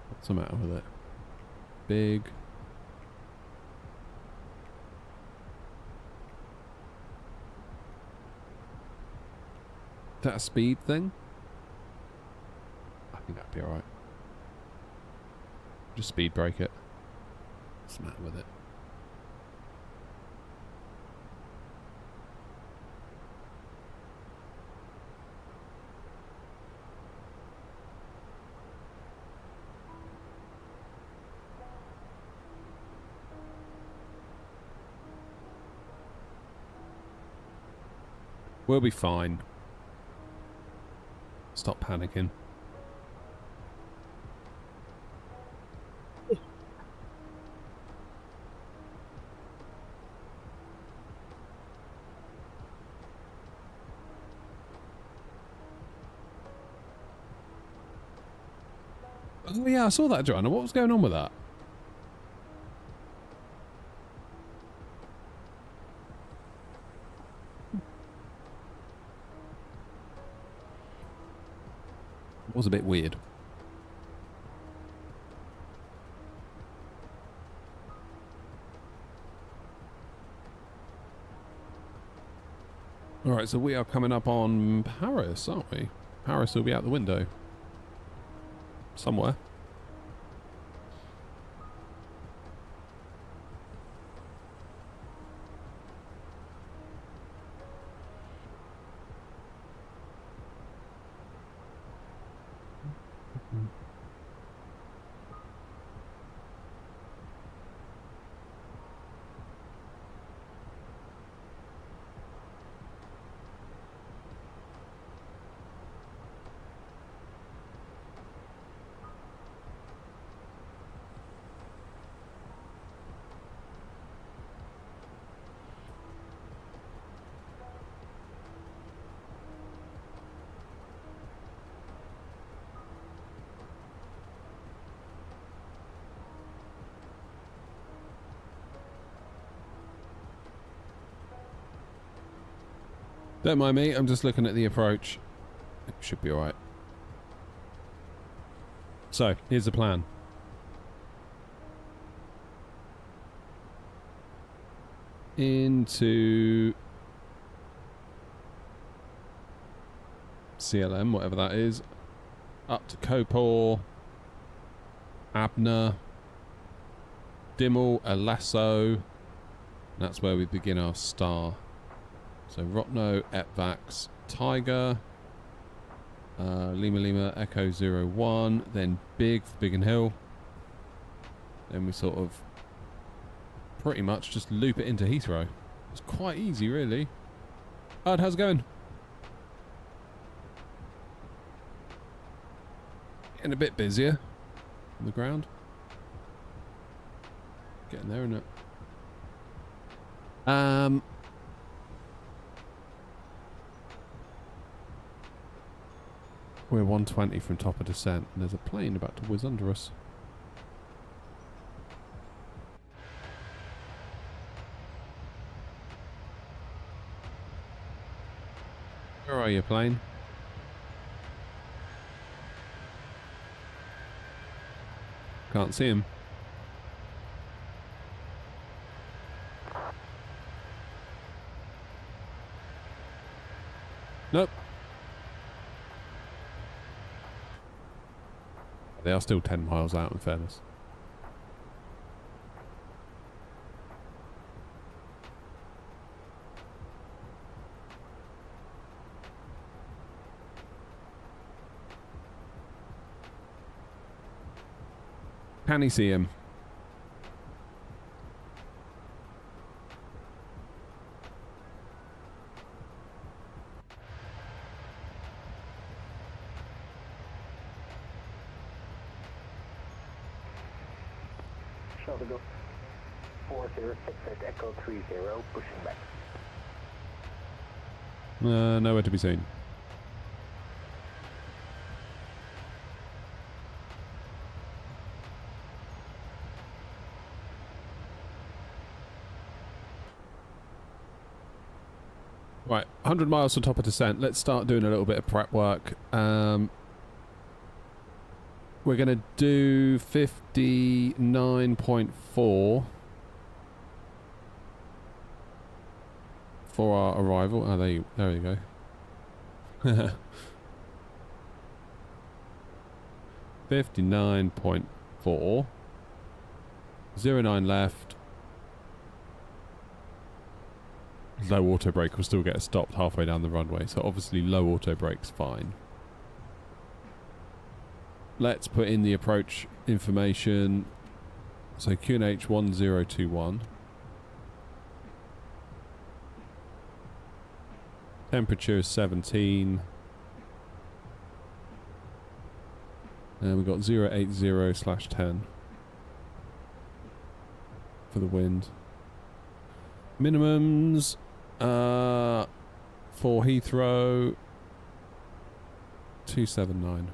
What's the matter with it? big. Is that a speed thing? I think that'd be alright. Just speed brake it. What's the matter with it? We'll be fine. Stop panicking. Oh yeah, I saw that, Joanna. What was going on with that? It was a bit weird. Alright, so we are coming up on Paris, aren't we? Paris will be out the window. Somewhere. Don't mind me, I'm just looking at the approach. It should be alright. So, here's the plan. Into CLM, whatever that is. Up to Copor, Abner, Dimmel, Elasso. That's where we begin our star. So Rotno, Etvax, Tiger, Lima Lima, Echo 01, then Big for Biggin Hill. Then we sort of pretty much just loop it into Heathrow. It's quite easy, really. Ed, how's it going? Getting a bit busier on the ground. Getting there, isn't it? We're 120 from top of descent, and there's a plane about to whiz under us. Where are you, plane? Can't see him. Nope. They are still 10 miles out, in fairness. Can he see him? Shelter go 406 at Echo 30, pushing back. Nowhere to be seen. Right, 100 miles to top of descent. Let's start doing a little bit of prep work. We're going to do 59.4 for our arrival. Oh, there you go. 59.4. 09 left. Low auto brake will still get us stopped halfway down the runway, so obviously low auto brake's fine. Let's put in the approach information. So QNH 1021. Temperature is 17. And we've got 080/10 for the wind. Minimums for Heathrow 279.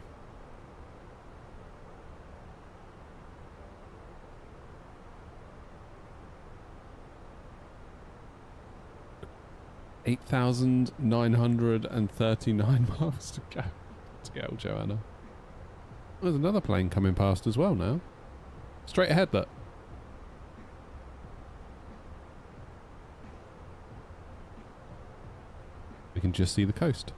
$8,939 miles to go to get old Joanna. There's another plane coming past as well now. Straight ahead, look. We can just see the coast.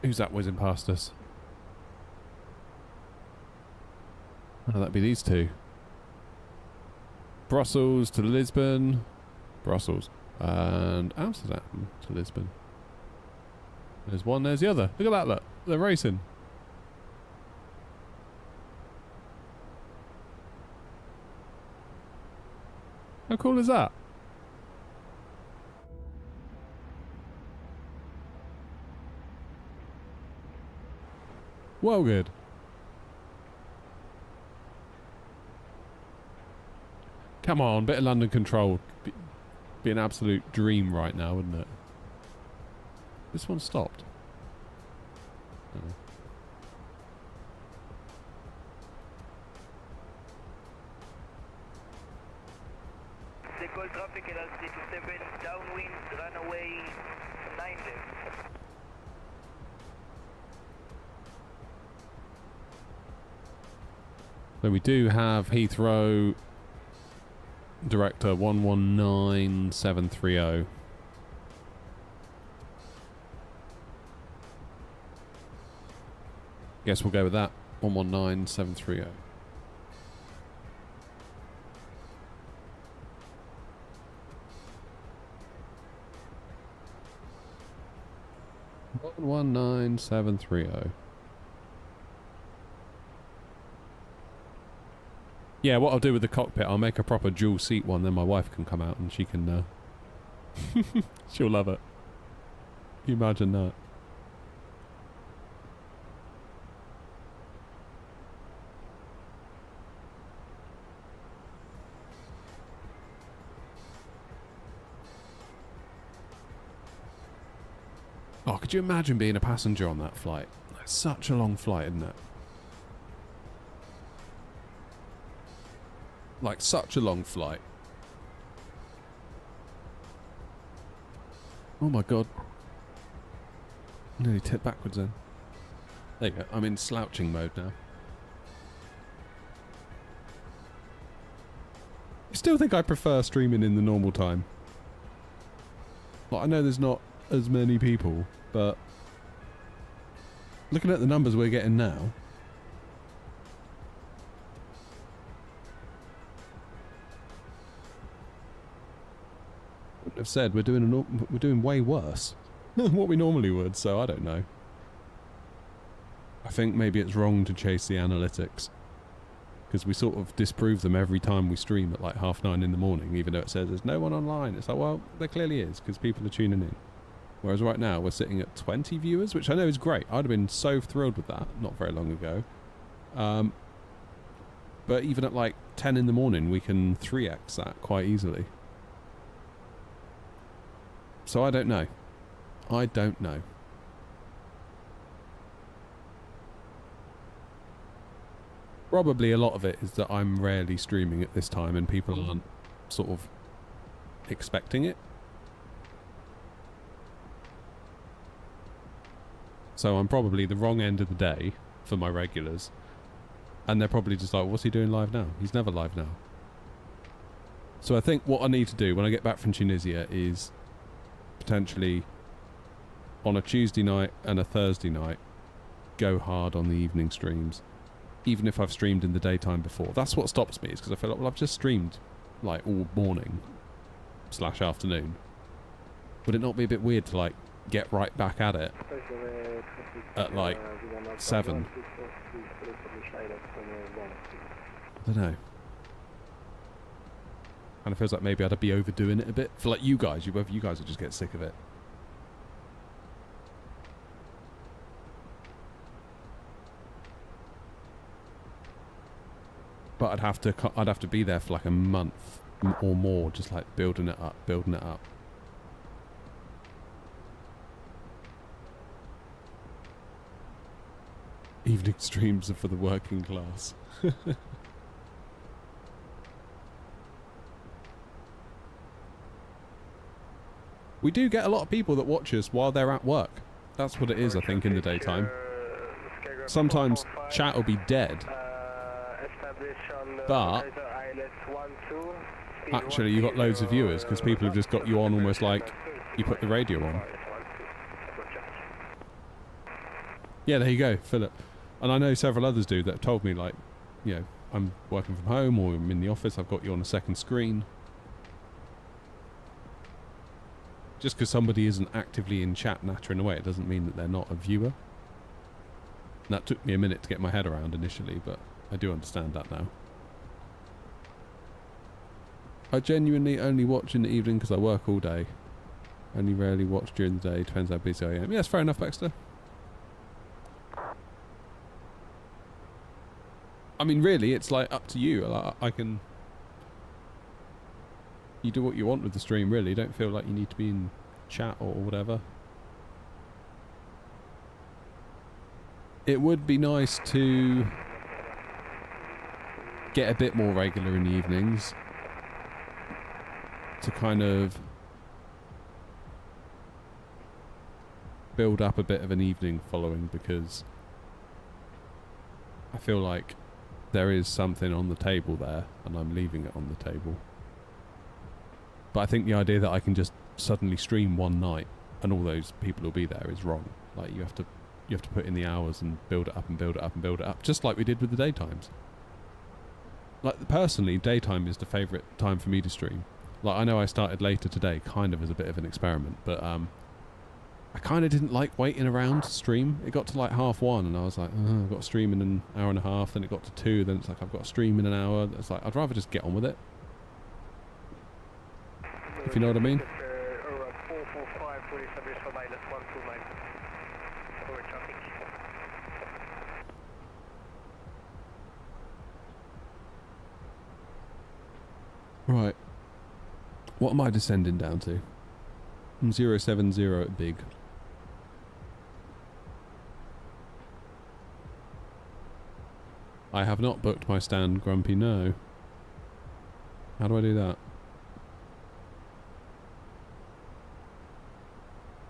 Who's that whizzing past us? Oh, that'd be these two. Brussels to Lisbon. Brussels. And Amsterdam to Lisbon. There's one, there's the other. Look at that, look. They're racing. How cool is that? Well good. Come on, bit of London control. Be an absolute dream right now, wouldn't it? This one stopped. Oh. Décolle traffic at altitude 7, downwind, runaway 9 left. So we do have Heathrow Director 119730. Guess we'll go with that. 119730. One 19730. Yeah, what I'll do with the cockpit, I'll make a proper dual seat one, then my wife can come out and she can she'll love it. Can you imagine that? Oh, could you imagine being a passenger on that flight? That's such a long flight, isn't it? Like, such a long flight. Oh my god. Nearly tipped backwards then. There you go. I'm in slouching mode now. I still think I prefer streaming in the normal time. Like, I know there's not as many people, but looking at the numbers we're getting now, wouldn't have said we're doing way worse than what we normally would, so I don't know. I think maybe it's wrong to chase the analytics, because we sort of disprove them every time we stream at like 9:30 in the morning, even though it says there's no one online. It's like, well, there clearly is, because people are tuning in. Whereas right now we're sitting at 20 viewers, which I know is great. I'd have been so thrilled with that not very long ago. But even at like 10 in the morning, we can 3x that quite easily. So I don't know. I don't know. Probably a lot of it is that I'm rarely streaming at this time and people aren't sort of expecting it. So I'm probably the wrong end of the day for my regulars. And they're probably just like, what's he doing live now? He's never live now. So I think what I need to do when I get back from Tunisia is potentially on a Tuesday night and a Thursday night go hard on the evening streams, even if I've streamed in the daytime before. That's what stops me, is because I feel like, well, I've just streamed like all morning / afternoon. Would it not be a bit weird to like get right back at it at like 7? I don't know. Kind of feels like maybe I'd be overdoing it a bit. For like you guys, you guys would just get sick of it. But I'd have to be there for like a month or more, just like building it up. Evening streams are for the working class. We do get a lot of people that watch us while they're at work. That's what it is, I think, in the daytime. Sometimes chat will be dead. But actually you've got loads of viewers because people have just got you on almost like you put the radio on. Yeah, there you go, Philip. And I know several others do that have told me, like, you know, I'm working from home or I'm in the office, I've got you on a second screen. Just because somebody isn't actively in chat nattering away, it doesn't mean that they're not a viewer. And that took me a minute to get my head around initially, but I do understand that now. I genuinely only watch in the evening because I work all day. Only rarely watch during the day, depends how busy I am. Yes, fair enough, Baxter. I mean, really, it's like up to you. Like, I can... You do what you want with the stream, really. Don't feel like you need to be in chat or whatever. It would be nice to get a bit more regular in the evenings. To kind of build up a bit of an evening following, because I feel like there is something on the table there and I'm leaving it on the table. But I think the idea that I can just suddenly stream one night and all those people will be there is wrong. Like, you have to put in the hours and build it up and build it up and build it up, just like we did with the daytimes. Like, personally, daytime is the favourite time for me to stream. Like, I know I started later today, kind of as a bit of an experiment, but I kind of didn't like waiting around to stream. It got to like 1:30 and I was like, oh, I've got to stream in an hour and a half. Then it got to 2, then it's like, I've got to stream in an hour. It's like, I'd rather just get on with it. If you know what I mean. Right. What am I descending down to? I'm 070 at big. I have not booked my stand, Grumpy, no. How do I do that?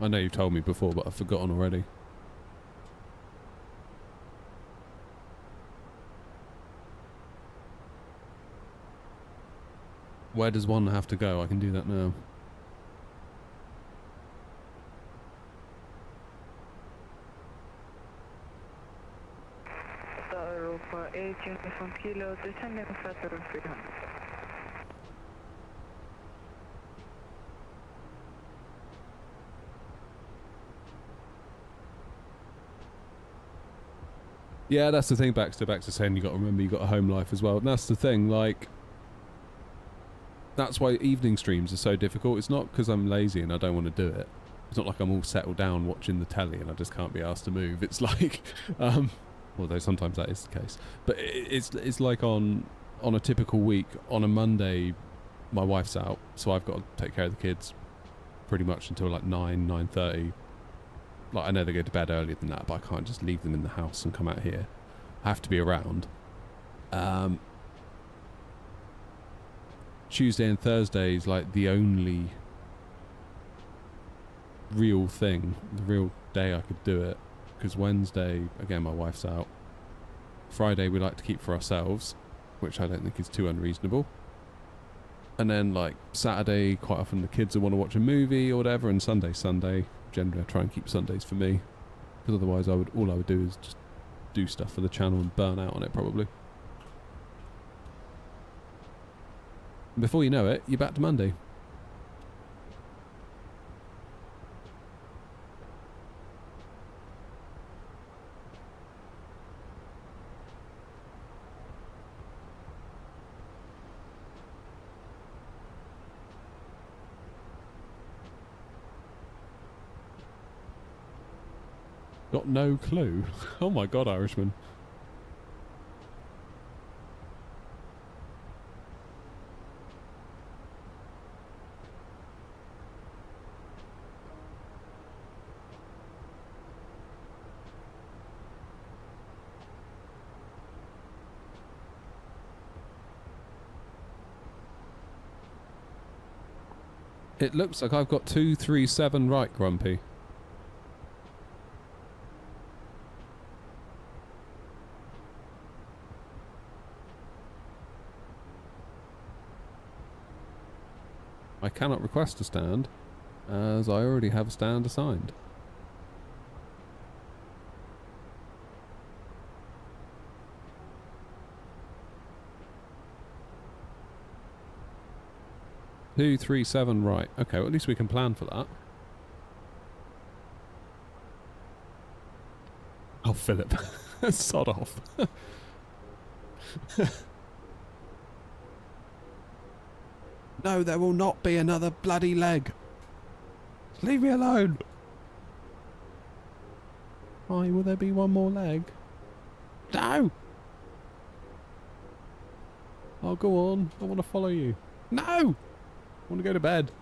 I know you've told me before, but I've forgotten already. Where does one have to go? I can do that now. Europa 8 Uniform Kilo, descending flatter on 300. Yeah, that's the thing, Baxter. Baxter's saying you got to remember you got a home life as well. And that's the thing, like... That's why evening streams are so difficult. It's not because I'm lazy and I don't want to do it. It's not like I'm all settled down watching the telly and I just can't be asked to move. It's like... although sometimes that is the case. But it's like on a typical week, on a Monday, my wife's out. So I've got to take care of the kids pretty much until like 9:30. Like, I know they go to bed earlier than that, but I can't just leave them in the house and come out here. I have to be around. Tuesday and Thursday is like the only real thing, the real day I could do it. because Wednesday, again, my wife's out. Friday we like to keep for ourselves, which I don't think is too unreasonable. And then, like, Saturday, quite often the kids will want to watch a movie or whatever, and Sunday. Generally, I try and keep Sundays for me, because otherwise all I would do is just do stuff for the channel and burn out on it, probably. And before you know it, you're back to Monday. Got no clue. Oh my god, Irishman. It looks like I've got 237 right, Grumpy. I cannot request a stand, as I already have a stand assigned. Two, 3, 7, right. Okay, well, at least we can plan for that. Oh, Philip. Sod off. No, there will not be another bloody leg. Leave me alone. Why will there be one more leg? No! Oh, go on. I want to follow you. No! I want to go to bed.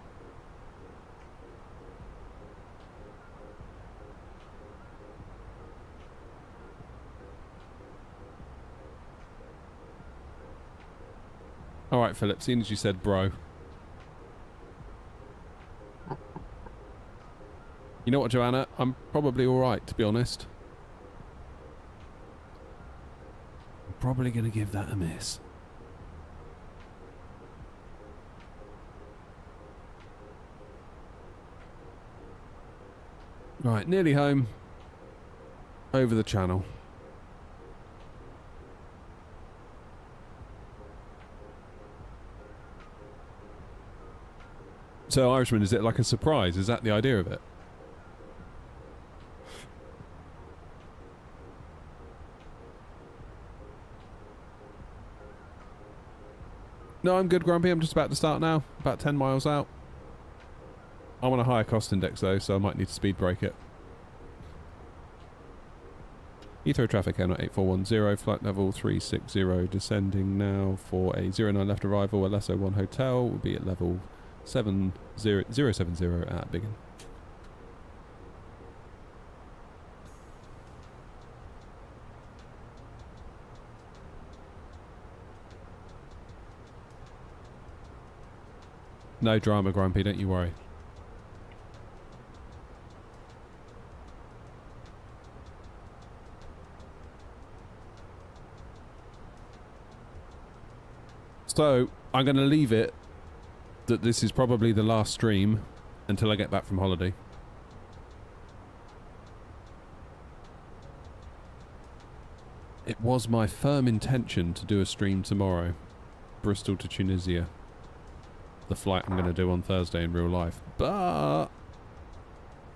Alright, Philip, seeing as you said bro. You know what, Joanna? I'm probably alright, to be honest. I'm probably going to give that a miss. Right, nearly home. Over the channel. So, Irishman, is it like a surprise? Is that the idea of it? No, I'm good, Grumpy. I'm just about to start now. About 10 miles out. I'm on a higher cost index, though, so I might need to speed brake it. Heathrow traffic, N8410, flight level 360, descending now for a 09 left arrival, a Lesso 1 hotel, will be at level 070 at Biggin. No drama, Grumpy, don't you worry. So, I'm going to leave it that this is probably the last stream until I get back from holiday. It was my firm intention to do a stream tomorrow. Bristol to Tunisia. The flight I'm going to do on Thursday in real life. But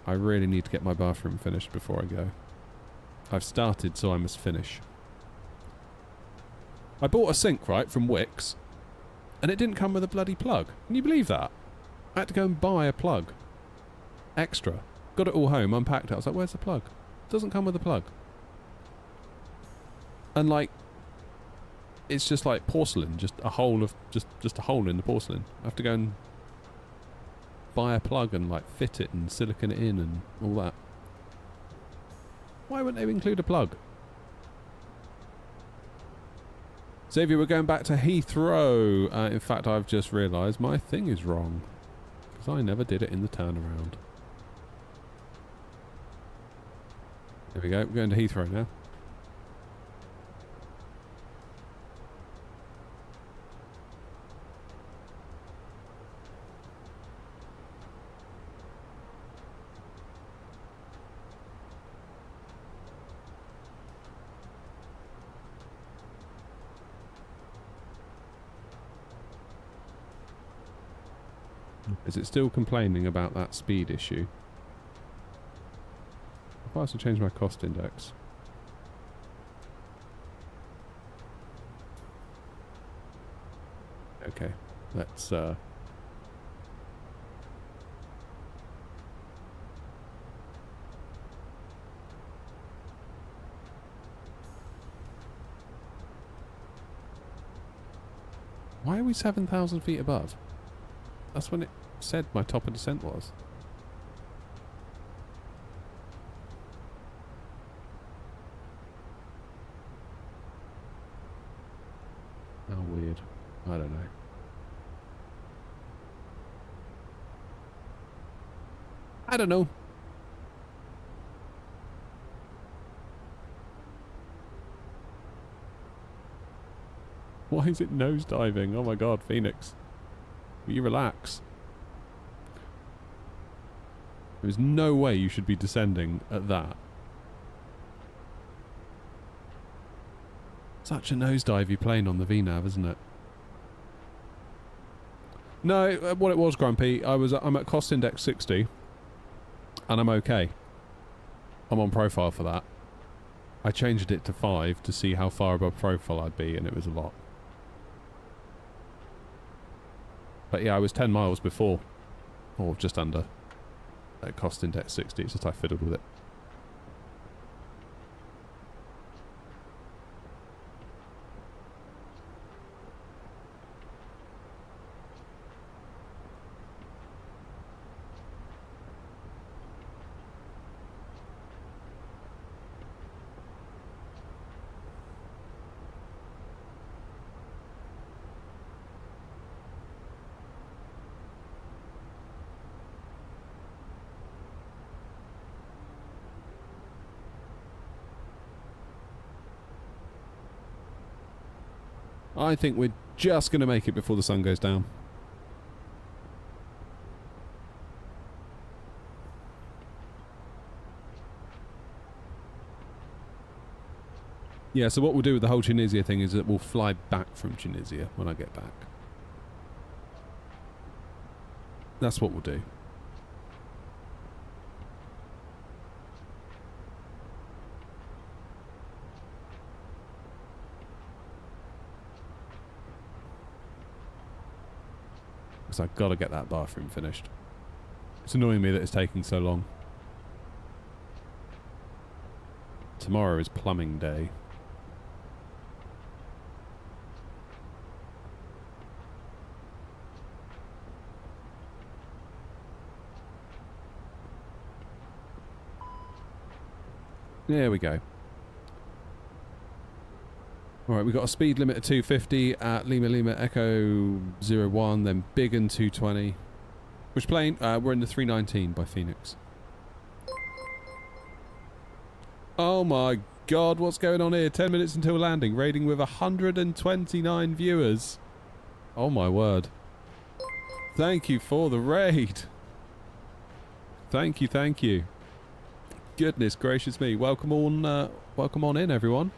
I really need to get my bathroom finished before I go. I've started, so I must finish. I bought a sink, right, from Wix, and it didn't come with a bloody plug. Can you believe that? I had to go and buy a plug. Extra. Got it all home, unpacked it. I was like, where's the plug? It doesn't come with a plug. And like, it's just like porcelain, just a hole of just a hole in the porcelain. I have to go and buy a plug and like fit it and silicone it in and all that. Why wouldn't they include a plug? Xavier, we're going back to Heathrow. In fact, I've just realised my thing is wrong because I never did it in the turnaround. There we go. We're going to Heathrow now. Is it still complaining about that speed issue? If I was to change my cost index. Okay, let's why are we 7,000 feet above? That's when it said my top of descent was. How weird. I don't know. I don't know. Why is it nosediving? Oh my god, Phoenix. Will you relax? There's no way you should be descending at that. Such a nosedivey plane on the VNAV, isn't it? No, what it was, Grumpy, I'm at cost index 60, and I'm okay. I'm on profile for that. I changed it to 5 to see how far above profile I'd be, and it was a lot. But yeah, I was 10 miles before, or just under, at cost index 60. It's just I fiddled with it. I think we're just going to make it before the sun goes down. Yeah, so what we'll do with the whole Tunisia thing is that we'll fly back from Tunisia when I get back. That's what we'll do. I've got to get that bathroom finished. It's annoying me that it's taking so long. Tomorrow is plumbing day. There we go. Alright, we've got a speed limit of 250 at Lima Lima Echo 01, then Biggin 220. Which plane? We're in the 319 by Phoenix. Oh my god, what's going on here? 10 minutes until landing, rating with 129 viewers. Oh my word. Thank you for the raid. Thank you, thank you. Goodness gracious me. Welcome on in, everyone.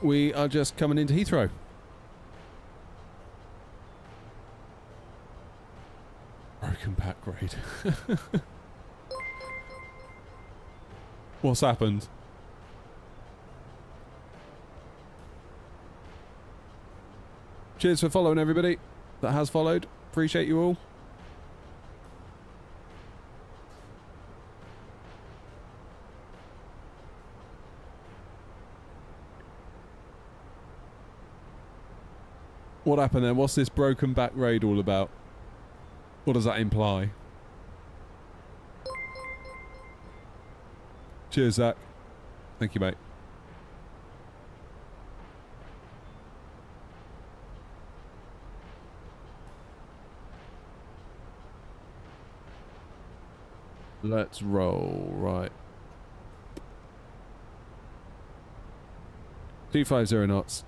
We are just coming into Heathrow. Broken back raid. What's happened? Cheers for following, everybody that has followed. Appreciate you all. What happened then? What's this broken back raid all about? What does that imply? Cheers, Zach. Thank you, mate. Let's roll. Right. 250 knots.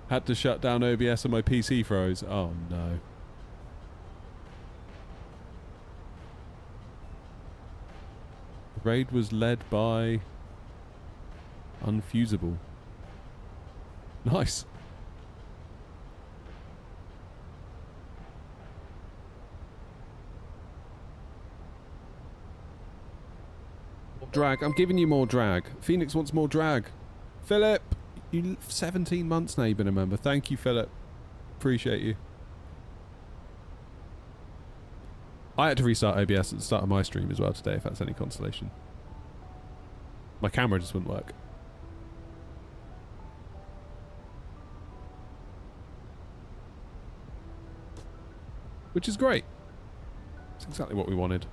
Had to shut down OBS and my PC froze. Oh no. The raid was led by Unfusable. Nice. Drag. I'm giving you more drag. Phoenix wants more drag. Philip! You 17 months now you've been a member. Thank you, Philip. Appreciate you. I had to restart OBS at the start of my stream as well today, if that's any consolation. My camera just wouldn't work. Which is great. It's exactly what we wanted.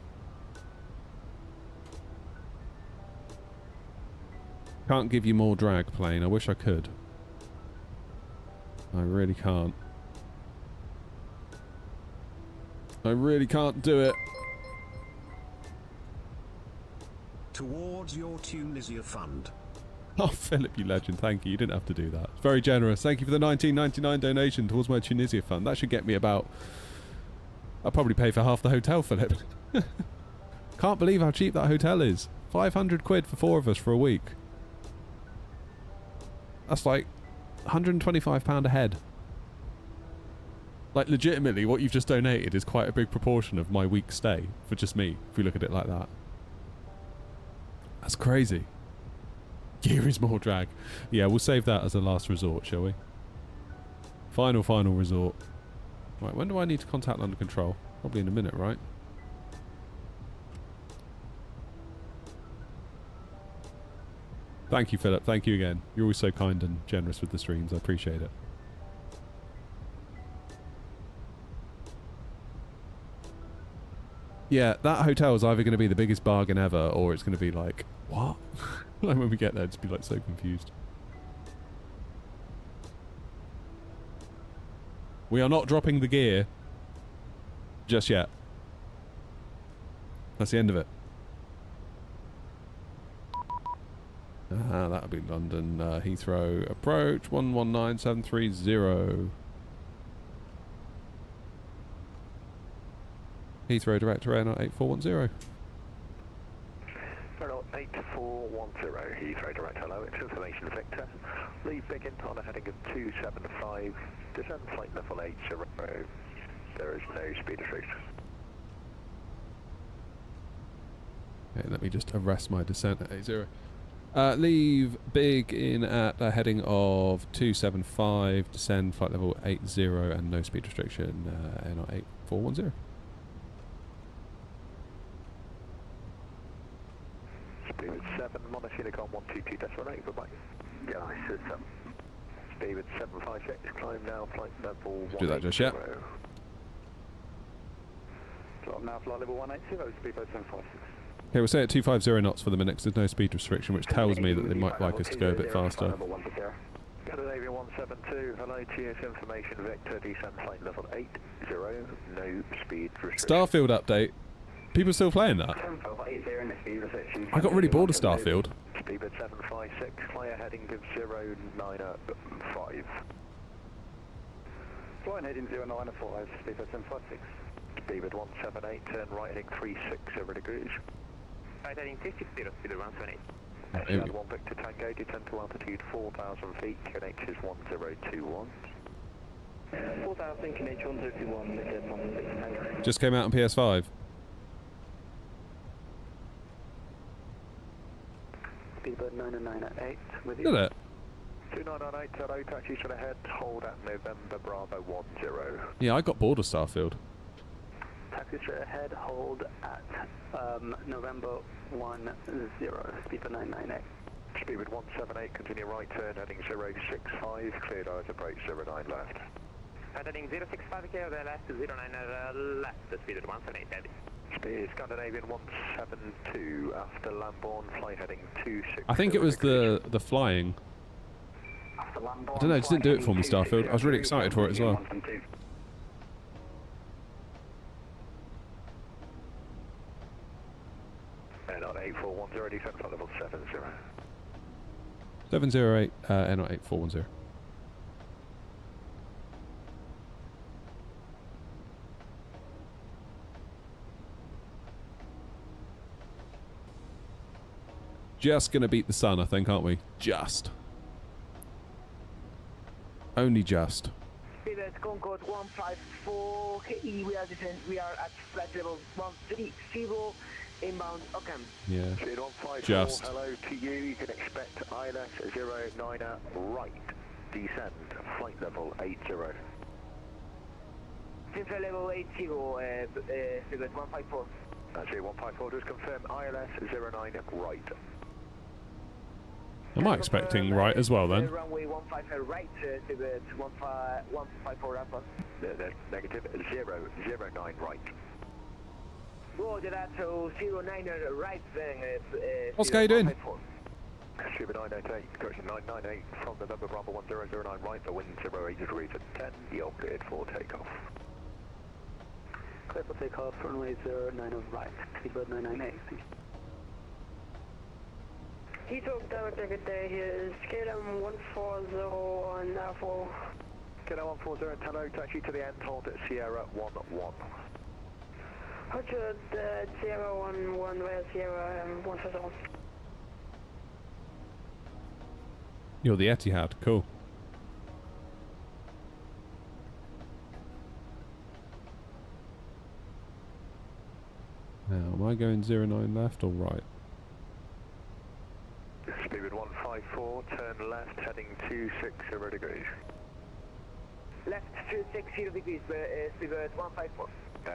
Can't give you more drag, plane. I wish I could. I really can't. I really can't do it. Towards your Tunisia fund. Oh, Philip, you legend. Thank you. You didn't have to do that. It's very generous. Thank you for the 19.99 donation towards my Tunisia fund. That should get me about... I'll probably pay for half the hotel, Philip. Can't believe how cheap that hotel is. 500 quid for 4 of us for a week. That's like £125 a head. Like, legitimately, what you've just donated is quite a big proportion of my week's stay for just me, if we look at it like that. That's crazy. Gear is more drag. Yeah, we'll save that as a last resort, shall we? Final resort. Right, when do I need to contact London Control? Probably in a minute, right? Thank you, Philip. Thank you again. You're always so kind and generous with the streams. I appreciate it. Yeah, that hotel is either going to be the biggest bargain ever, or it's going to be like, what? Like when we get there, just be like so confused. We are not dropping the gear just yet. That's the end of it. That'll be London Heathrow approach 119730. Heathrow direct to air 8410. 8410 Heathrow direct hello, it's information Victor. Leave begin on a heading of 275, descend flight level 80. There is no speed restriction. Okay, let me just arrest my descent at 80. Leave big in at a heading of 275, descend flight level 80 and no speed restriction, NR 8410. Speed 7, Montesinicon 122.8, goodbye. Yeah, I said 7. Speed 756, climb now, flight level 180. Do that just yet. Climb now, flight level 180, speed 756. Okay, we'll say at 250 knots for the minute 'cause there's no speed restriction, which tells me that they might like us to go a bit faster. Scandinavia 172, hello, TS information, Victor, descent flight level 80, no speed restriction. Starfield update. People still playing that? I got really bored of Starfield. Speedbird 756, clear heading of 095. Flying heading 095, speedbird 756. Speedbird 178, turn right heading 360 degrees. Right heading 360, speedbird 178. Shad 1 Victor Tango, descend to altitude 4,000 feet, QNH is 1021. 4,000, QNH 1021, Victor 1 Victor Tango. Just came out on PS5. Speedbird 998 with you. Did it? 2998, hello, taxi straight ahead, hold at November Bravo 10. Yeah, I got bored of Starfield. Taxi straight ahead, hold at November 10, Speedbird 998. Speedbird 178, continue right turn, heading 065, cleared eyes approach 09 left. Heading 065, clear the left, 09 left, Speedbird 178, heading. Speed Scandinavian 172, after Lambourne, fly heading 26. I think it was the flying. I don't know, it just didn't do it for me, Starfield. I was really excited for it as well. 410, descend flight level 70. 708, N08 410. Just gonna beat the sun, I think, aren't we? Just. Only just. Pivot Concorde 154, KE, we are at flight level 130, inbound Ockham. Yeah. Speed 154, Just. hello to you. You can expect ILS 09er right, descend, flight level 80. Flight level 80, Pivot 154. Actually, 154, just confirm ILS 09 right. Am I expecting right as well then? Runway 15 right, Pivot 154 Alpha. Negative 009 right. Roger that, so 09er right then. What's how you doing? Super 988, correction 998 from November Bravo 1009 right, the wind 08 degrees at 10, you're cleared for takeoff. Clear for takeoff, runway 09 right, speedbird 998, thank you. Heathrow, Director, good day. Here is KLM 140 on F4. KLM 140, hello, taxi to the end, hold at Sierra 11. Roger, Sierra 11, via Sierra 140. You're the Etihad, cool. Now, am I going 09 left or right? Speedbird 154, turn left, heading 260 degrees. Left 260 degrees, Speedbird 154.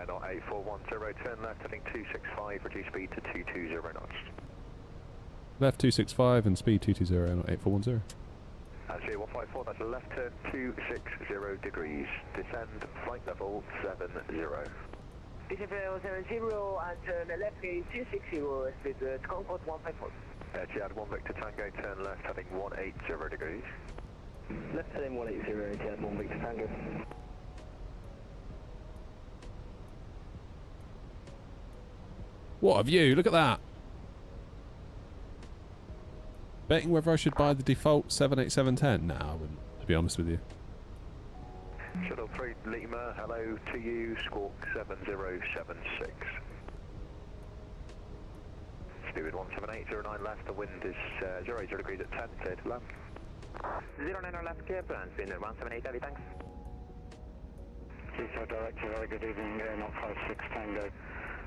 Not 8410, turn left, heading 265, reduce speed to 220 knots. Left 265 and speed 220, not 8410. Actually, 154, that's a left turn 260 degrees. Descend, flight level 70. Descend level 70 and turn left 260, Speedbird Concorde 154. Etihad 1 Victor Tango, turn left, heading 180 degrees. Left heading 180, Etihad 1 Victor Tango. What a view, look at that! Betting whether I should buy the default 78710? Nah, I wouldn't, to be honest with you. Shuttle 3 Lima, hello to you, Squawk 7076. Speedbird 17809 left, the wind is 0 degrees at 10, clear to land. 09 left, clear, plan, Speedbird 178 heavy, thanks. Heathrow Director, very good evening, not 56 Tango.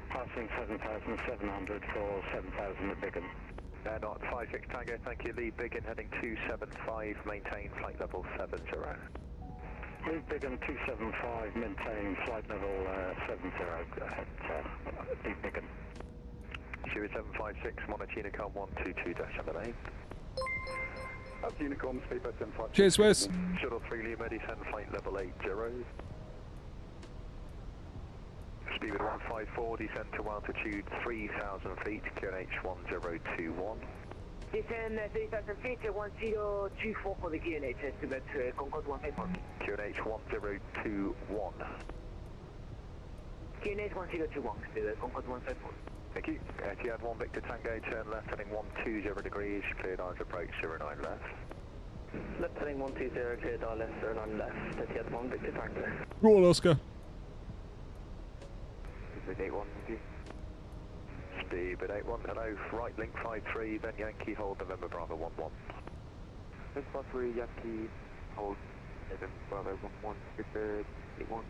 Passing 7,700 for 7,000 at Biggin. Not 56 Tango, thank you. Lead Biggin heading 275, maintain flight level 70. Lead Biggin 275, maintain flight level 70 at Lead Biggin. Stuart 756, monitor Unicom 122-78. That's Unicom, speedbird 756. Cheers, Wes. Shuttle 3 Lima, descend flight level 80. Speedbird 154, descend to altitude 3,000 feet, QNH 1021. Descend 3,000 feet, 1024 for the QNH, Speedbird Concorde 154. QNH 1021. QNH 1021, Speedbird Concorde 154. Thank you. Etihad 1 Victor Tango, turn left heading 120 degrees, cleared eyes approach 09 left. Left heading 120, cleared ILS 09 left, Etihad 1 Victor Tango. Go on, Oscar. Speedbird 81, Speedbird 81, hello, right link 53, then Yankee, hold November Bravo 11. Link 53, Yankee, hold November Bravo 11, Speedbird 81.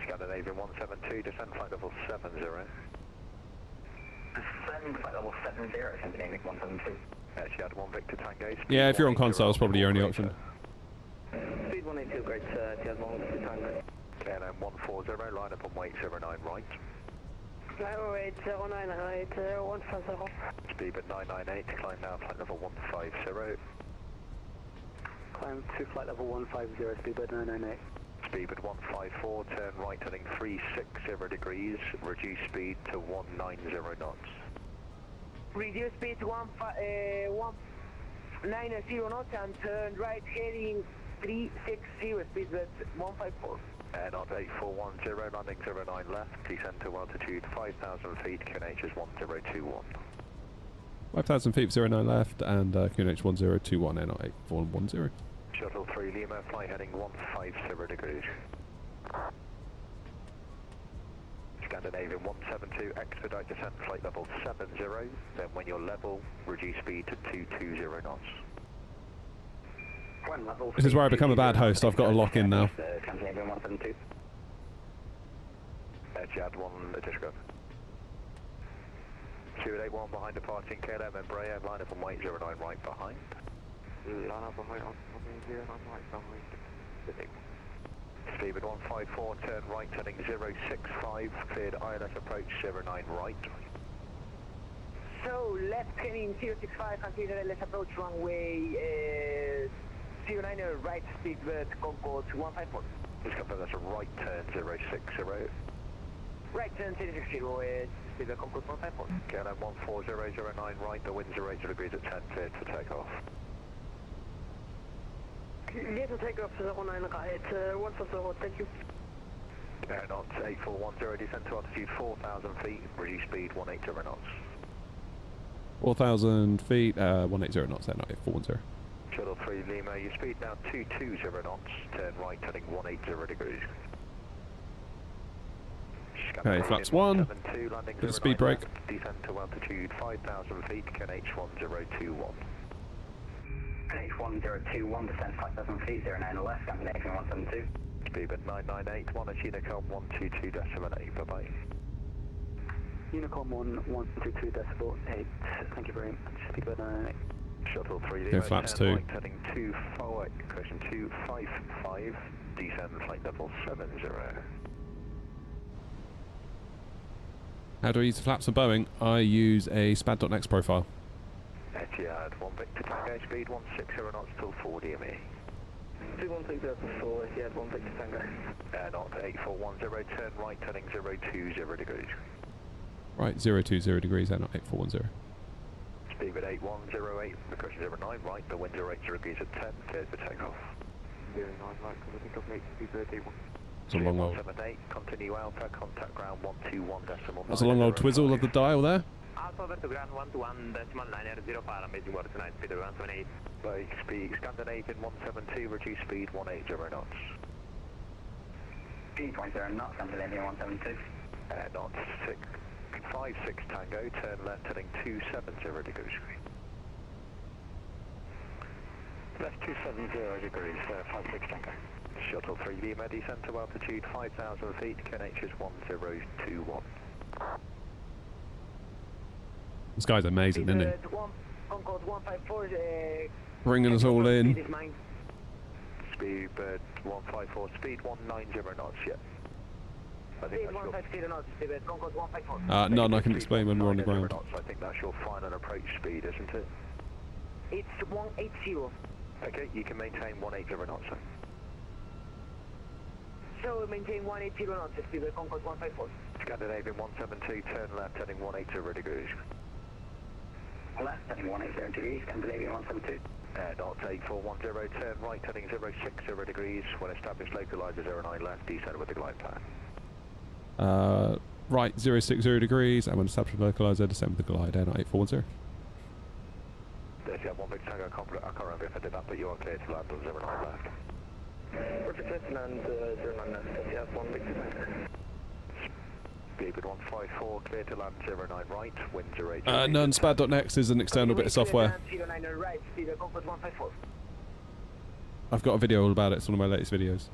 Scandinavian 172, descend flight level 70. Descend flight level 70, Scandinavian 172. Etihad 1 Victor Tango. Yeah, if you're on console, it's probably your only option. Speed 182, great, Etihad 1 Victor Tango. KLM 140, line up on weight 09 right. Wait, 09 right, 150. Speedbird 998, climb now, flight level 150. Climb to flight level 150, Speedbird 998. Speedbird 154, turn right heading 360 degrees, reduce speed to 190 knots. Reduce speed to 190 knots and turn right heading 1360, speed with 154. Not 8410, landing 09 left, descend to altitude 5,000 feet, QNH is 1021. 5,000 feet, 09 left, and QNH 1021, NR 8410. Shuttle 3 Lima, fly heading 150 degrees. Scandinavian 172, expedite descent, flight level 70, then when you're level, reduce speed to 220 knots. This is where I become a bad host. I've got to lock in now. Scandinavian 172. Jad 1, disregard. 281 behind departing KLM, Embraer, line up on white 09 right behind. Line up on white 09 right behind. Speed 154, turn right, heading 065, cleared ILS approach 09 right. So, left heading 065, consider LS approach runway 09 right, speed with Concord 154. Just confirm that's a right turn 060. Right turn 060, speed with Concord 154. KLM 14009 right, the winds are 80 degrees at 10, cleared for takeoff. Get to take off 09 right, 140, thank you. Knots 8410, descend to altitude 4,000 feet, reduce speed 180 knots. 4,000 feet, 180 knots, NR 8410. Shuttle 3 Lima, your speed now 220 knots, turn right heading 180 degrees. Okay, flaps 1, bit of speed brake. Descend to altitude 5,000 feet, QNH 1021. QNH 1021, descend 5,000 feet, 09 left, Scandinavian 172. Speed at 998, 1 at Unicom 122.8, bye-bye. Unicom 122.8, thank you very much, speed at 998. Shuttle 3 Go flaps 2. Right, heading 24, correction 255, descend flight level 70. How do I use the flaps for Boeing? I use a SPAD.next profile. Etihad 1 Victor Tango, speed 160 knots till 4 DME. 2164, Etihad 1 Victor Tango. Not 8410, turn right heading 020 degrees. Right, 020 degrees, NR 8410. Speed at 8108, correction 09 right, the winds are 80 degrees at 10, cleared for takeoff. 09 right, I think I've made speed 31. That's a long old. 178, continue Alpha, contact ground 121 decimal. That's a long old twizzle of the dial there. Alpha over to ground 121 decimal 905, amazing water tonight, speed 178. Bike speed, Scandinavian 172, reduce speed 180 knots. Speed 20 knots, Scandinavian 172. Knots 56 Tango, turn left heading 270 degrees. Left 270 degrees, 56 Tango. Shuttle 3 Lima, descend to altitude 5,000 feet, QNH is 1021. This guy's amazing, isn't he? Concord 154, Bringing us all in. Speed 154, speed 190 knots, yeah. Speed 150 knots, speed Concord 154. None I can explain when we're on the ground. Knots, I think that's your final approach speed, isn't it? It's 180. Okay, you can maintain 180 knots, sir. So maintain 180 knots, speed Concord 154. Scandinavian 172, turn left heading 180 degrees. Left heading 180 degrees, Scandinavian 172. Knots 8410, turn right heading 060 degrees. When established, localizer 09 left, descend with the glide path. Right, 060 degrees, and when established localizer, descend with the glide, NR 8410. There's one big tango, I can't remember if I did that, but you are clear to land on 09 left. Perfect, left land 09 left, Etihad 1 Victor Tango. Speed 154, clear to land 09 right, winds are 80. None, SPAD.next is an external bit of software. 09 right, speed Concord 154. I've got a video all about it, it's one of my latest videos.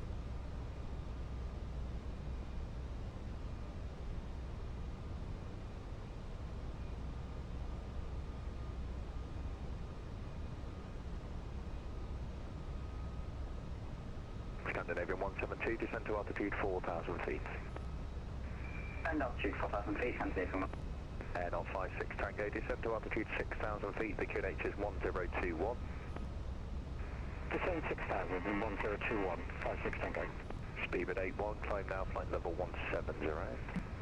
Scandinavian 172, descend to altitude 4,000 feet. And altitude 4,000 feet, Scandinavian 1. Not 56 Tango, descend to altitude 6,000 feet, the QNH is 1021. Descend 6,000 and 1021, 56 Tango. Speed at 81, climb now, flight level 170.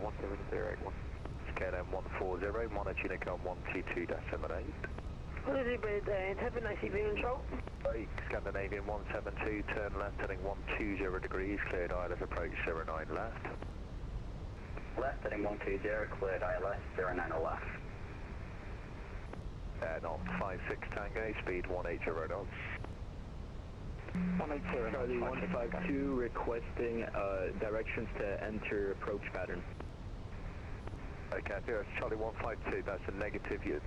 17081. KLM 140, monitor Unicom 122.8. Elizabeth 8, have a nice evening, Charles. Scandinavian 172, turn left, heading 120 degrees, cleared ILS approach 09 left. Left heading 120, cleared ILS 09 left. On 56 Tango, speed 180 knots. 180 Charlie 152 requesting directions to enter approach pattern. Okay, I think that's Charlie 152, that's a negative. You're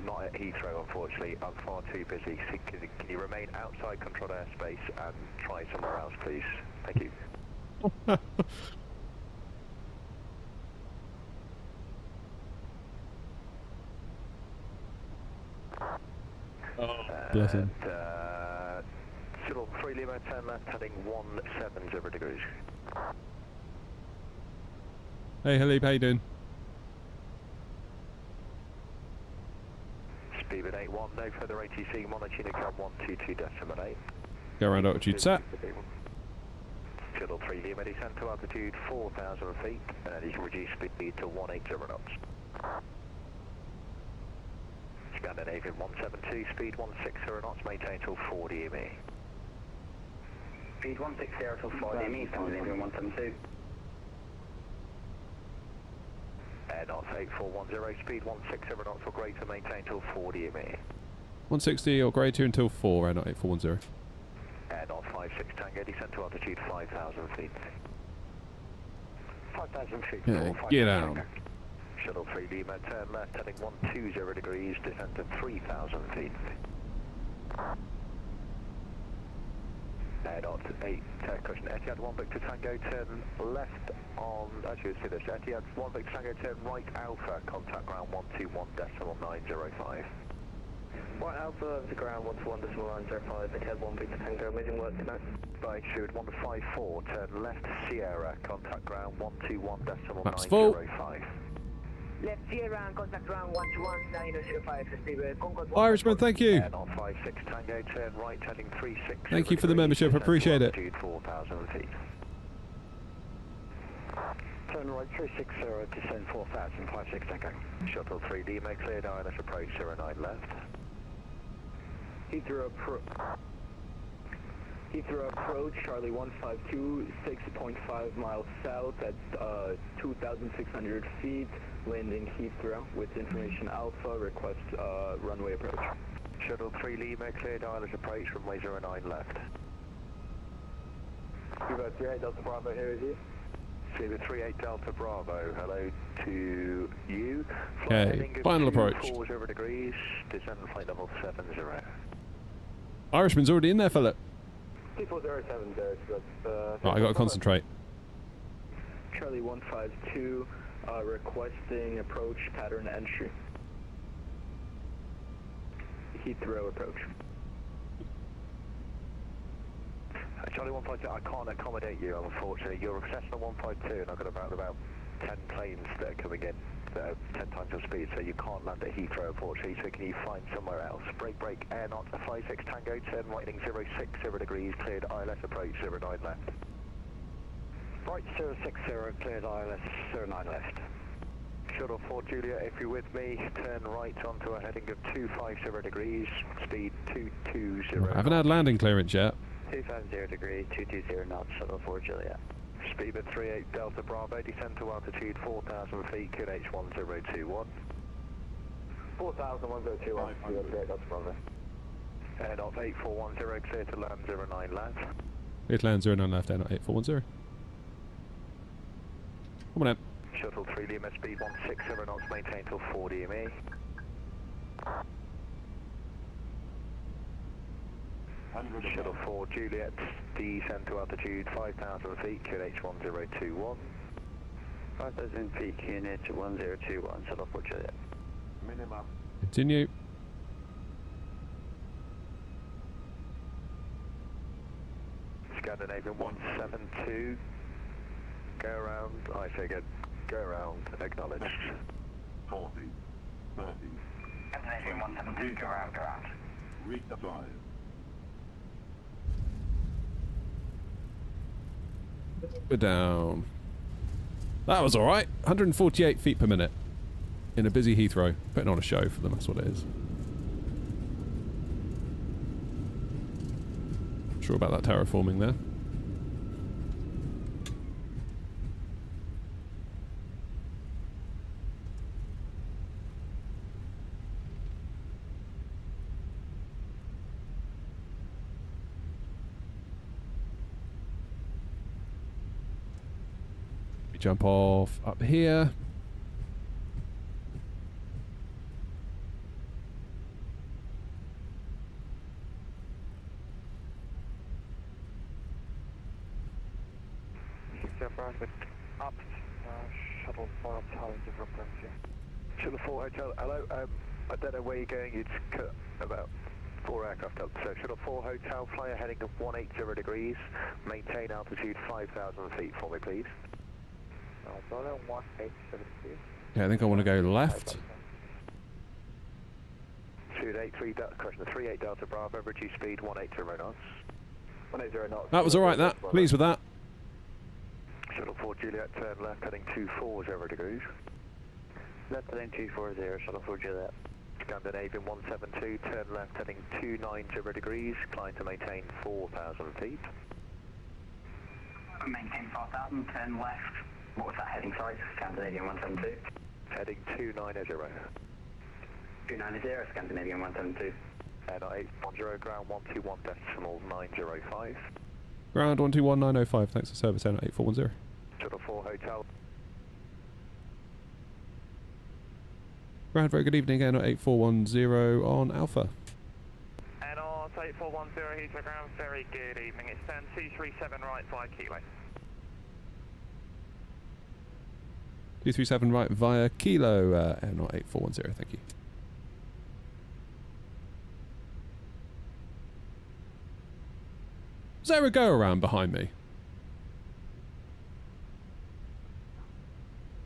not at Heathrow, unfortunately. I'm far too busy. So can you remain outside controlled airspace and try somewhere else, please? Thank you. Bless him. Shuttle 3 Lima, turn left, heading 170 degrees. Hey, Halib, how you doing? Speed at 81, no further ATC, monitoring come 122.8. Go around altitude set. Shuttle 3 Lima, descend to altitude 4,000 feet, and then you can reduce speed to 180 knots. Scandinavian 172, speed 160 knots, maintain till 4 DME. Speed 160 till 4 DME, Scandinavian 172. Air knots 8410, speed 160 knots or greater, maintain till 4 DME. 160 or greater until 4, air 8410. Air knot 56 Tango, descend to altitude 5,000 feet. 5,000 feet. Yeah, get out. Shuttle 3 Lima, turn left, heading 120 degrees, descend to 3,000 feet. Air dot 8, cushion, Etihad 1 Victor Tango, turn left on, actually let's see this, Etihad 1 Victor Tango, turn right Alpha, contact ground 121.905. Right Alpha to ground 121.905, Etihad 1 Victor Tango, amazing work tonight. Right, Steward 154, turn left Sierra, contact ground 121.905. full. Left Sierra and contact ground 121.905, Concord. Irishman, thank you. Air knot 56 Tango, turn right, heading 36. Thank you for the membership, appreciate it. 4,000 feet. Turn right 360, descend 4,000, 56 Tango. Shuttle 3 Lima, cleared ILS approach 09 left. Heathrow approach, Charlie 152, 6.5 miles south at 2,600 feet, landing Heathrow with information Alpha, request runway approach. Shuttle 3 Lima, cleared ILS approach, runway 09 left. Cuba 38 Delta Bravo here with you. Cuba 38 Delta Bravo, hello to you. Okay, final approach. 40 degrees, descend flight level 70. Irishman's already in there, Philip. 2407 there, so that's... Right, I got to concentrate. Charlie 152, requesting approach pattern entry. Heathrow approach. Charlie 152, I can't accommodate you, unfortunately. You're a Cessna 152, and I've got about 10 planes that are coming in that are 10 times your speed, so you can't land at Heathrow, unfortunately. So can you find somewhere else? Break, air knot 56 Tango, turn right, heading 060 degrees, cleared ILS approach 09 left. Right 060, cleared ILS 09 left. Shuttle 4 Julia, if you're with me, turn right onto a heading of 250 degrees, speed 220. I haven't had landing clearance yet. 250 degrees, 220 knots, Shuttle 4 Juliet. Speed at 38 Delta Bravo, descend to altitude 4,000 feet, QNH 1021. 4,000, 1021, Delta Bravo. Air knot 8410, clear to land 09 left. Clear to land 09 left, air 8410. Come on out. Shuttle 3 Lima, speed 160 knots, maintain till 4 DME. Shuttle 4 Juliet, descend to altitude 5,000 feet, QNH 1021. 5,000 feet, QNH 1021, Shuttle 4 Juliet. Minimum. Continue. Scandinavian 172. Go around, I say go around, acknowledged. 40, 30. Scandinavian 172, go around. Redeploy. We're down. That was alright. 148 feet per minute. In a busy Heathrow. Putting on a show for them, that's what it is. Sure about that terraforming there. We jump off up here. Up, shuttle 4 hotel into frequency. Shuttle 4 Hotel, hello. I don't know where you're going. You just cut about 4 aircraft up. So Shuttle 4 Hotel, flyer heading of 180 degrees. Maintain altitude 5,000 feet for me, please. Dollar 1872. Yeah, I think I want to go left. 38 Delta Bravo, reduce speed 180 knots. 180 knots. That was alright, that. Pleased with that. Shuttle 4 Juliet, turn left heading 240 degrees. Left heading 240, Shuttle 4 Juliet. Scandinavian 172, turn left heading 290 degrees, climb to maintain 4,000 feet. Maintain 4,000, turn left. What was that heading, sorry? Scandinavian 172. Heading 290. 290, Scandinavian 172. Not 810, ground 121.905. Ground 121905, thanks for service, 8410. Shuttle 4 Hotel. Ground, very good evening, Air 8410 on Alpha. And on 8410 Heathrow ground, very good evening. It's 237 right via Kilo. 237 right via Kilo, Air 8410, thank you. Is there a go around behind me?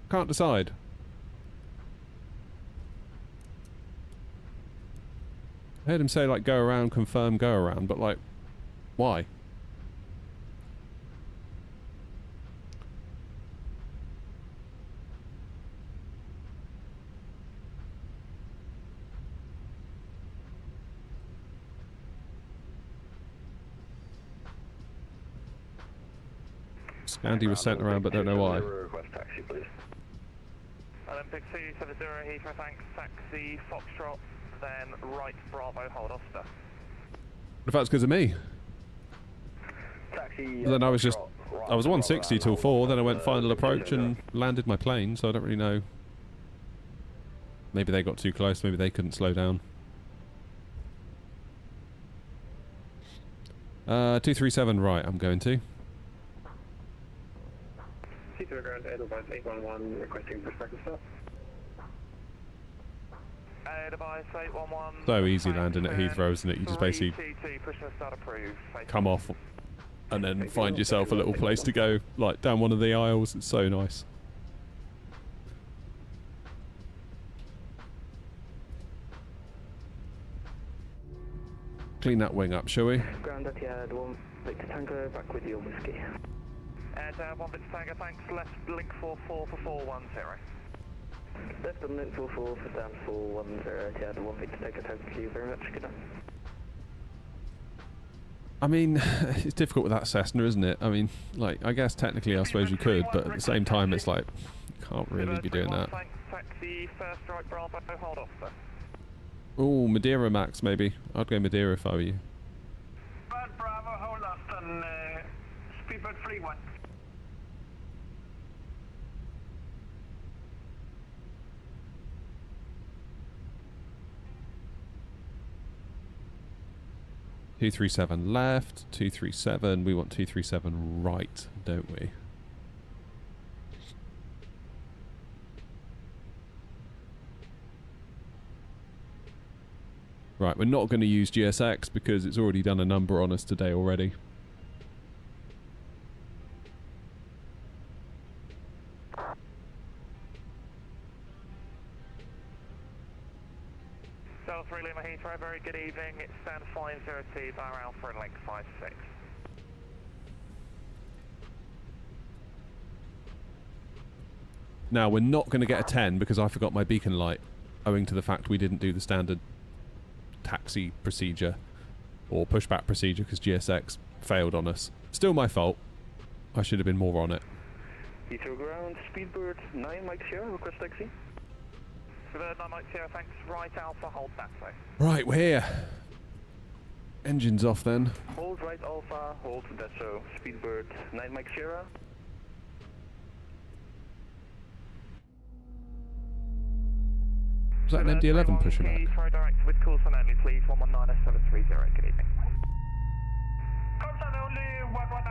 Can't decide. I heard him say like go around, confirm, go around, but like, why? Andy was sent around, but don't know why. Request taxi, please. Olympic 270 Heathrow, thanks. Taxi Foxtrot, then right Bravo, hold off, sir. What if that's because of me? Taxi. Then I was 160 till 4, then I went final approach and landed my plane, so I don't really know. Maybe they got too close, maybe they couldn't slow down. 237 right, I'm going to. Heathrow ground, Edelweiss 811, requesting perspective stop. Edelweiss 811. So easy landing at Heathrow, isn't it? You just basically come off and then find yourself a little place to go, like down one of the aisles. It's so nice. Clean that wing up, shall we? Ground at Yard 1, Victor Tango, back with your whiskey. Air 1 Victor Tango, thanks. Left link 44 for 410. Left on link 44 for down 410 at Yard 1, Victor Tango, thank you very much. Good night. I mean, it's difficult with that Cessna, isn't it? I mean, like, I guess technically I suppose you could, but at the same time it's like, you can't really be doing that. Taxi first right Bravo, hold off, sir. Oh, Madeira Max, maybe. I'd go Madeira if I were you. Right Bravo, hold off on speedboat 31. Two 237 left, 237. We want 237 right, don't we? Right, we're not going to use GSX because it's already done a number on us today already. South 3 Lima Heathrow, very good evening. It's stand 502 Bar Alpha and link 56. Now, we're not going to get a 10 because I forgot my beacon light, owing to the fact we didn't do the standard taxi procedure. Or pushback procedure because GSX failed on us. Still my fault. I should have been more on it. Heathrow ground, Speedbird 9 Mike Sierra, request taxi. Speedbird 9 Mike Sierra, thanks. Right Alpha, hold that way. Right, we're here. Engine's off then. Hold right Alpha, hold that so. Speedbird 9 Mike Sierra. Was that an MD-11 pushing back? Heathrow direct with calls on only, please. 119730. Good evening.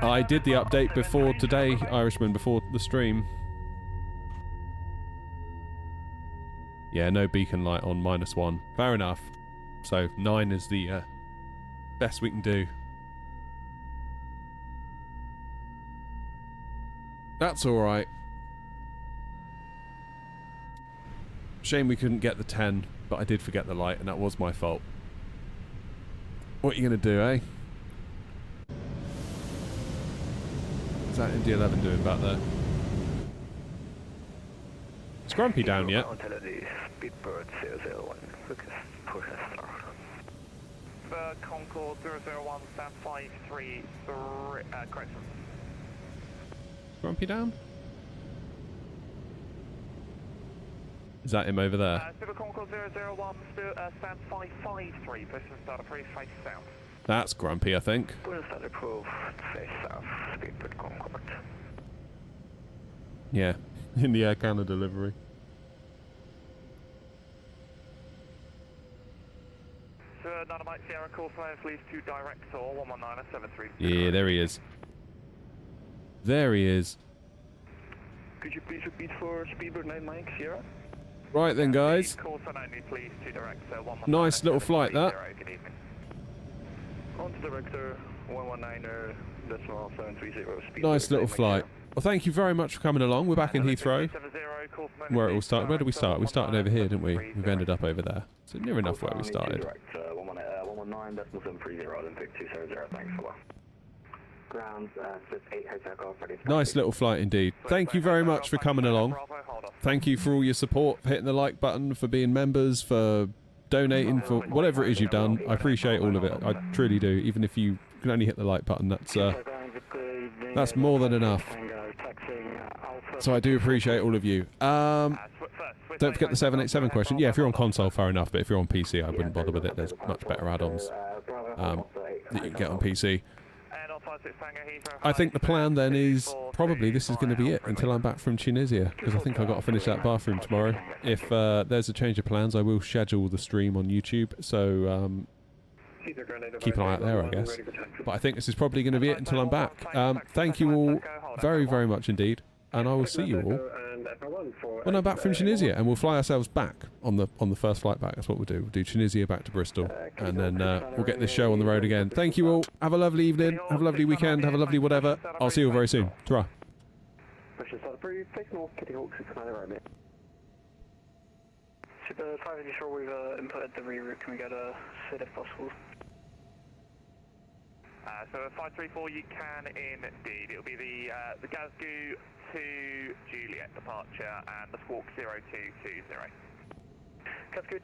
I did the update before today, Irishman, before the stream. Yeah, no beacon light on -1. Fair enough. So 9 is the best we can do. That's alright. Shame we couldn't get the 10, but I did forget the light, and that was my fault. What are you going to do, eh? What's that MD-11 doing back there? Is Grumpy down yet? Speedbird 001, Concord 001, stand 533, correct. Is Grumpy down? Is that him over there? Speedbird Concord 001, stand 553, position start approved, face south. That's Grumpy, I think. Position start approved, face south, Speedbird Concord. Yeah, in the Air Canada livery. Sir, Dynamite Sierra, call flyers, leaves to direct or 119730. Yeah, there he is. There he is. Could you please repeat for Speedbird 9 Mike Sierra? Right then, guys. Call sign only, please, to direct, Nice little flight, that. Good evening. On to director 119.730 Nice little flight. Well, thank you very much for coming along. We're back in Heathrow, where it all started. Where did we start? We started over here, didn't we? We've ended up over there. So near enough where we started. 119.730, Olympic 200, thanks for ground, 8 Takeoff, ready. Nice little flight indeed. Thank you very much for coming along. Thank you for all your support, for hitting the like button, for being members, for donating, for whatever it is you've done. I appreciate all of it. I truly do. Even if you can only hit the like button, that's more than enough. So I do appreciate all of you. Don't forget the 787 question. Yeah, if you're on console, fair enough. But if you're on PC, I wouldn't bother with it. There's much better add-ons that you can get on PC. I think the plan then is probably this is going to be it until I'm back from Tunisia, because I think I've got to finish that bathroom tomorrow. If there's a change of plans, I will schedule the stream on YouTube, so keep an eye out there, I guess. But I think this is probably going to be it until I'm back. Thank you all very, very much indeed, and I will see you all when I'm back from Tunisia, and we'll fly ourselves back on the first flight back. That's what we'll do. We'll do Tunisia back to Bristol, and then we'll get this show on the road again. Thank you all. Have a lovely evening. Have a lovely weekend. Have a lovely whatever. I'll see you all very soon. Ta-ra. Super 584, we've inputted the reroute. Can we get a sit if possible? So 534, you can indeed. It'll be the Glasgow to Juliet departure and the Squawk 0220. Glasgow